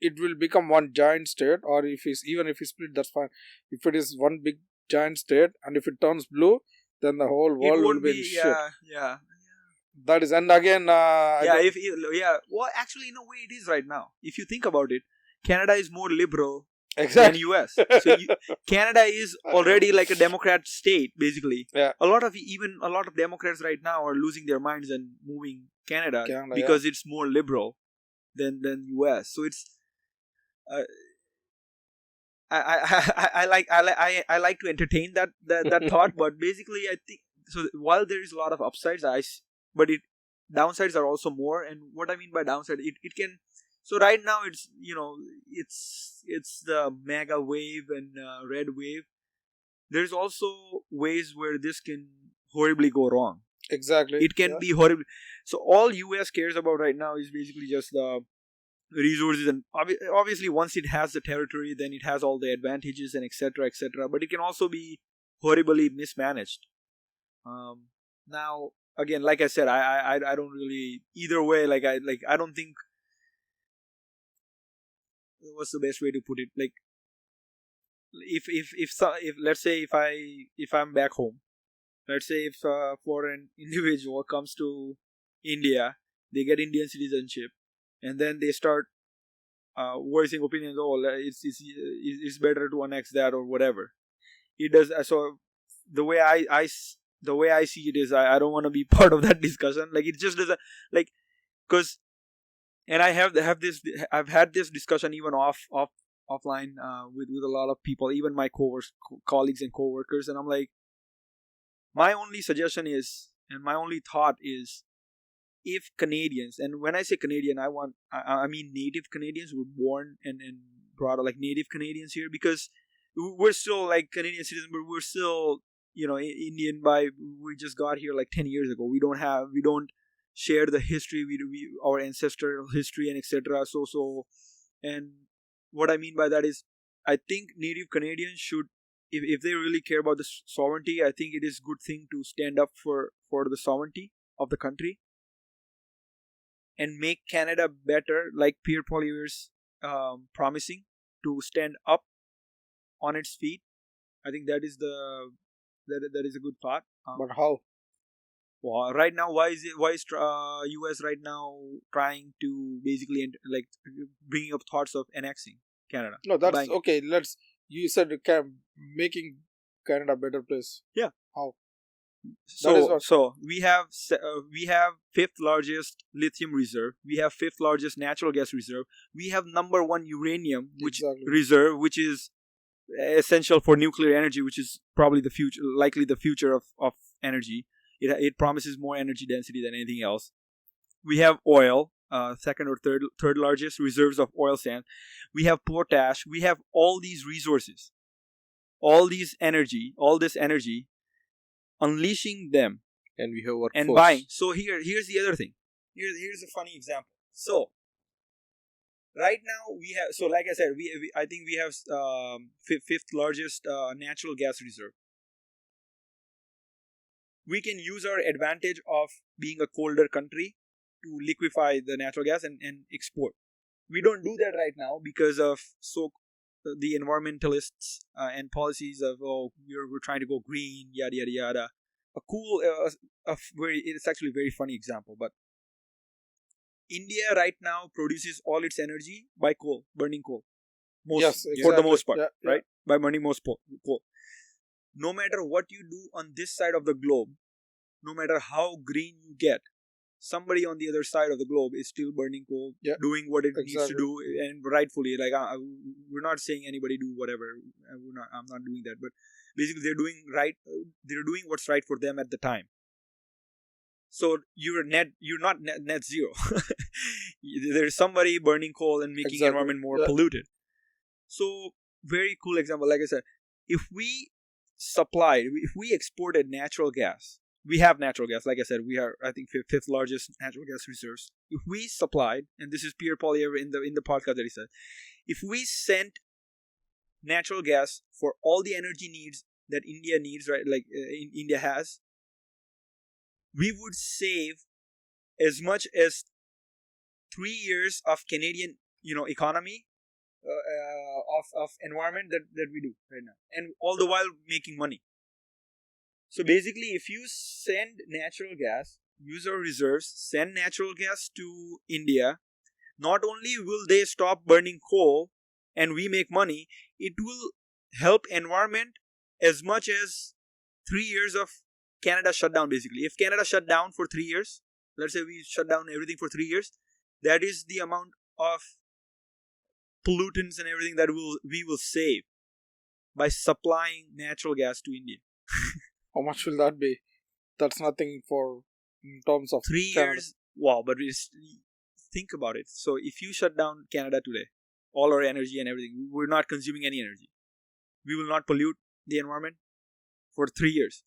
Speaker 2: it will become one giant state, or even if it's split, that's fine. If it is one big giant state and if it turns blue, then the whole
Speaker 1: It
Speaker 2: world will
Speaker 1: won't
Speaker 2: be in
Speaker 1: be.
Speaker 2: shit.
Speaker 1: Yeah.
Speaker 2: That is, and again, I
Speaker 1: Yeah.
Speaker 2: don't-
Speaker 1: Yeah. Well, actually, in a way, it is right now. If you think about it, Canada is more liberal than
Speaker 2: exactly.
Speaker 1: US. So Canada is already like a Democrat state, basically.
Speaker 2: Yeah.
Speaker 1: A lot of Democrats right now are losing their minds and moving Canada
Speaker 2: Canada,
Speaker 1: because it's more liberal than US. So it's. I like to entertain that thought, but basically I think so. While there is a lot of upsides, but downsides are also more. And what I mean by downside, it can. So right now it's the mega wave and red wave. There's also ways where this can horribly go wrong.
Speaker 2: Exactly.
Speaker 1: It can be horrible. So all US cares about right now is basically just the resources, and obviously once it has the territory, then it has all the advantages and etc. But it can also be horribly mismanaged. Now again, like I said, I don't really either way. I don't think, what's the best way to put it, like if let's say if I'm back home, let's say if a foreign individual comes to India, they get Indian citizenship, and then they start voicing opinions. Oh, it's better to annex that or whatever. It does. So the way I see it is, I don't want to be part of that discussion. Like it just doesn't, like, because, and I've had this discussion even offline with a lot of people, even my colleagues and coworkers, and I'm like, my only suggestion is, and my only thought is, if Canadians, and when I say Canadian, I mean native Canadians who were born and brought up, like native Canadians here, because we're still like Canadian citizens, but we're still Indian we just got here like 10 years ago. We don't share the history, our ancestral history and etc. So and what I mean by that is, I think native Canadians should, if they really care about the sovereignty, I think it is a good thing to stand up for the sovereignty of the country and make Canada better, like Pierre Poilievre's promising to stand up on its feet. I think that is a good thought.
Speaker 2: But how?
Speaker 1: Well, right now, why is US right now trying to basically like bringing up thoughts of annexing Canada?
Speaker 2: No, that's
Speaker 1: Buying it.
Speaker 2: okay. You said making Canada a better place.
Speaker 1: Yeah.
Speaker 2: How?
Speaker 1: So
Speaker 2: what-
Speaker 1: we have fifth largest lithium reserve. We have fifth largest natural gas reserve. We have number one uranium
Speaker 2: Exactly.
Speaker 1: reserve, which is essential for nuclear energy, which is probably likely the future of energy. It promises more energy density than anything else. We have oil, second or third largest reserves of oil sand. We have potash. We have all these resources, all this energy, unleashing them
Speaker 3: And we have workforce.
Speaker 1: and buying. So here's the other thing. Here's a funny example. So right now we have, so like I said, I think we have fifth largest natural gas reserve. We can use our advantage of being a colder country to liquefy the natural gas and export. We don't do that right now because of the environmentalists and policies of we're trying to go green, yada yada yada. It's actually a very funny example, but India right now produces all its energy by burning coal.
Speaker 2: Yes,
Speaker 1: For the
Speaker 2: exactly.
Speaker 1: most part,
Speaker 2: Yeah, yeah.
Speaker 1: right? By burning coal. No matter what you do on this side of the globe, no matter how green you get, somebody on the other side of the globe is still burning coal,
Speaker 2: Yeah,
Speaker 1: doing what it needs to
Speaker 2: exactly.
Speaker 1: do, and rightfully. Like we're not saying anybody do whatever. I'm not doing that, but basically they're doing right. They're doing what's right for them at the time. So you're not net zero. There's somebody burning coal and making
Speaker 2: Exactly.
Speaker 1: environment more
Speaker 2: Yeah.
Speaker 1: polluted. So very cool example. Like I said, if we exported natural gas, we have natural gas. Like I said, we are, I think, fifth largest natural gas reserves. If we supplied, and this is Pierre Poilievre in the podcast that he said, if we sent natural gas for all the energy needs that India needs, right? Like India has, we would save as much as 3 years of Canadian, economy, of environment that we do right now, and all the while making money. So basically, if you send natural gas, use our reserves, send natural gas to India, not only will they stop burning coal and we make money, it will help environment as much as 3 years of Canada shutdown. Basically, if Canada shut down for 3 years, let's say we shut down everything for 3 years, that is the amount of pollutants and everything that we will save by supplying natural gas to India.
Speaker 2: How much will that be? That's nothing for in terms of
Speaker 1: 3
Speaker 2: Canada.
Speaker 1: years. Wow, but think about it. So if you shut down Canada today, all our energy and everything, we're not consuming any energy. We will not pollute the environment for 3 years.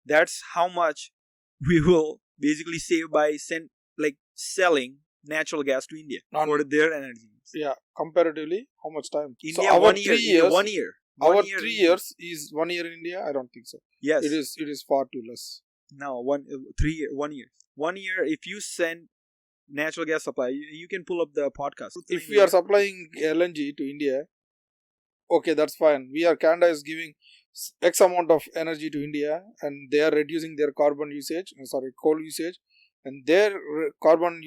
Speaker 1: That's how much we will basically save by selling natural gas to India for their energy needs.
Speaker 2: Yeah, comparatively, how much time?
Speaker 1: India,
Speaker 2: so our
Speaker 1: 1 year.
Speaker 2: 3 years,
Speaker 1: One year.
Speaker 2: our
Speaker 1: 1 year
Speaker 2: 3
Speaker 1: India.
Speaker 2: years is 1 year in India. I don't think so.
Speaker 1: Yes.
Speaker 2: It is far too less.
Speaker 1: No, 1 year. 1 year. If you send natural gas supply, you can pull up the podcast.
Speaker 2: If we are supplying LNG to India, okay, that's fine. Canada is giving X amount of energy to India, and they are reducing their coal usage, and their carbon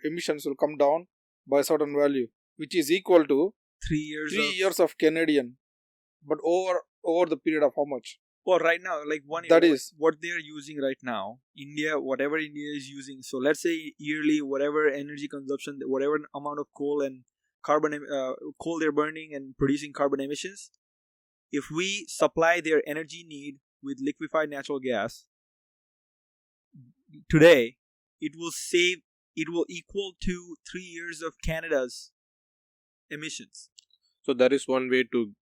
Speaker 2: emissions will come down by a certain value, which is equal to
Speaker 1: 3 years.
Speaker 2: 3 years of Canadian, but over the period of how much?
Speaker 1: Well, right now, like 1 year.
Speaker 2: That is
Speaker 1: what they're using right now. India, whatever India is using. So let's say yearly, whatever energy consumption, whatever amount of coal and coal they're burning and producing carbon emissions. If we supply their energy need with liquefied natural gas today, it will equal to 3 years of Canada's emissions.
Speaker 3: So that is one way to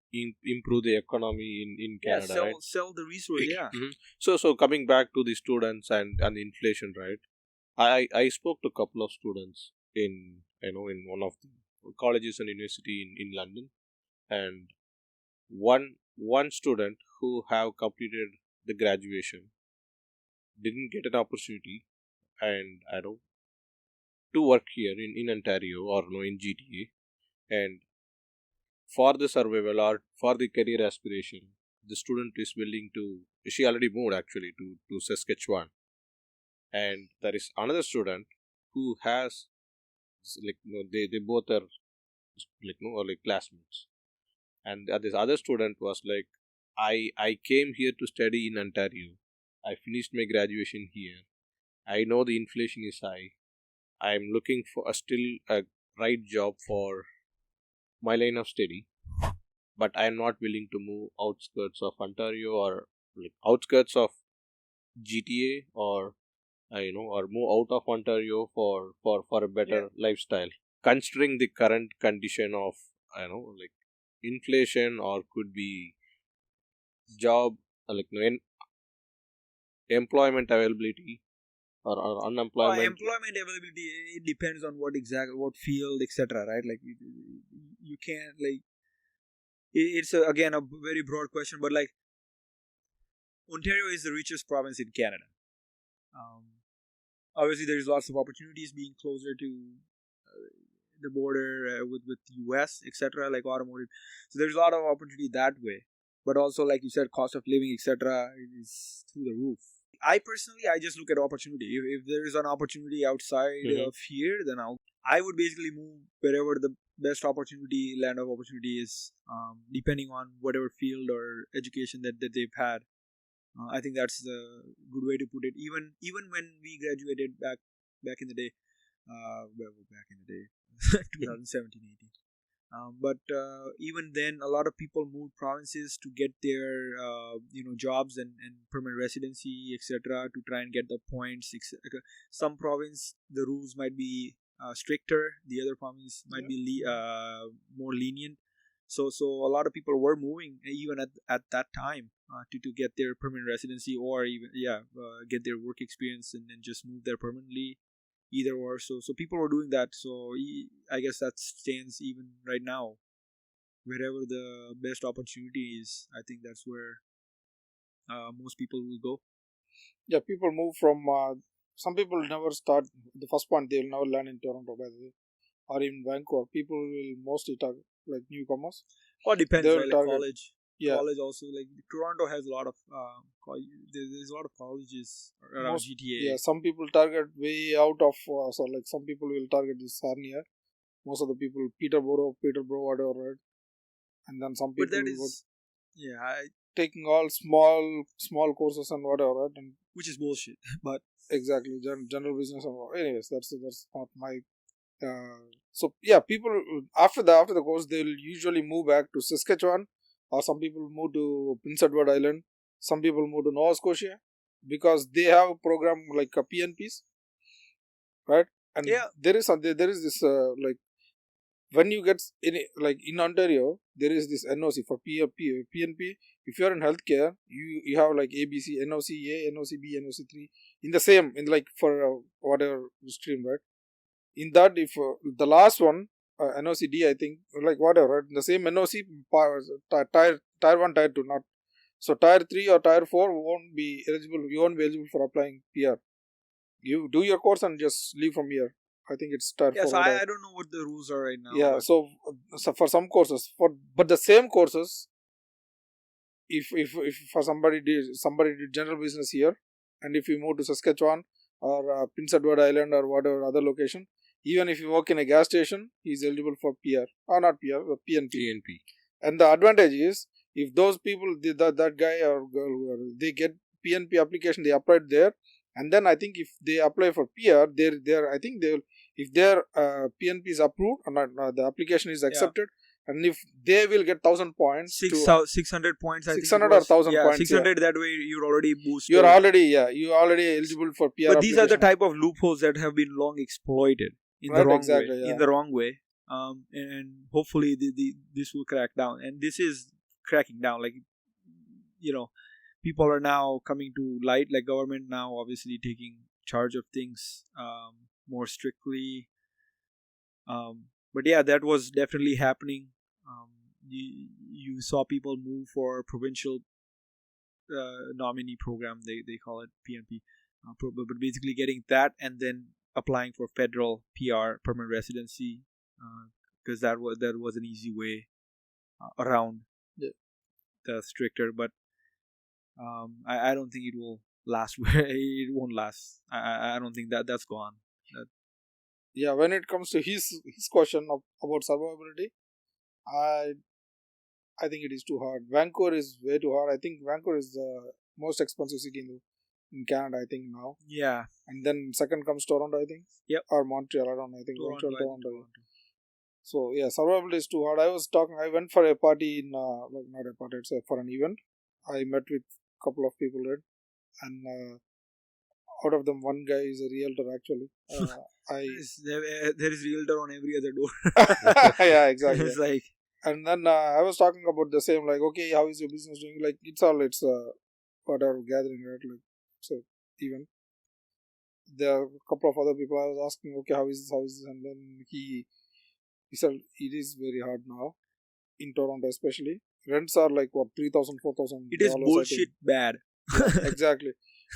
Speaker 3: improve the economy in Canada,
Speaker 1: sell,
Speaker 3: right?
Speaker 1: sell the resource. Yeah.
Speaker 3: Mhm. So coming back to the students and the inflation, right? I spoke to a couple of students in one of the colleges and university in London, and one student who have completed the graduation didn't get an opportunity, and to work here in Ontario or in GTA, and for the survival or for the career aspiration, the student is willing to. She already moved actually to Saskatchewan, and there is another student who has they both are like classmates, and this other student was like, I came here to study in Ontario. I finished my graduation here. I know the inflation is high. I'm looking for still a right job for my line of study, but I'm not willing to move outskirts of Ontario or like outskirts of GTA or or move out of Ontario for a better lifestyle. Considering the current condition of like inflation, or could be job employment availability, or unemployment.
Speaker 1: Employment availability, it depends on what field, etc. Right? Like you can't like it's again a very broad question, but like Ontario is the richest province in Canada. Um, Obviously, there's lots of opportunities being closer to the border with US, etc. Like automotive, so there's a lot of opportunity that way. But also, like you said, cost of living, etc. is through the roof. I personally, I just look at opportunity. If there is an opportunity outside of here, then I would basically move wherever the best opportunity, land of opportunity is, depending on whatever field or education that they've had. I think that's a good way to put it. Even when we graduated back in the day, back in the day, 2017, 18. But even then, a lot of people moved provinces to get their jobs and permanent residency, etc. to try and get the points. Some province the rules might be stricter. The other province might be more lenient. So a lot of people were moving even at that time to get their permanent residency, or even get their work experience and then just move there permanently, either or. So people were doing that. So I guess that stands even right now. Wherever the best opportunity is, I think that's where most people will go.
Speaker 2: Yeah, people move from. Some people never start the first point. They will never land in Toronto, by the way, or in Vancouver. People will mostly target like newcomers.
Speaker 1: Or depends,
Speaker 2: They will
Speaker 1: right? Like
Speaker 2: target.
Speaker 1: college.
Speaker 2: Yeah,
Speaker 1: College also, like Toronto has a lot of there's a lot of colleges around GTA.
Speaker 2: Yeah, some people target way out of. So like some people will target this Sarnia. Most of the people Peterborough, whatever, right? And then some
Speaker 1: But
Speaker 2: people
Speaker 1: that
Speaker 2: would
Speaker 1: is, yeah,
Speaker 2: taking all small courses and whatever, right? And
Speaker 1: which is bullshit. But
Speaker 2: exactly general business and all. Anyways, that's not my. So yeah, people after the course they will usually move back to Saskatchewan, or some people move to Prince Edward Island. Some people move to Nova Scotia because they have a program like a PNPs, right? And there is this like when you get in Ontario, there is this NOC for PNP. If you are in healthcare, you have like ABC, NOC A, NOC B, NOC 3 in the same in like for whatever stream, right? In that, if the last one NOCD, I think like whatever, right? The same NOC tier 1, tier 2, not so tier 3 or tier 4 won't be eligible. You won't be eligible for applying PR. You do your course and just leave from here. I think it's tier 4.
Speaker 1: So I don't know what the rules are right now.
Speaker 2: Yeah,
Speaker 1: but
Speaker 2: so for some courses, but the same courses, if for somebody did general business here, and if you move to Saskatchewan or Prince Edward Island or whatever other location, even if you work in a gas station, he is eligible for PR or not PR, PNP. And the advantage is if those people, that guy or girl, they get PNP application, they apply there, and then I think if they apply for PR, they're I think they'll if their PNP is approved or not, the application is accepted, and if they will get 1,000 points,
Speaker 1: 600 points, I
Speaker 2: 600
Speaker 1: think
Speaker 2: or 1,000 points.
Speaker 1: 600. That way, you're already boosted.
Speaker 2: You're already eligible for PR.
Speaker 1: But these are the type of loopholes that have been long exploited in the wrong way.
Speaker 2: Yeah.
Speaker 1: In the wrong way, and hopefully this will crack down. And this is cracking down. Like people are now coming to light. Like government now, obviously taking charge of things more strictly. But yeah, that was definitely happening. You saw people move for provincial nominee program, they call it PNP, but basically getting that and then applying for federal PR, permanent residency, because that was an easy way around the stricter. But I don't think it will last. It won't last. I don't think that's gone.
Speaker 2: Yeah, when it comes to his question about survivability, I think it is too hard. Vancouver is way too hard. I think Vancouver is the most expensive city in Canada, I think now.
Speaker 1: Yeah.
Speaker 2: And then second comes Toronto, I think.
Speaker 1: Yep.
Speaker 2: Or Montreal, I don't know. I think
Speaker 1: Toronto,
Speaker 2: Toronto. So yeah, survivability is too hard. I went for a party in not a party, it's for an event. I met with a couple of people there, and out of them, one guy is a realtor actually.
Speaker 1: There is realtor on every other door.
Speaker 2: Yeah, exactly.
Speaker 1: It's like,
Speaker 2: and then I was talking about the same, like, okay, how is your business doing? Like, it's whatever gathering, right? Like, so even there are a couple of other people I was asking, okay, how is this? And then he said it is very hard now in Toronto, especially. Rents are like what, $3,000, $4,000.
Speaker 1: it is bullshit bad.
Speaker 2: Yeah, exactly.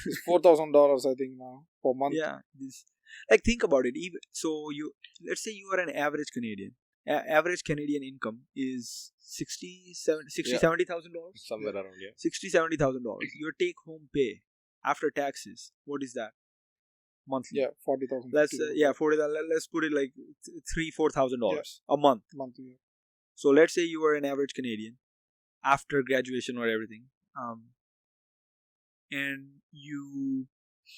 Speaker 2: It's $4,000, I think, now per month.
Speaker 1: Yeah, like think about it. So let's say you are an average Canadian. Average Canadian income is $70,000.
Speaker 3: Somewhere around, yeah.
Speaker 1: $70,000. Your take home pay after taxes, what is that monthly?
Speaker 2: Yeah, 40,000.
Speaker 1: Let's 40. Let's put it like $3,000-$4,000 a month.
Speaker 2: Monthly.
Speaker 1: So let's say you are an average Canadian after graduation or everything, and you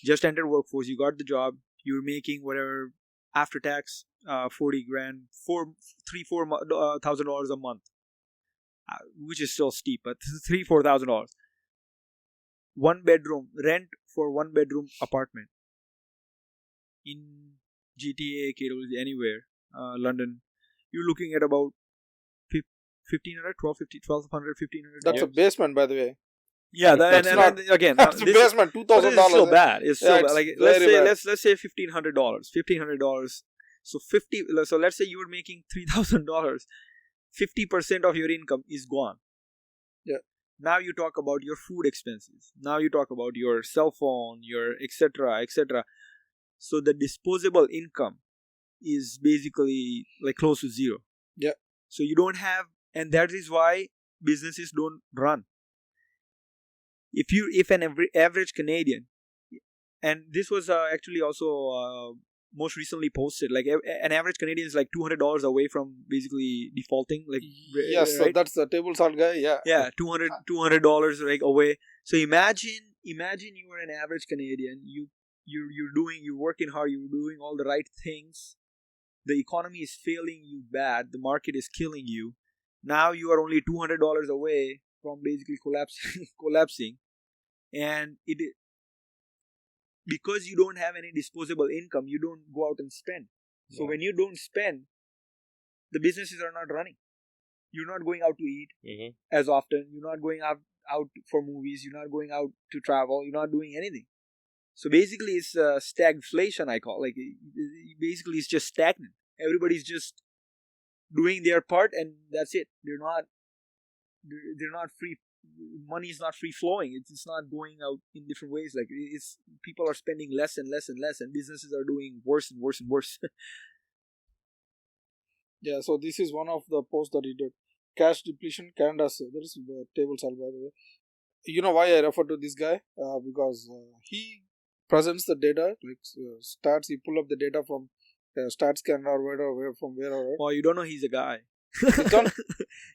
Speaker 1: just entered workforce. You got the job. You're making whatever after tax, $40,000, $3,000-$4,000 a month, which is still steep, but $3,000-$4,000. One bedroom rent for one bedroom apartment in GTA, KWC, anywhere, London, you're looking at about $1,500, $1,200,
Speaker 2: That's a basement, by the way.
Speaker 1: Yeah, again,
Speaker 2: That's the basement, $2,000.
Speaker 1: It's so bad. It's so bad. Like let's say $1,500. $1,500. So So let's say you were making $3,000. 50% of your income is gone.
Speaker 2: Yeah.
Speaker 1: Now you talk about your food expenses. Now you talk about your cell phone, your etc. etc. So the disposable income is basically like close to zero.
Speaker 2: Yeah.
Speaker 1: So you don't have, and that is why businesses don't run. If an average Canadian, and this was actually also most recently posted, like an average Canadian is like $200 away from basically defaulting. Like
Speaker 2: yes, right? So that's the table salt guy. Yeah,
Speaker 1: $200 like away. So imagine you are an average Canadian. You're working hard. You're doing all the right things. The economy is failing you bad. The market is killing you. Now you are only $200 away from basically collapsing, and because you don't have any disposable income, you don't go out and spend. So when you don't spend, the businesses are not running. You're not going out to eat as often. You're not going out for movies. You're not going out to travel. You're not doing anything. So basically, it's stagflation, I call. Like basically, it's just stagnant. Everybody's just doing their part, and that's it. They're not free. Money is not free flowing. It's not going out in different ways. Like people are spending less and less and less, and businesses are doing worse and worse and worse.
Speaker 2: Yeah. So this is one of the posts that he did. Cash depletion, Canada's. There is the table salt, by the way. You know why I refer to this guy? Because he presents the data, like stats. He pull up the data from Stats Canada or from wherever.
Speaker 1: Oh, you don't know he's a guy.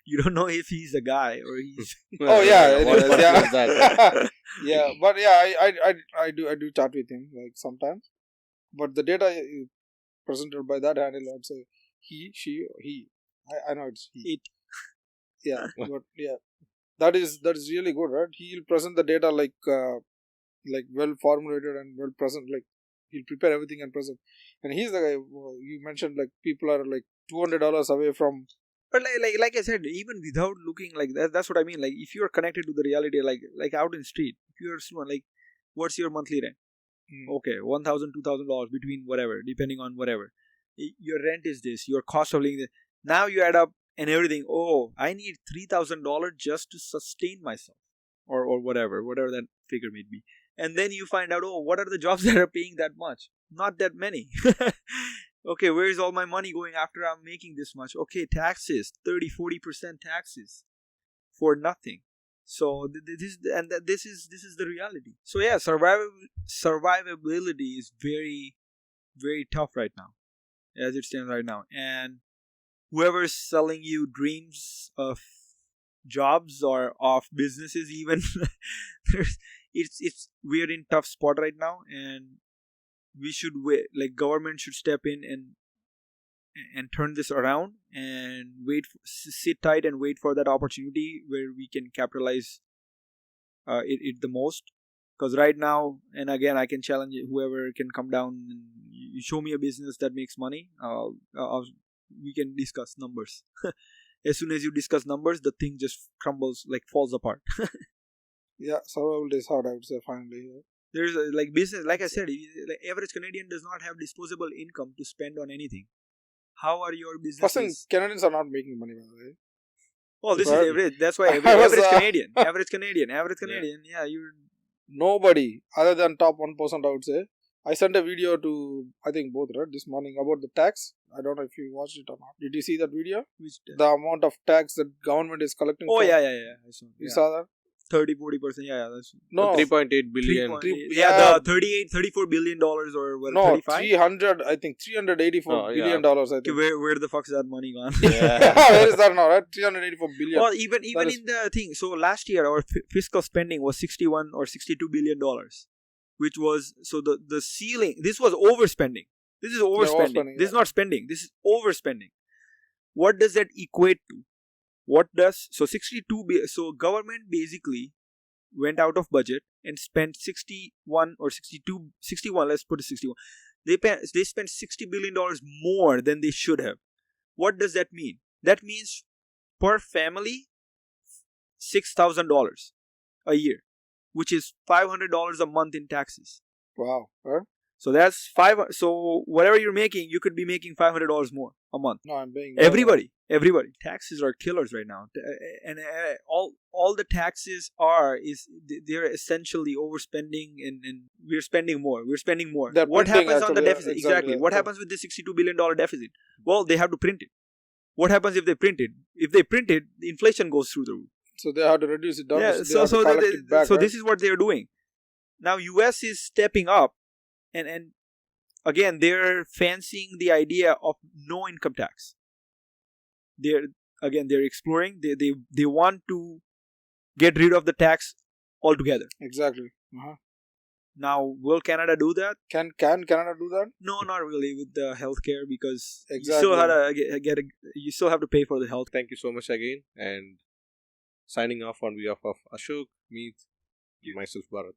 Speaker 1: You don't know if he's a guy or he's.
Speaker 2: Oh yeah,
Speaker 3: What that?
Speaker 2: Yeah, but yeah, I do chat with him like sometimes. But the data is presented by that handle, I'd say he, she, he. I know it's he.
Speaker 1: It.
Speaker 2: Yeah, but yeah, that is really good, right? He'll present the data like well formulated and well present. Like he'll prepare everything and present. And he's the guy you mentioned. Like people are like $200 away from.
Speaker 1: But like I said, even without looking like that, that's what I mean. Like if you are connected to the reality, like out in street, if you are someone like, what's your monthly rent? Okay, $1,000, $2,000 between whatever, depending on whatever. Your rent is this. Your cost of living this. Now you add up and everything. Oh, I need $3,000 just to sustain myself, or whatever that figure may be. And then you find out, oh, what are the jobs that are paying that much? Not that many. Okay, where is all my money going after I'm making this much? Okay, taxes, 30-40% taxes for nothing. So this is the reality. So yeah, survivability is very, very tough right now, as it stands right now. And whoever's selling you dreams of jobs or of businesses, even we're in tough spot right now, and we should wait. Like, government should step in and turn this around and sit tight and wait for that opportunity where we can capitalize it the most. Because right now, and again, I can challenge whoever can come down and you show me a business that makes money. We can discuss numbers. As soon as you discuss numbers, the thing just crumbles, like falls apart.
Speaker 2: Yeah, survival is hard, I would say, finally.
Speaker 1: There's like business, like I said, like average Canadian does not have disposable income to spend on anything. How are your
Speaker 2: First thing,
Speaker 1: businesses?
Speaker 2: Canadians are not making money, by the way.
Speaker 1: Oh, this is
Speaker 2: But-
Speaker 1: average. That's why
Speaker 2: I was,
Speaker 1: average Canadian. Yeah, you.
Speaker 2: Nobody other than top 1%, I would say. I sent a video to, I think both, right, this morning about the tax. I don't know if you watched it or not. Did you see that video?
Speaker 1: Which,
Speaker 2: The amount of tax that government is collecting.
Speaker 1: oh
Speaker 2: from-
Speaker 1: yeah. I saw.
Speaker 2: You
Speaker 1: Yeah.
Speaker 2: saw that?
Speaker 1: 30-40%. Yeah, that's
Speaker 2: No,
Speaker 3: 3.8 billion.
Speaker 1: 3.8.
Speaker 2: yeah.
Speaker 1: The $34 billion or what?
Speaker 2: no,
Speaker 1: 35.
Speaker 2: 300, I think $384
Speaker 3: Oh, yeah.
Speaker 2: billion dollars, I
Speaker 1: Okay,
Speaker 2: think.
Speaker 1: where the fuck is that money gone?
Speaker 3: Yeah.
Speaker 2: Where is that now, right? 384 billion.
Speaker 1: Well, even
Speaker 2: is-
Speaker 1: in the thing. So last year our fiscal spending was 61 or 62 billion dollars, which was so the ceiling. This was overspending. This is overspending.
Speaker 2: overspending,
Speaker 1: This is
Speaker 2: yeah.
Speaker 1: not spending. This is overspending. What does that equate to? So 62 so government basically went out of budget and spent 61 or 61, let's put it 61. They spent $60 billion more than they should have. What does that mean? That means per family $6,000 a year, which is $500 a month in taxes.
Speaker 2: Wow. Right?
Speaker 1: So that's so whatever you're making, you could be making $500 more a month.
Speaker 2: No, I'm paying.
Speaker 1: Everybody. Taxes are killers right now, and all the taxes they're essentially overspending, and we're spending more.
Speaker 2: They're
Speaker 1: What
Speaker 2: printing
Speaker 1: happens on the
Speaker 2: actually, yeah,
Speaker 1: deficit?
Speaker 2: exactly.
Speaker 1: What happens with the $62 billion deficit? Well, they have to print it. What happens if they print it? If they print it, the inflation goes through the roof.
Speaker 2: So they have to reduce it down.
Speaker 1: Yeah,
Speaker 2: they
Speaker 1: so
Speaker 2: have to collect it back,
Speaker 1: so
Speaker 2: right?
Speaker 1: this is what they're doing. Now US is stepping up, and again they're fancying the idea of no income tax. They're exploring. They want to get rid of the tax altogether.
Speaker 2: Exactly. Uh-huh.
Speaker 1: Now, will Canada do that?
Speaker 2: Can Canada do that?
Speaker 1: No, not really with the healthcare, because
Speaker 2: Exactly.
Speaker 1: you still have to you still have to pay for the health.
Speaker 3: Thank you so much again. And signing off on behalf of Ashok, Meet, myself, Bharat.